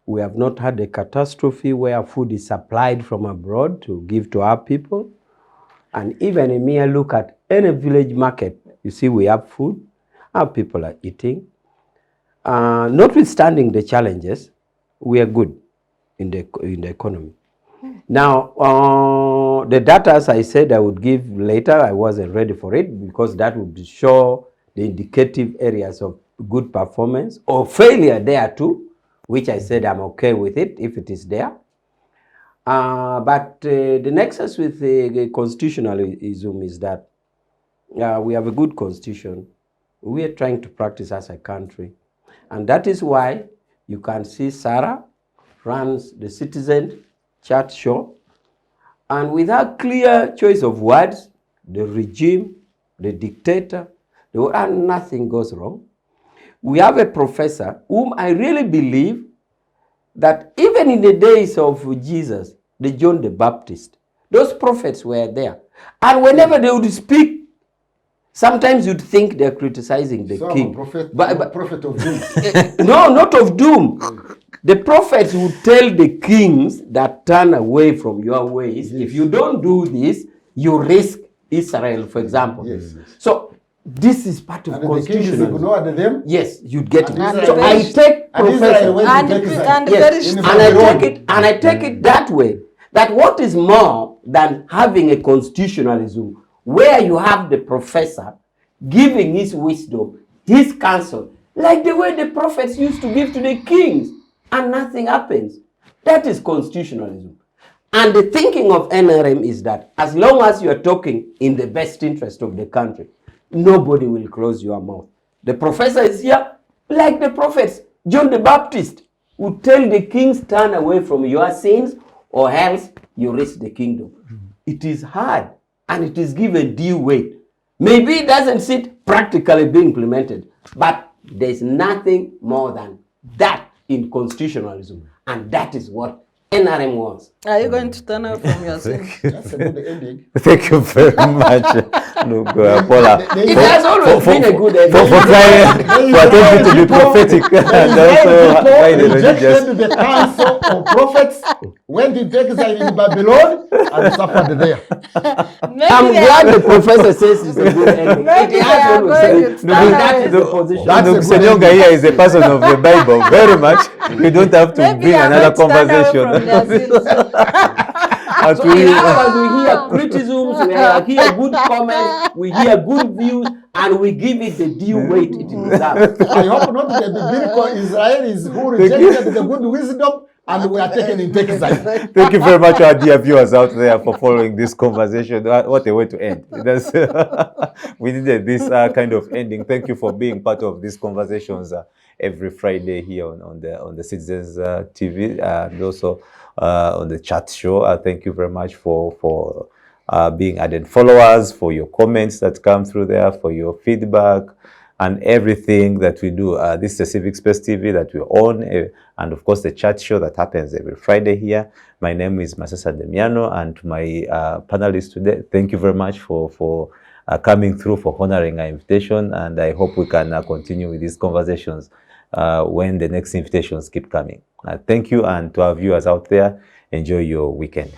We have not had a catastrophe where food is supplied from abroad to give to our people. And even a mere look at any village market, you see we have food, our people are eating. Notwithstanding the challenges, we are good in the economy. Now, the data, as I said, I would give later. I wasn't ready for it because that would show the indicative areas of good performance or failure there too, which I said I'm okay with it if it is there. But the nexus with the constitutionalism is that we have a good constitution. We are trying to practice as a country. And that is why you can see Sarah runs the Citizen chat show. And without clear choice of words, the regime, the dictator, and nothing goes wrong. We have a professor whom I really believe that even in the days of Jesus, the John the Baptist, those prophets were there. And whenever they would speak, sometimes you'd think they're criticizing the king. Prophet of doom. No, not of doom. The prophets would tell the kings that turn away from your ways. Yes. If you don't do this, you risk Israel, for example. Yes. So this is part of constitution. And ignored them. Yes, you'd get it. And So I take professor and I take it that way, that what is more than having a constitutionalism where you have the professor giving his wisdom, his counsel, like the way the prophets used to give to the kings, and nothing happens. That is constitutionalism. And the thinking of NRM is that as long as you are talking in the best interest of the country, nobody will close your mouth. The professor is here, like the prophets. John the Baptist would tell the kings, turn away from your sins or else you risk the kingdom. It is hard and it is given due weight. Maybe it doesn't sit practically being implemented, but there's nothing more than that in constitutionalism, and that is what NRM wants. Are you going to turn out from your sins? That's a good ending. Thank you very much. Look, Pollar, It has always been a good idea. for trying for attempting to be prophetic and also highly religious. Rejected the council of prophets, went into exile in Babylon, and suffered there. Maybe I'm they glad are- the professor says it's a good ending. Maybe It they has are always going been. to stand And that away. is the position. That's Look, a good Ssenyonga here is a person of the Bible, very much. You don't have to Maybe bring they are another going to stand away conversation. from their sins. And So we- in other words, we hear criticisms, we hear good comments, we hear good views, and we give it the due weight it deserves. I hope not the biblical Israelis who rejected the good wisdom and were taken into exile. Thank you very much, our dear viewers out there, for following this conversation. What a way to end. That's, we needed this kind of ending. Thank you for being part of these conversations every Friday here on the Citizens TV and also on the chat show. Thank you very much for being added followers, for your comments that come through there, for your feedback, and everything that we do. This is the Civic Space TV that we own, and of course the chat show that happens every Friday here. My name is Masesa Demiano, and to my panelists today, thank you very much for coming through, for honoring our invitation, and I hope we can continue with these conversations when the next invitations keep coming. Thank you, and to our viewers out there, enjoy your weekend.